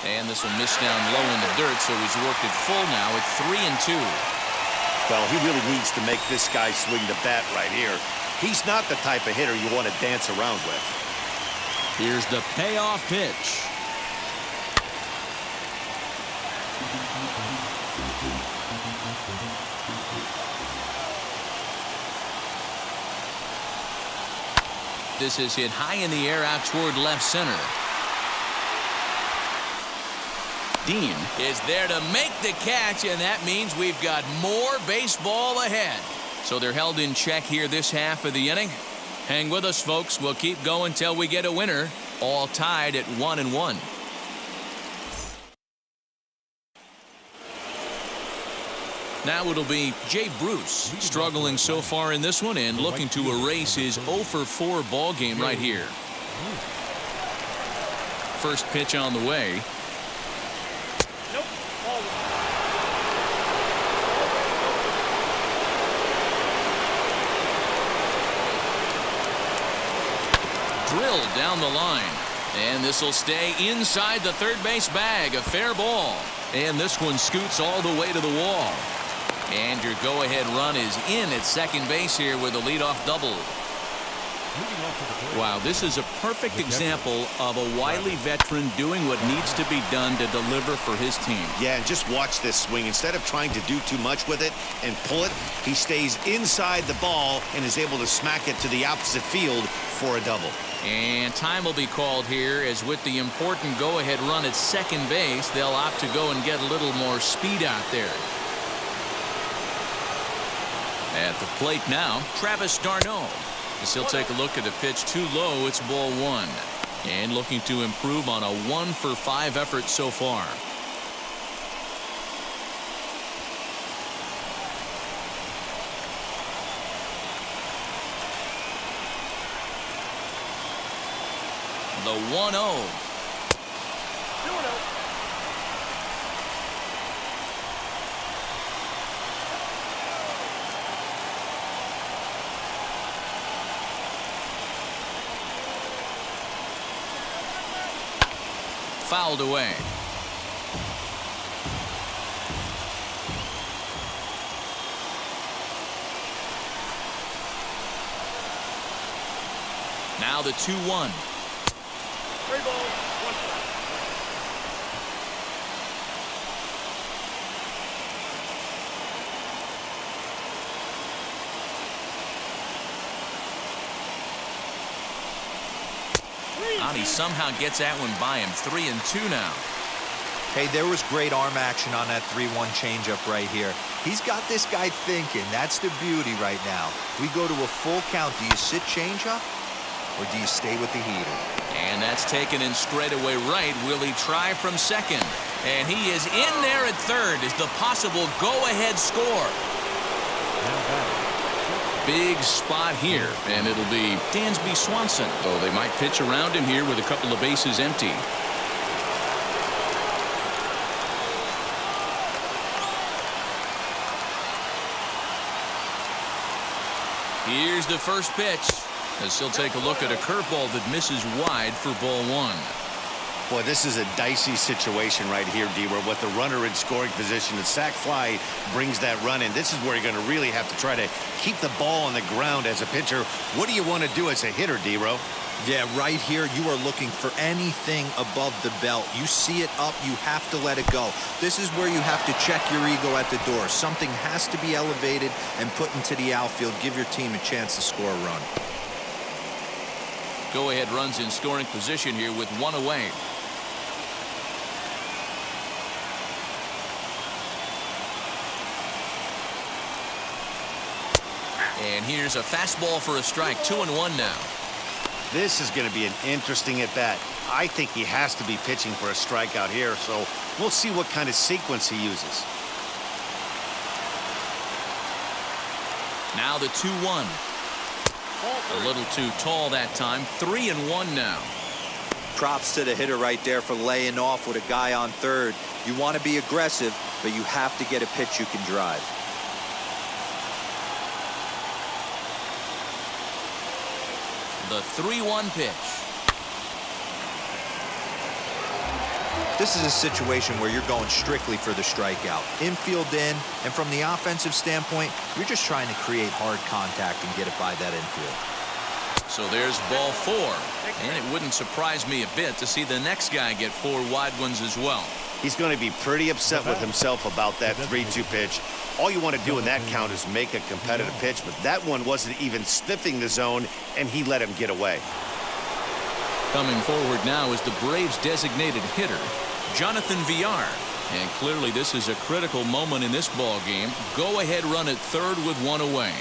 And this will miss down low in the dirt, so he's worked it full now at 3-2. Well, he really needs to make this guy swing the bat right here. He's not the type of hitter you want to dance around with. Here's the payoff pitch. This is hit high in the air out toward left center. Dean is there to make the catch, and that means we've got more baseball ahead. So they're held in check here this half of the inning. Hang with us, folks. We'll keep going till we get a winner. All tied at 1-1. Now it'll be Jay Bruce struggling so far in this one and looking to erase his 0-for-4 ball game right here. First pitch on the way. drilled down the line. And this will stay inside the third base bag. A fair ball. And this one scoots all the way to the wall. And your go-ahead run is in at second base here with a leadoff double. Wow, this is a perfect example of a wily veteran doing what needs to be done to deliver for his team. Yeah, and just watch this swing. Instead of trying to do too much with it and pull it, he stays inside the ball and is able to smack it to the opposite field for a double. And time will be called here, as with the important go-ahead run at second base, they'll opt to go and get a little more speed out there. At the plate now, Travis d'Arnaud. As he'll take a look at a pitch too low, it's ball one. And looking to improve on a 1-for-5 effort so far. The 1-0. Fouled away. Now the 2-1. 3 balls, 1 strike. He somehow gets that one by him. 3-2 now. Hey, there was great arm action on that 3-1 changeup right here. He's got this guy thinking. That's the beauty right now. We go to a full count. Do you sit changeup or do you stay with the heater? And that's taken in straightaway right. Will he try from second? And he is in there at third. Is the possible go-ahead score. Big spot here, and it'll be Dansby Swanson, though they might pitch around him here with a couple of bases empty. Here's the first pitch, as he'll take a look at a curveball that misses wide for ball one. Boy, this is a dicey situation right here, D-Row, with the runner in scoring position. The sac fly brings that run in. This is where you're going to really have to try to keep the ball on the ground as a pitcher. What do you want to do as a hitter, D-Row? Yeah, right here, you are looking for anything above the belt. You see it up, you have to let it go. This is where you have to check your ego at the door. Something has to be elevated and put into the outfield. Give your team a chance to score a run. Go-ahead runs in scoring position here with one away. And here's a fastball for a strike. 2-1 now. This is going to be an interesting at-bat. I think he has to be pitching for a strikeout here, so we'll see what kind of sequence he uses. Now the 2-1. A little too tall that time. 3-1 now. Props to the hitter right there for laying off with a guy on third. You want to be aggressive, but you have to get a pitch you can drive. The 3-1 pitch. This is a situation where you're going strictly for the strikeout. Infield in, and from the offensive standpoint, you're just trying to create hard contact and get it by that infield. So there's ball 4. And it wouldn't surprise me a bit to see the next guy get 4 wide ones as well. He's going to be pretty upset with himself about that 3-2 pitch. All you want to do in that count is make a competitive pitch, but that one wasn't even sniffing the zone, and he let him get away. Coming forward now is the Braves' designated hitter, Jonathan Villar. And clearly this is a critical moment in this ball game. Go-ahead run at third with one away.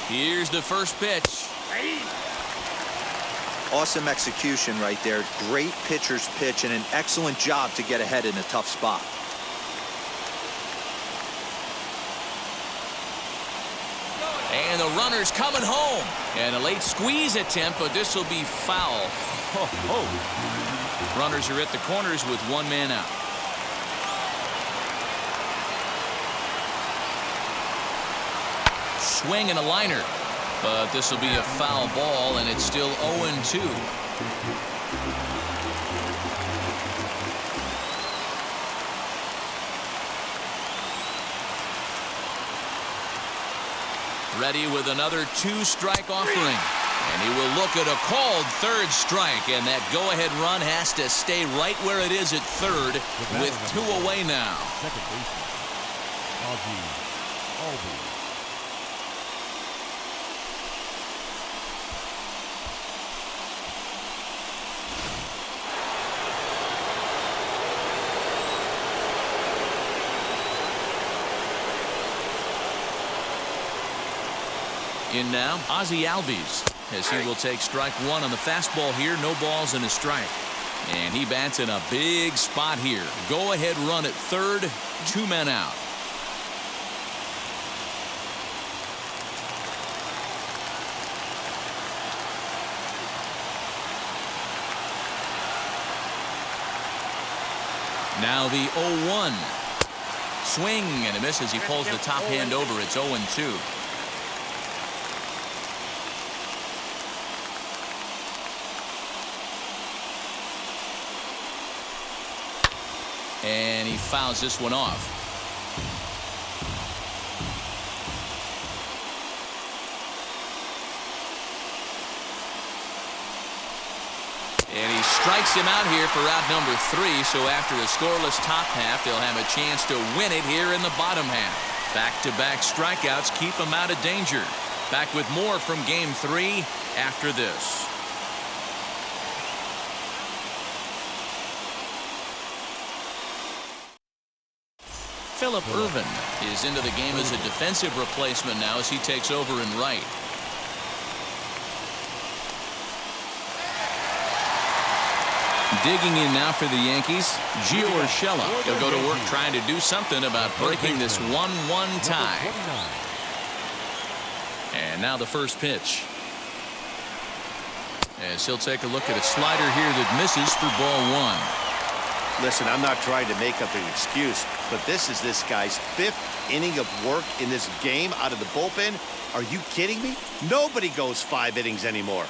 Here's the first pitch. Awesome execution right there. Great pitcher's pitch and an excellent job to get ahead in a tough spot. And the runner's coming home. And a late squeeze attempt, but this will be foul. Runners are at the corners with one man out. Swing and a liner. But this will be a foul ball, and it's still 0-2. Ready with another two-strike offering. And he will look at a called third strike, and that go-ahead run has to stay right where it is at third with 2 away now. Second baseman, Albie. In now, Ozzie Albies, as he will take strike one on the fastball here. No balls and a strike. And he bats in a big spot here. Go-ahead run at third, 2 men out. Now the 0-1. Swing and a miss as he pulls the top hand over. It's 0-2. And he fouls this one off. And he strikes him out here for out number 3. So after a scoreless top half, they'll have a chance to win it here in the bottom half. Back-to-back strikeouts keep him out of danger. Back with more from Game 3 after this. Phillip Ervin is into the game as a defensive replacement now as he takes over in right. Digging in now for the Yankees, Gio Urshela. He'll go to work trying to do something about breaking this 1-1 tie. And now the first pitch. As he'll take a look at a slider here that misses for ball 1. Listen, I'm not trying to make up an excuse, but this is this guy's 5th inning of work in this game out of the bullpen. Are you kidding me? Nobody goes 5 innings anymore.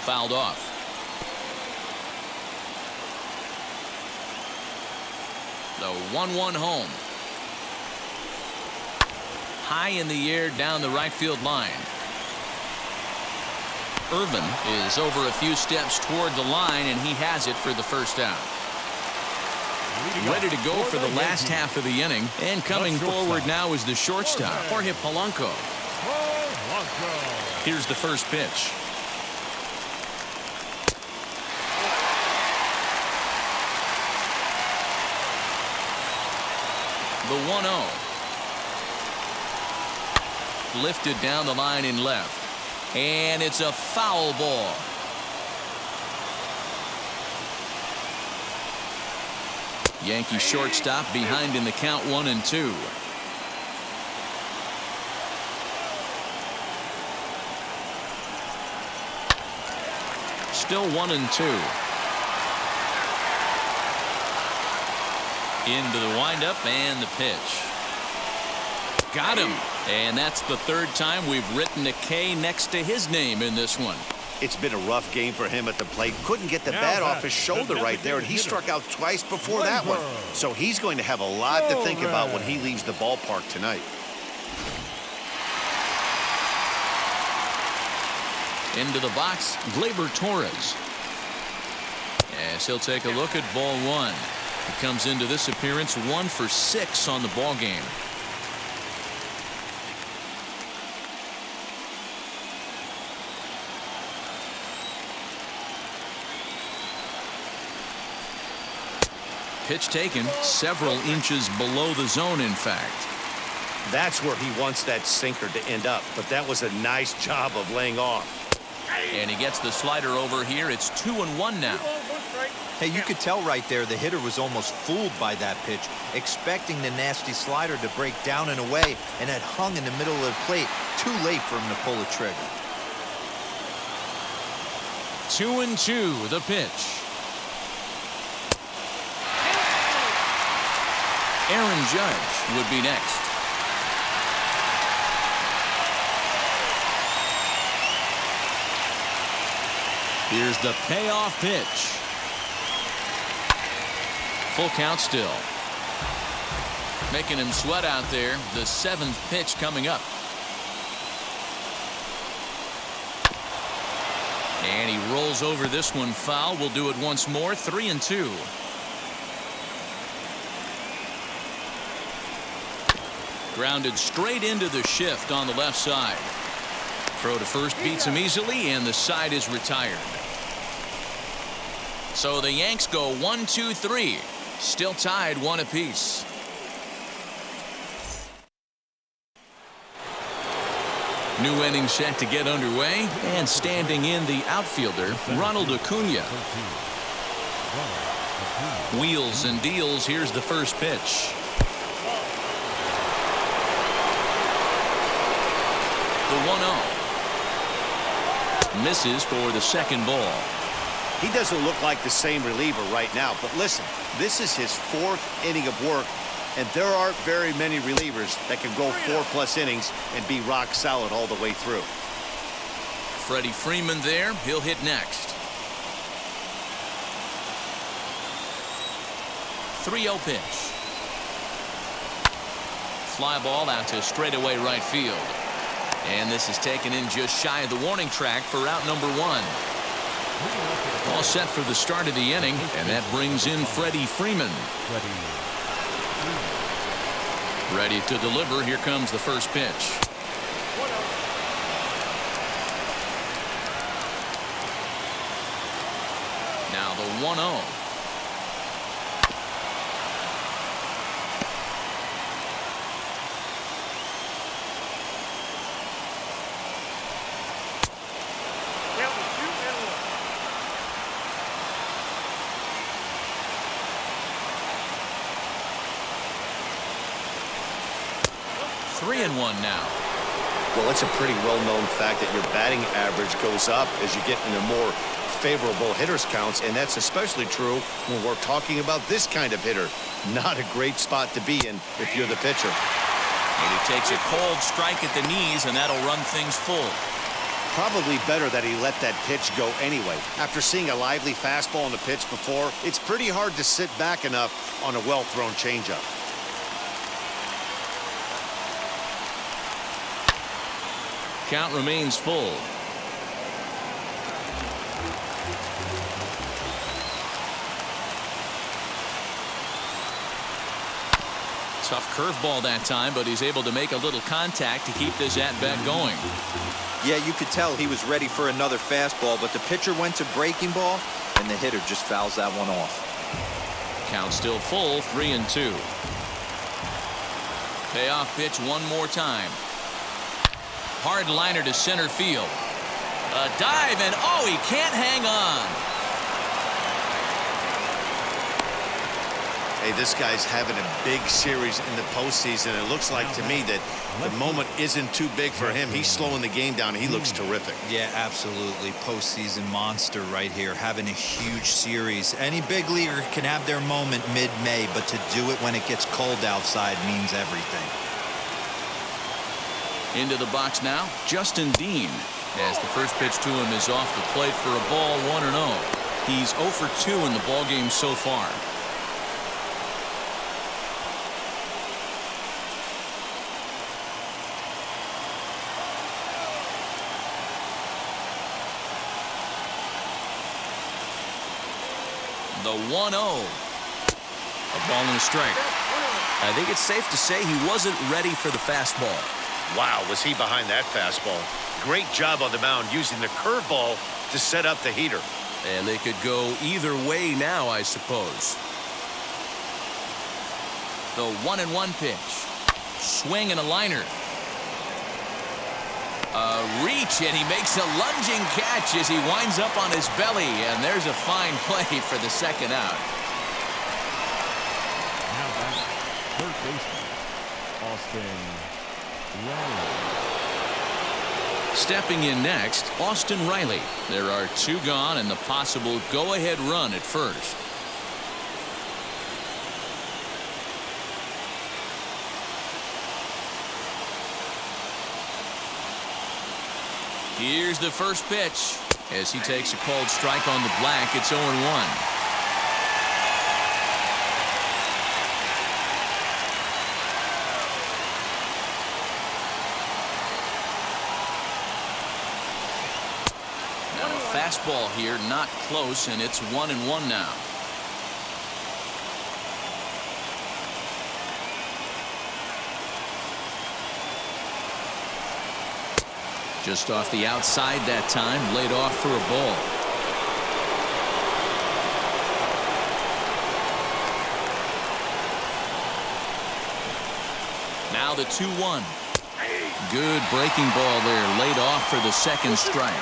Fouled off. The 1-1 home. High in the air down the right field line. Ervin is over a few steps toward the line, and he has it for the first out. Ready to go for the last half of the inning, and coming forward now is the shortstop, Jorge Polanco. Here's the first pitch. The 1-0. Lifted down the line in left. And it's a foul ball. Yankee shortstop behind in the count 1-2. Still 1-2. Into the windup and the pitch. Got him. And that's the 3rd time we've written a K next to his name in this one. It's been a rough game for him at the plate. Couldn't get the bat off his shoulder right there, and he struck out twice before that one. So he's going to have a lot to think about when he leaves the ballpark tonight. Into the box, Glaber Torres. As he'll take a look at ball 1. He comes into this appearance 1 for 6 on the ball game. Pitch taken several inches below the zone, in fact. That's where he wants that sinker to end up, but that was a nice job of laying off. And he gets the slider over here. It's 2-1 now. Hey, you could tell right there the hitter was almost fooled by that pitch, expecting the nasty slider to break down and away, and had hung in the middle of the plate. Too late for him to pull the trigger. 2-2, the pitch. Aaron Judge would be next. Here's the payoff pitch. Full count still. Making him sweat out there. The 7th pitch coming up. And he rolls over this one foul. We'll do it once more. 3-2. Grounded straight into the shift on the left side. Throw to first beats him easily, and the side is retired. So the Yanks go 1-2-3. Still tied 1 apiece. New inning set to get underway, and standing in the outfielder, Ronald Acuna. Wheels and deals. Here's the first pitch. The 1-0. Misses for the second ball. He doesn't look like the same reliever right now, but listen, this is his 4th inning of work, and there aren't very many relievers that can go 4+ innings and be rock solid all the way through. Freddie Freeman there. He'll hit next. 3-0 pitch. Fly ball out to straightaway right field. And this is taken in just shy of the warning track for out number 1. All set for the start of the inning, and that brings in Freddie Freeman. Ready to deliver. Here comes the first pitch. Now the 1-0. Count was 3-1 now. Well, it's a pretty well-known fact that your batting average goes up as you get into more favorable hitters counts, and that's especially true when we're talking about this kind of hitter. Not a great spot to be in if you're the pitcher. And he takes a cold strike at the knees, and that'll run things full. Probably better that he let that pitch go anyway. After seeing a lively fastball on the pitch before, it's pretty hard to sit back enough on a well-thrown changeup. Count remains full. Tough curveball that time, but he's able to make a little contact to keep this at-bat going. Yeah, you could tell he was ready for another fastball, but the pitcher went to breaking ball, and the hitter just fouls that one off. Count still full, 3-2. Payoff pitch one more time. Hard liner to center field. A dive, and oh, he can't hang on. Hey, this guy's having a big series in the postseason. It looks like to me that the moment isn't too big for him. He's slowing the game down. He looks terrific. Yeah, absolutely. Postseason monster right here, having a huge series. Any big leaguer can have their moment mid-May, but to do it when it gets cold outside means everything. Into the box now, Justin Dean, as the first pitch to him is off the plate for a ball, 1-0. He's 0 for 2 in the ballgame so far. The 1-0. A ball and a strike. I think it's safe to say he wasn't ready for the fastball. Wow, was he behind that fastball. Great job on the mound using the curveball to set up the heater. And they could go either way now, I suppose. The 1-1 pitch. Swing and a liner. A reach, and he makes a lunging catch as he winds up on his belly, and there's a fine play for the second out. Now back, third baseman, Austin Riley. Stepping in next, Austin Riley. There are 2 gone and the possible go-ahead run at first. Here's the first pitch. As he takes a called strike on the black, it's 0-1. Now a fastball here, not close, and it's 1-1 now. Just off the outside that time, laid off for a ball. Now the 2-1. Good breaking ball there, laid off for the second strike.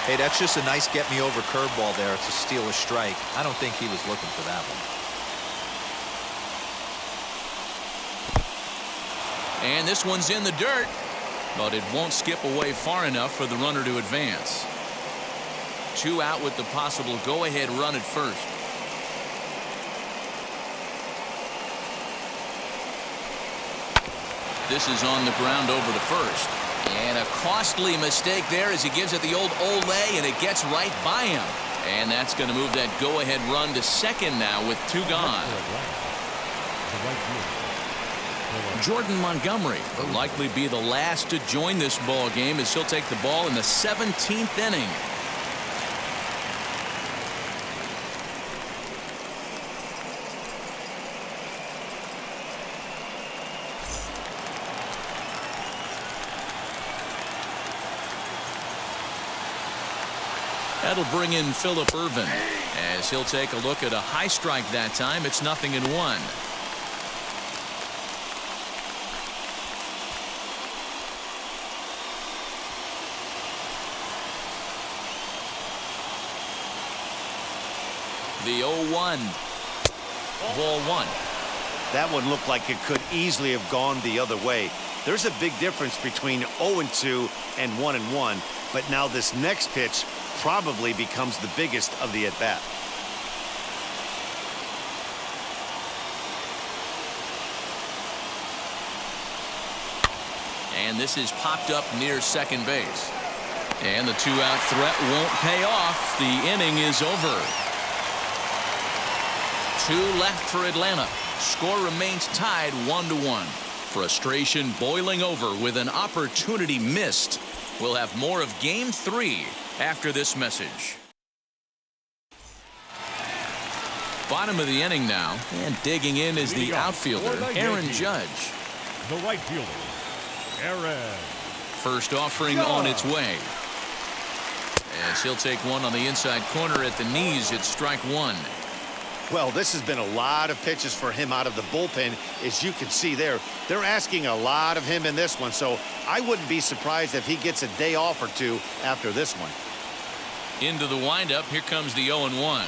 Hey, that's just a nice get-me-over curveball there to steal a strike. I don't think he was looking for that one. And this one's in the dirt. But it won't skip away far enough for the runner to advance. 2 out with the possible go-ahead run at first. This is on the ground over to first. And a costly mistake there as he gives it the old Olay, and it gets right by him. And that's going to move that go-ahead run to second now with 2 gone. Jordan Montgomery will likely be the last to join this ball game as he'll take the ball in the 17th inning. That'll bring in Phillip Ervin as he'll take a look at a high strike that time. It's 0-1. The 0-1. Ball 1. That one looked like it could easily have gone the other way. There's a big difference between 0-2 and 1-1, but now this next pitch probably becomes the biggest of the at-bat. And this is popped up near second base. And the 2-out threat won't pay off. The inning is over. 2 left for Atlanta. Score remains tied 1-1. Frustration boiling over with an opportunity missed. We'll have more of Game 3 after this message. Bottom of the inning now, and digging in is the outfielder, Aaron Judge. The right fielder, Aaron. First offering on its way. As he'll take one on the inside corner at the knees, it's strike 1. Well, this has been a lot of pitches for him out of the bullpen. As you can see there, they're asking a lot of him in this one, so I wouldn't be surprised if he gets a day off or 2 after this one. Into the windup, here comes the 0-1.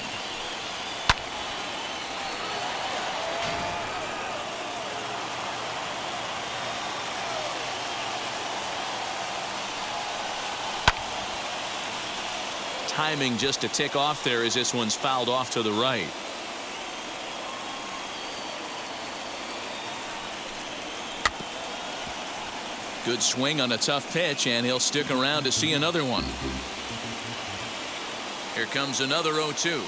Timing just a tick off there as this one's fouled off to the right. Good swing on a tough pitch, and he'll stick around to see another one. Here comes another 0-2.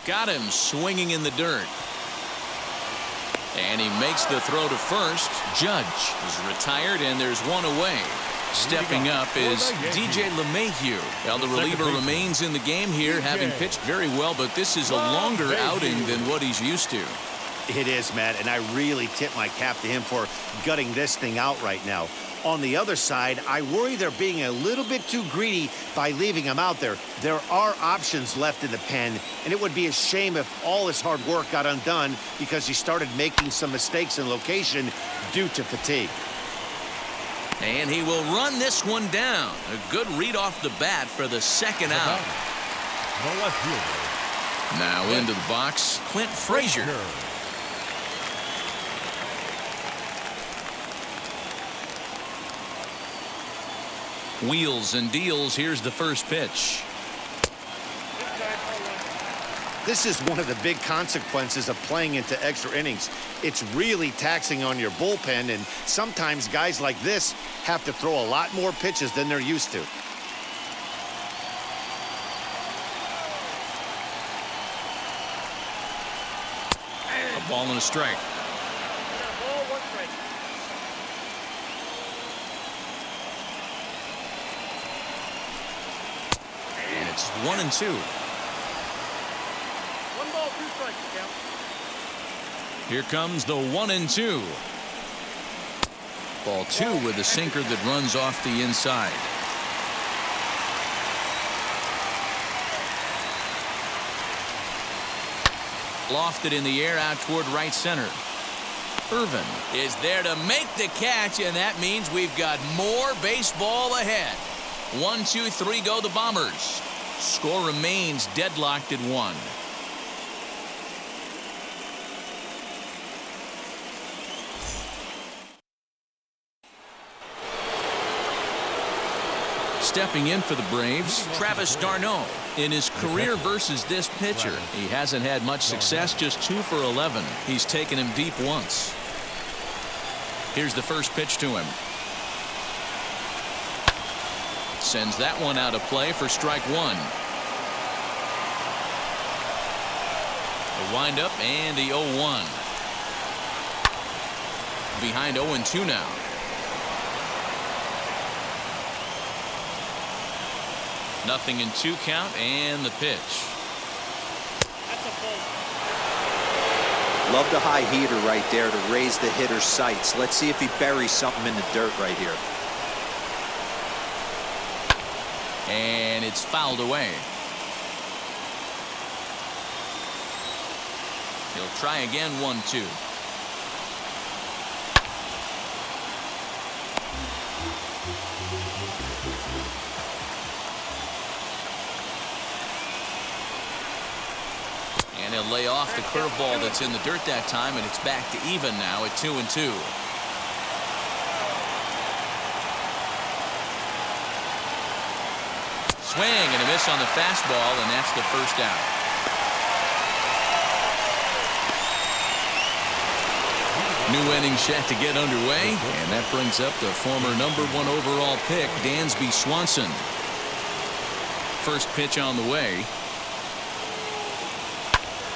Got him swinging in the dirt. And he makes the throw to first. Judge is retired, and there's one away. Stepping up is DJ LeMahieu. Well, the reliever remains in the game here, having pitched very well, but this is a longer outing than what he's used to. It is, Matt, and I really tip my cap to him for gutting this thing out right now. On the other side, I worry they're being a little bit too greedy by leaving him out there. There are options left in the pen, and it would be a shame if all his hard work got undone because he started making some mistakes in location due to fatigue. And he will run this one down. A good read off the bat for the second out. The left fielder. Now into the box, Clint Frazier. Wheels and deals. Here's the first pitch. This is one of the big consequences of playing into extra innings. It's really taxing on your bullpen, and sometimes guys like this have to throw a lot more pitches than they're used to. A ball and a strike. Ball, 1 strike. And it's 1-2. 1 ball, 2 strikes, count. Here comes the 1-2. Ball 2 with a sinker that runs off the inside. Lofted in the air out toward right center. Irvin is there to make the catch, and that means we've got more baseball ahead. 1, 2, 3 go the Bombers. Score remains deadlocked at 1. Stepping in for the Braves, Travis d'Arnaud. In his career versus this pitcher, he hasn't had much success, just 2 for 11. He's taken him deep once. Here's the first pitch to him. Sends that one out of play for strike 1. The windup and the 0-1. Behind 0-2 now. Nothing in 2 count, and the pitch. That's a ball. Love the high heater right there to raise the hitter's sights. Let's see if he buries something in the dirt right here. And it's fouled away. He'll try again, 1-2. And he'll lay off the curveball that's in the dirt that time, and it's back to even now at 2-2. Swing and a miss on the fastball, and that's the first out. New inning set to get underway, and that brings up the former #1 overall pick, Dansby Swanson. First pitch on the way.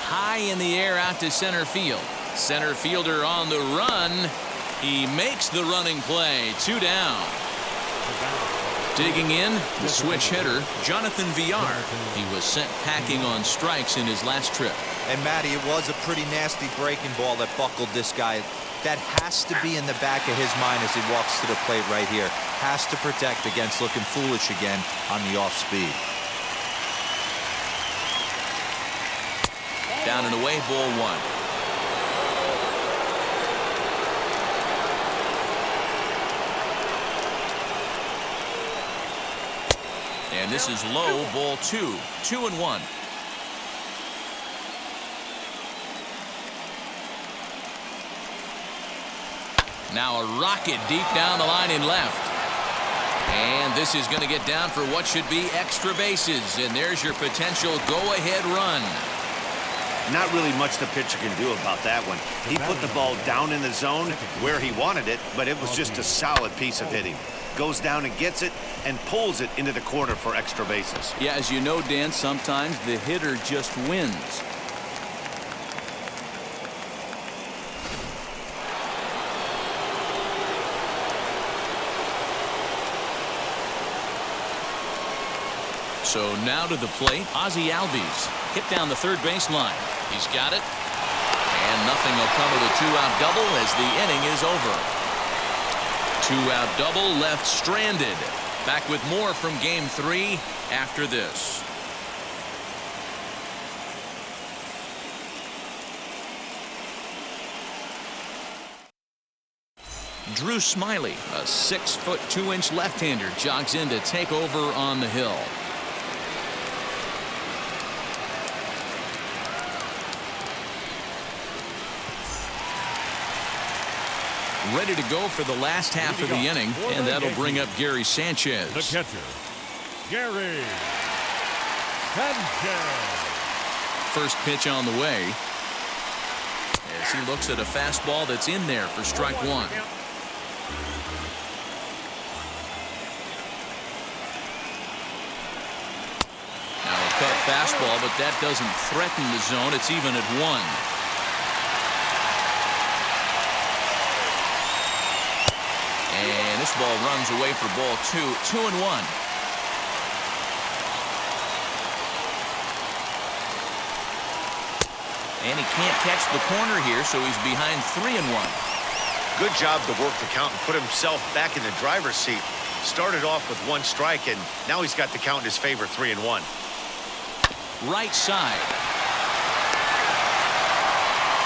High in the air out to center field. Center fielder on the run. He makes the running play. 2 down. Digging in, the switch hitter, Jonathan Villar. He was sent packing on strikes in his last trip. And Matty, it was a pretty nasty breaking ball that buckled this guy. That has to be in the back of his mind as he walks to the plate right here. Has to protect against looking foolish again on the off speed. Down and away, ball 1. And this is low, ball 2. 2-1. Now a rocket deep down the line in left. And this is going to get down for what should be extra bases. And there's your potential go-ahead run. Not really much the pitcher can do about that one. He put the ball down in the zone where he wanted it, but it was just a solid piece of hitting. Goes down and gets it and pulls it into the corner for extra bases. Yeah, as you know, Dan, sometimes the hitter just wins. So now to the plate, Ozzie Albies. Hit down the third baseline. He's got it. And nothing will come of the 2-out double as the inning is over. 2-out double left stranded. Back with more from Game 3 after this. Drew Smiley, a 6-foot 2-inch left-hander, jogs in to take over on the hill. Ready to go for the last half of the inning, and that'll bring up Gary Sanchez. The catcher, Gary Sanchez. first pitch on the way as he looks at a fastball that's in there for strike one. Now a cut fastball, but that doesn't threaten the zone. It's even at 1. And this ball runs away for ball 2. 2-1. And he can't catch the corner here, so he's behind 3-1. Good job to work the count and put himself back in the driver's seat. Started off with 1 strike, and now he's got the count in his favor, 3-1. Right side.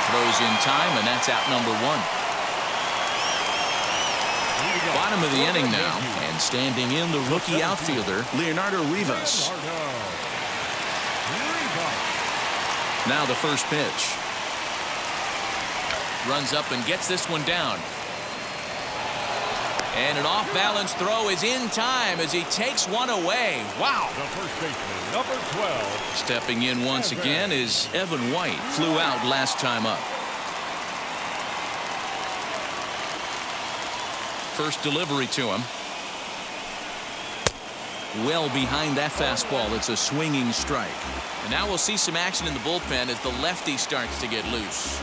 Throws in time, and that's out number 1. Bottom of the inning now, and standing in the rookie outfielder, Leonardo Rivas. Now the first pitch. Runs up and gets this one down. And an off-balance throw is in time as he takes one away. Wow. The first baseman, number 12. Stepping in once again is Evan White. Flew out last time up. First delivery to him. Well behind that fastball. It's a swinging strike. And now we'll see some action in the bullpen as the lefty starts to get loose.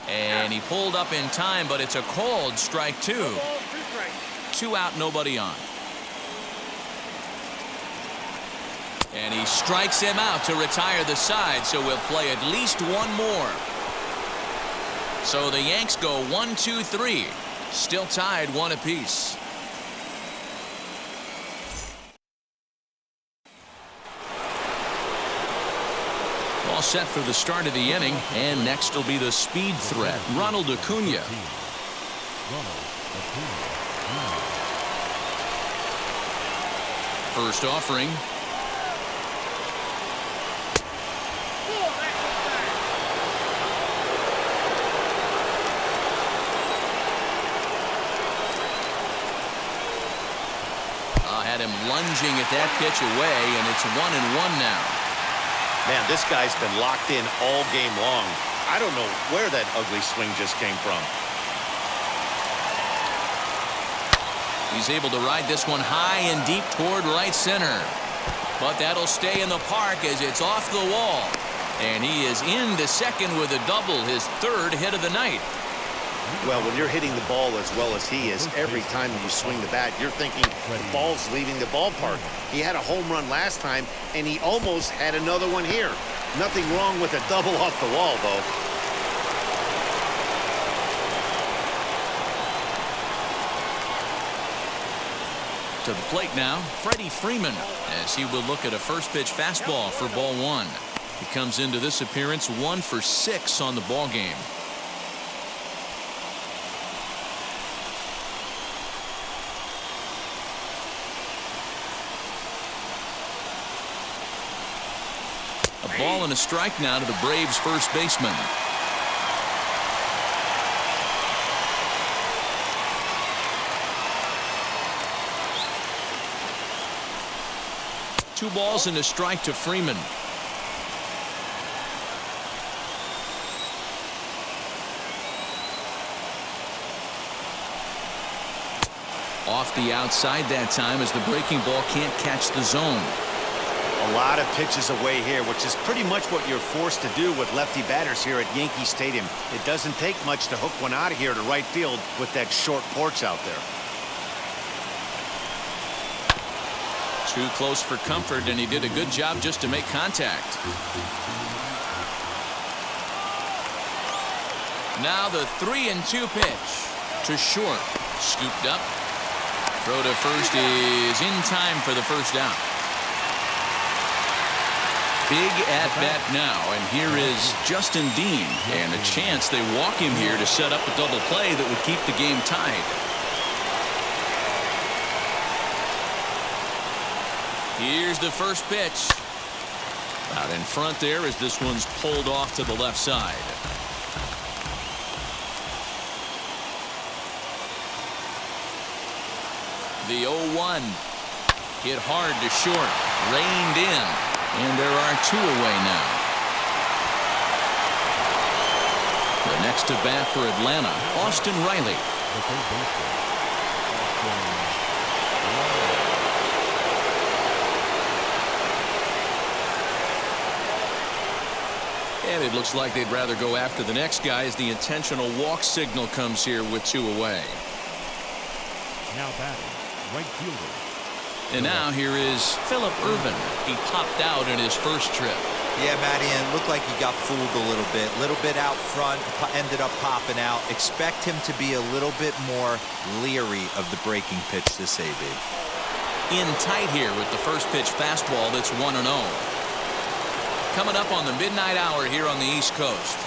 And he pulled up in time, but it's a called strike 2. 2 out, nobody on. And he strikes him out to retire the side, so we'll play at least one more. So the Yanks go 1-2-3, still tied 1 apiece. All set for the start of the inning, and next will be the speed threat, Ronald Acuna. First offering. Had him lunging at that pitch away, and it's 1-1 now. Man, this guy's been locked in all game long. I don't know where that ugly swing just came from. He's able to ride this one high and deep toward right center. But that'll stay in the park as it's off the wall. And he is into second with a double, his 3rd hit of the night. Well, when you're hitting the ball as well as he is, every time you swing the bat, you're thinking the ball's leaving the ballpark. He had a home run last time, and he almost had another one here. Nothing wrong with a double off the wall, though. To the plate now, Freddie Freeman, as he will look at a first pitch fastball for ball 1. He comes into this appearance 1 for 6 on the ball game. A ball and a strike now to the Braves' first baseman. Two balls and a strike to Freeman. Off the outside that time as the breaking ball can't catch the zone. A lot of pitches away here, which is pretty much what you're forced to do with lefty batters here at Yankee Stadium. It doesn't take much to hook one out of here to right field with that short porch out there. Too close for comfort, and he did a good job just to make contact. Now the 3-2 pitch to short. Scooped up. Throw to first is in time for the first out. Big at bat now, and here is Justin Dean, and a chance they walk him here to set up a double play that would keep the game tied. Here's the first pitch. Out in front there as this one's pulled off to the left side. The 0-1. Hit hard to short. Reined in. And there are 2 away now. The next to bat for Atlanta, Austin Riley. And it looks like they'd rather go after the next guy as the intentional walk signal comes here with 2 away. Now batting, right fielder. And now here is Phillip Ervin. He popped out in his first trip. Yeah, Matty, and it looked like he got fooled a little bit out front, ended up popping out. Expect him to be a little bit more leery of the breaking pitch this AB. In tight here with the first pitch fastball that's 1-0. Coming up on the midnight hour here on the East Coast.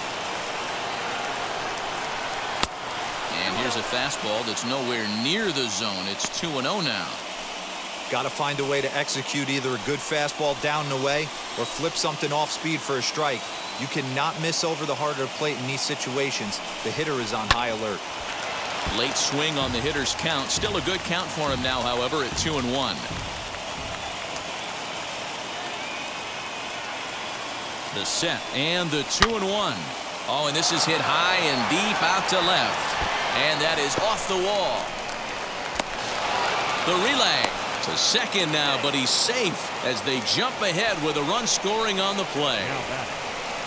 And here's a fastball that's nowhere near the zone. It's 2-0 now. Got to find a way to execute either a good fastball down and away or flip something off speed for a strike. You cannot miss over the heart of the plate in these situations. The hitter is on high alert. Late swing on the hitter's count. Still a good count for him now, however, at 2-1. The set and the 2-1. Oh, and this is hit high and deep out to left. And that is off the wall. The relay to second now, but he's safe as they jump ahead with a run scoring on the play.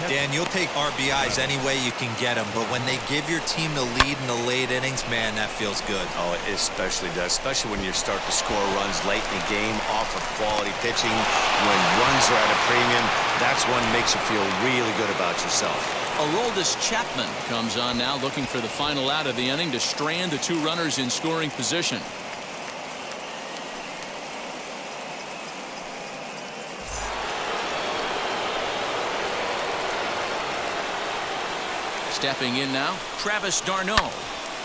Dan, you'll take RBIs any way you can get them, but when they give your team the lead in the late innings, man, that feels good. Oh, it especially does, especially when you start to score runs late in the game off of quality pitching. When runs are at a premium, that's when it makes you feel really good about yourself. Aroldis Chapman comes on now, looking for the final out of the inning to strand the 2 runners in scoring position. Stepping in now, Travis d'Arnaud.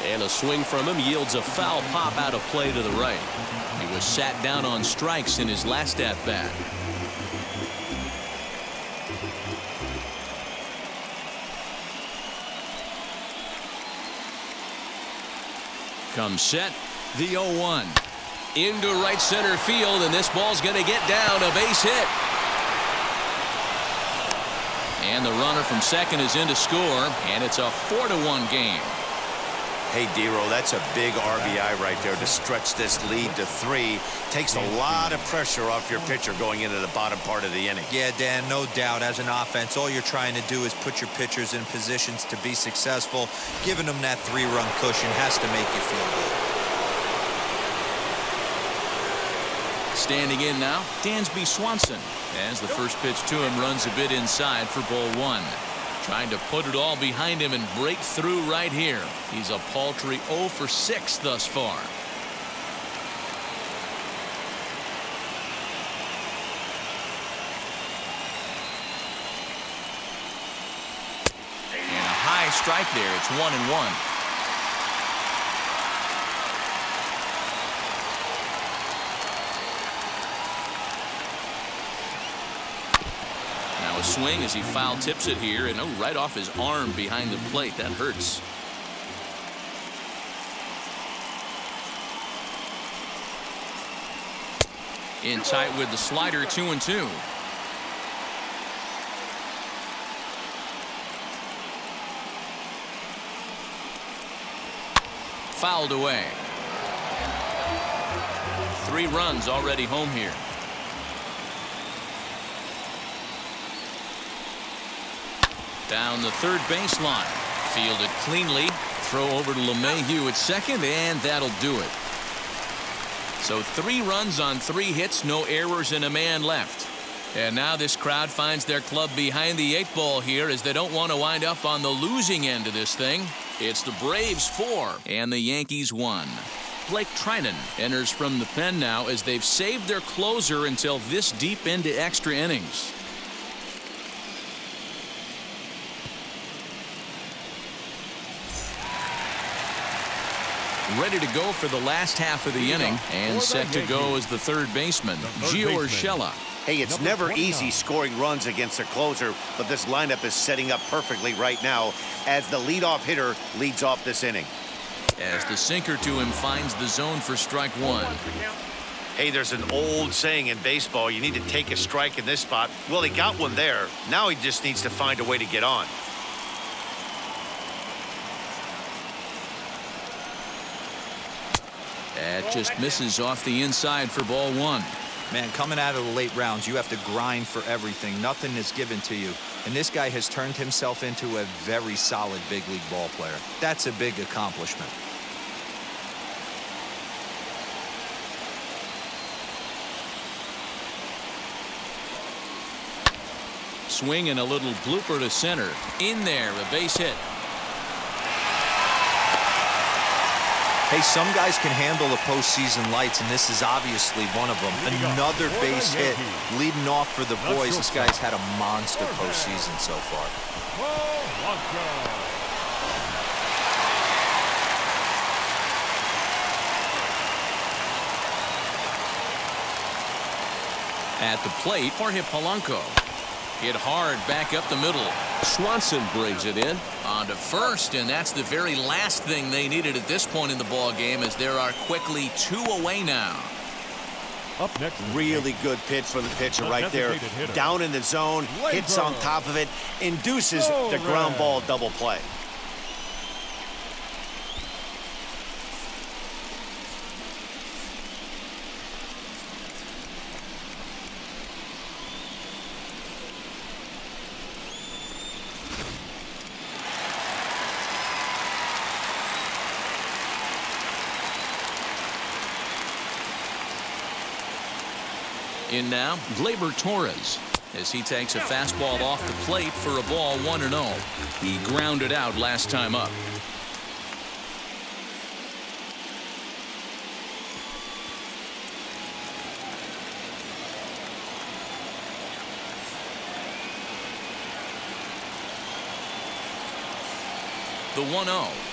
And a swing from him yields a foul pop out of play to the right. He was sat down on strikes in his last at-bat. Comes set, the 0-1. Into right center field, and this ball's going to get down, a base hit. And the runner from second is in to score, and it's a 4-1 game. Hey, D-Roll, that's a big RBI right there to stretch this lead to 3. Takes a lot of pressure off your pitcher going into the bottom part of the inning. Yeah, Dan, no doubt. As an offense, all you're trying to do is put your pitchers in positions to be successful. Giving them that 3-run cushion has to make you feel good. Standing in now, Dansby Swanson, as the first pitch to him runs a bit inside for ball 1. Trying to put it all behind him and break through right here. He's a paltry 0 for 6 thus far. And a high strike there. It's 1-1. A swing as he foul tips it here, and right off his arm behind the plate. That hurts. In tight with the slider, 2-2. Fouled away. 3 runs already home here. Down the third baseline. Fielded cleanly. Throw over to LeMahieu at second, and that'll do it. So 3 runs on 3 hits, no errors, and a man left. And now this crowd finds their club behind the 8 ball here as they don't want to wind up on the losing end of this thing. It's the Braves 4 and the Yankees 1. Blake Trinan enters from the pen now as they've saved their closer until this deep into extra innings. Ready to go for the last half of the inning, and set to go as the third baseman, Gio Urshela. Hey, it's never easy scoring runs against a closer, but this lineup is setting up perfectly right now as the leadoff hitter leads off this inning. as the sinker to him finds the zone for strike one. Hey, there's an old saying in baseball, you need to take a strike in this spot. Well, he got one there. Now he just needs to find a way to get on. That just misses off the inside for ball one. Man, coming out of the late rounds, you have to grind for everything. Nothing is given to you. And this guy has turned himself into a very solid big league ball player. That's a big accomplishment. Swing and a little blooper to center. In there, a base hit. Hey, some guys can handle the postseason lights, and this is obviously one of them. Another base hit leading off for the boys. This guy's had a monster postseason so far. At the plate, Jorge Polanco. Hit hard back up the middle. Swanson brings it in. On to first, and that's the very last thing they needed at this point in the ball game, as there are quickly 2 away now. Up next, Really good pitch from the pitcher right there. Down in the zone, hits on top of it, induces the ground ball double play. In now, Glaber Torres, as he takes a fastball off the plate for a ball 1-0. He grounded out last time up. The 1-0.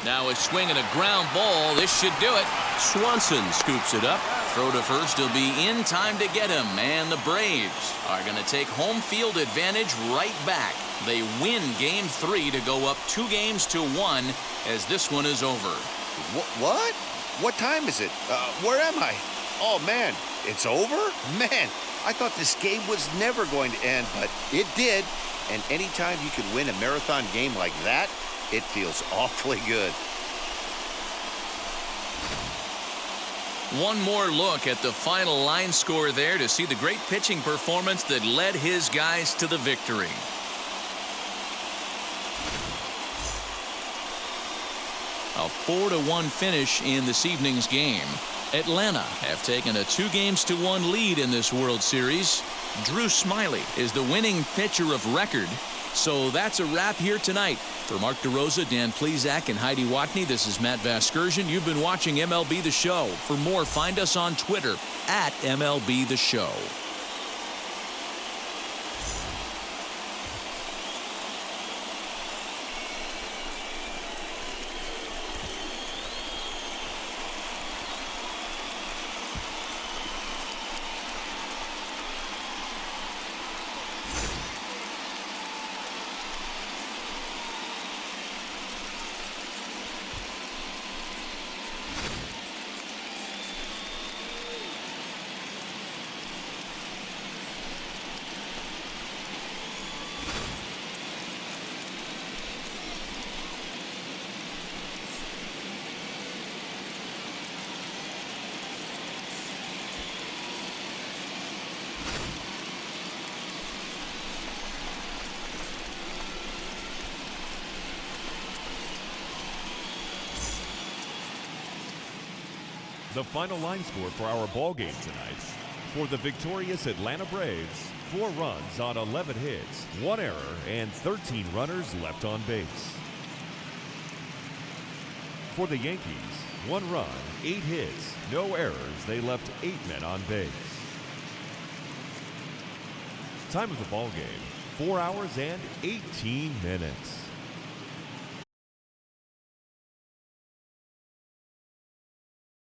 Now a swing and a ground ball. This should do it. Swanson scoops it up. Throw to first. He'll be in time to get him. And the Braves are going to take home field advantage right back. They win Game 3 to go up 2-1 as this one is over. What? What time is it? Where am I? Oh, man, it's over? Man, I thought this game was never going to end, but it did. And anytime you can win a marathon game like that, it feels awfully good. One more look at the final line score there to see the great pitching performance that led his guys to the victory. A 4-1 finish in this evening's game. Atlanta have taken a 2-1 lead in this World Series. Drew Smyly is the winning pitcher of record. So that's a wrap here tonight. For Mark DeRosa, Dan Plesac, and Heidi Watney, this is Matt Vasgersian. You've been watching MLB The Show. For more, find us on Twitter at MLB The Show. The final line score for our ball game tonight. For the victorious Atlanta Braves, 4 runs on 11 hits, 1 error, and 13 runners left on base. For the Yankees, 1 run, 8 hits, no errors. They left 8 men on base. Time of the ball game, 4 hours and 18 minutes.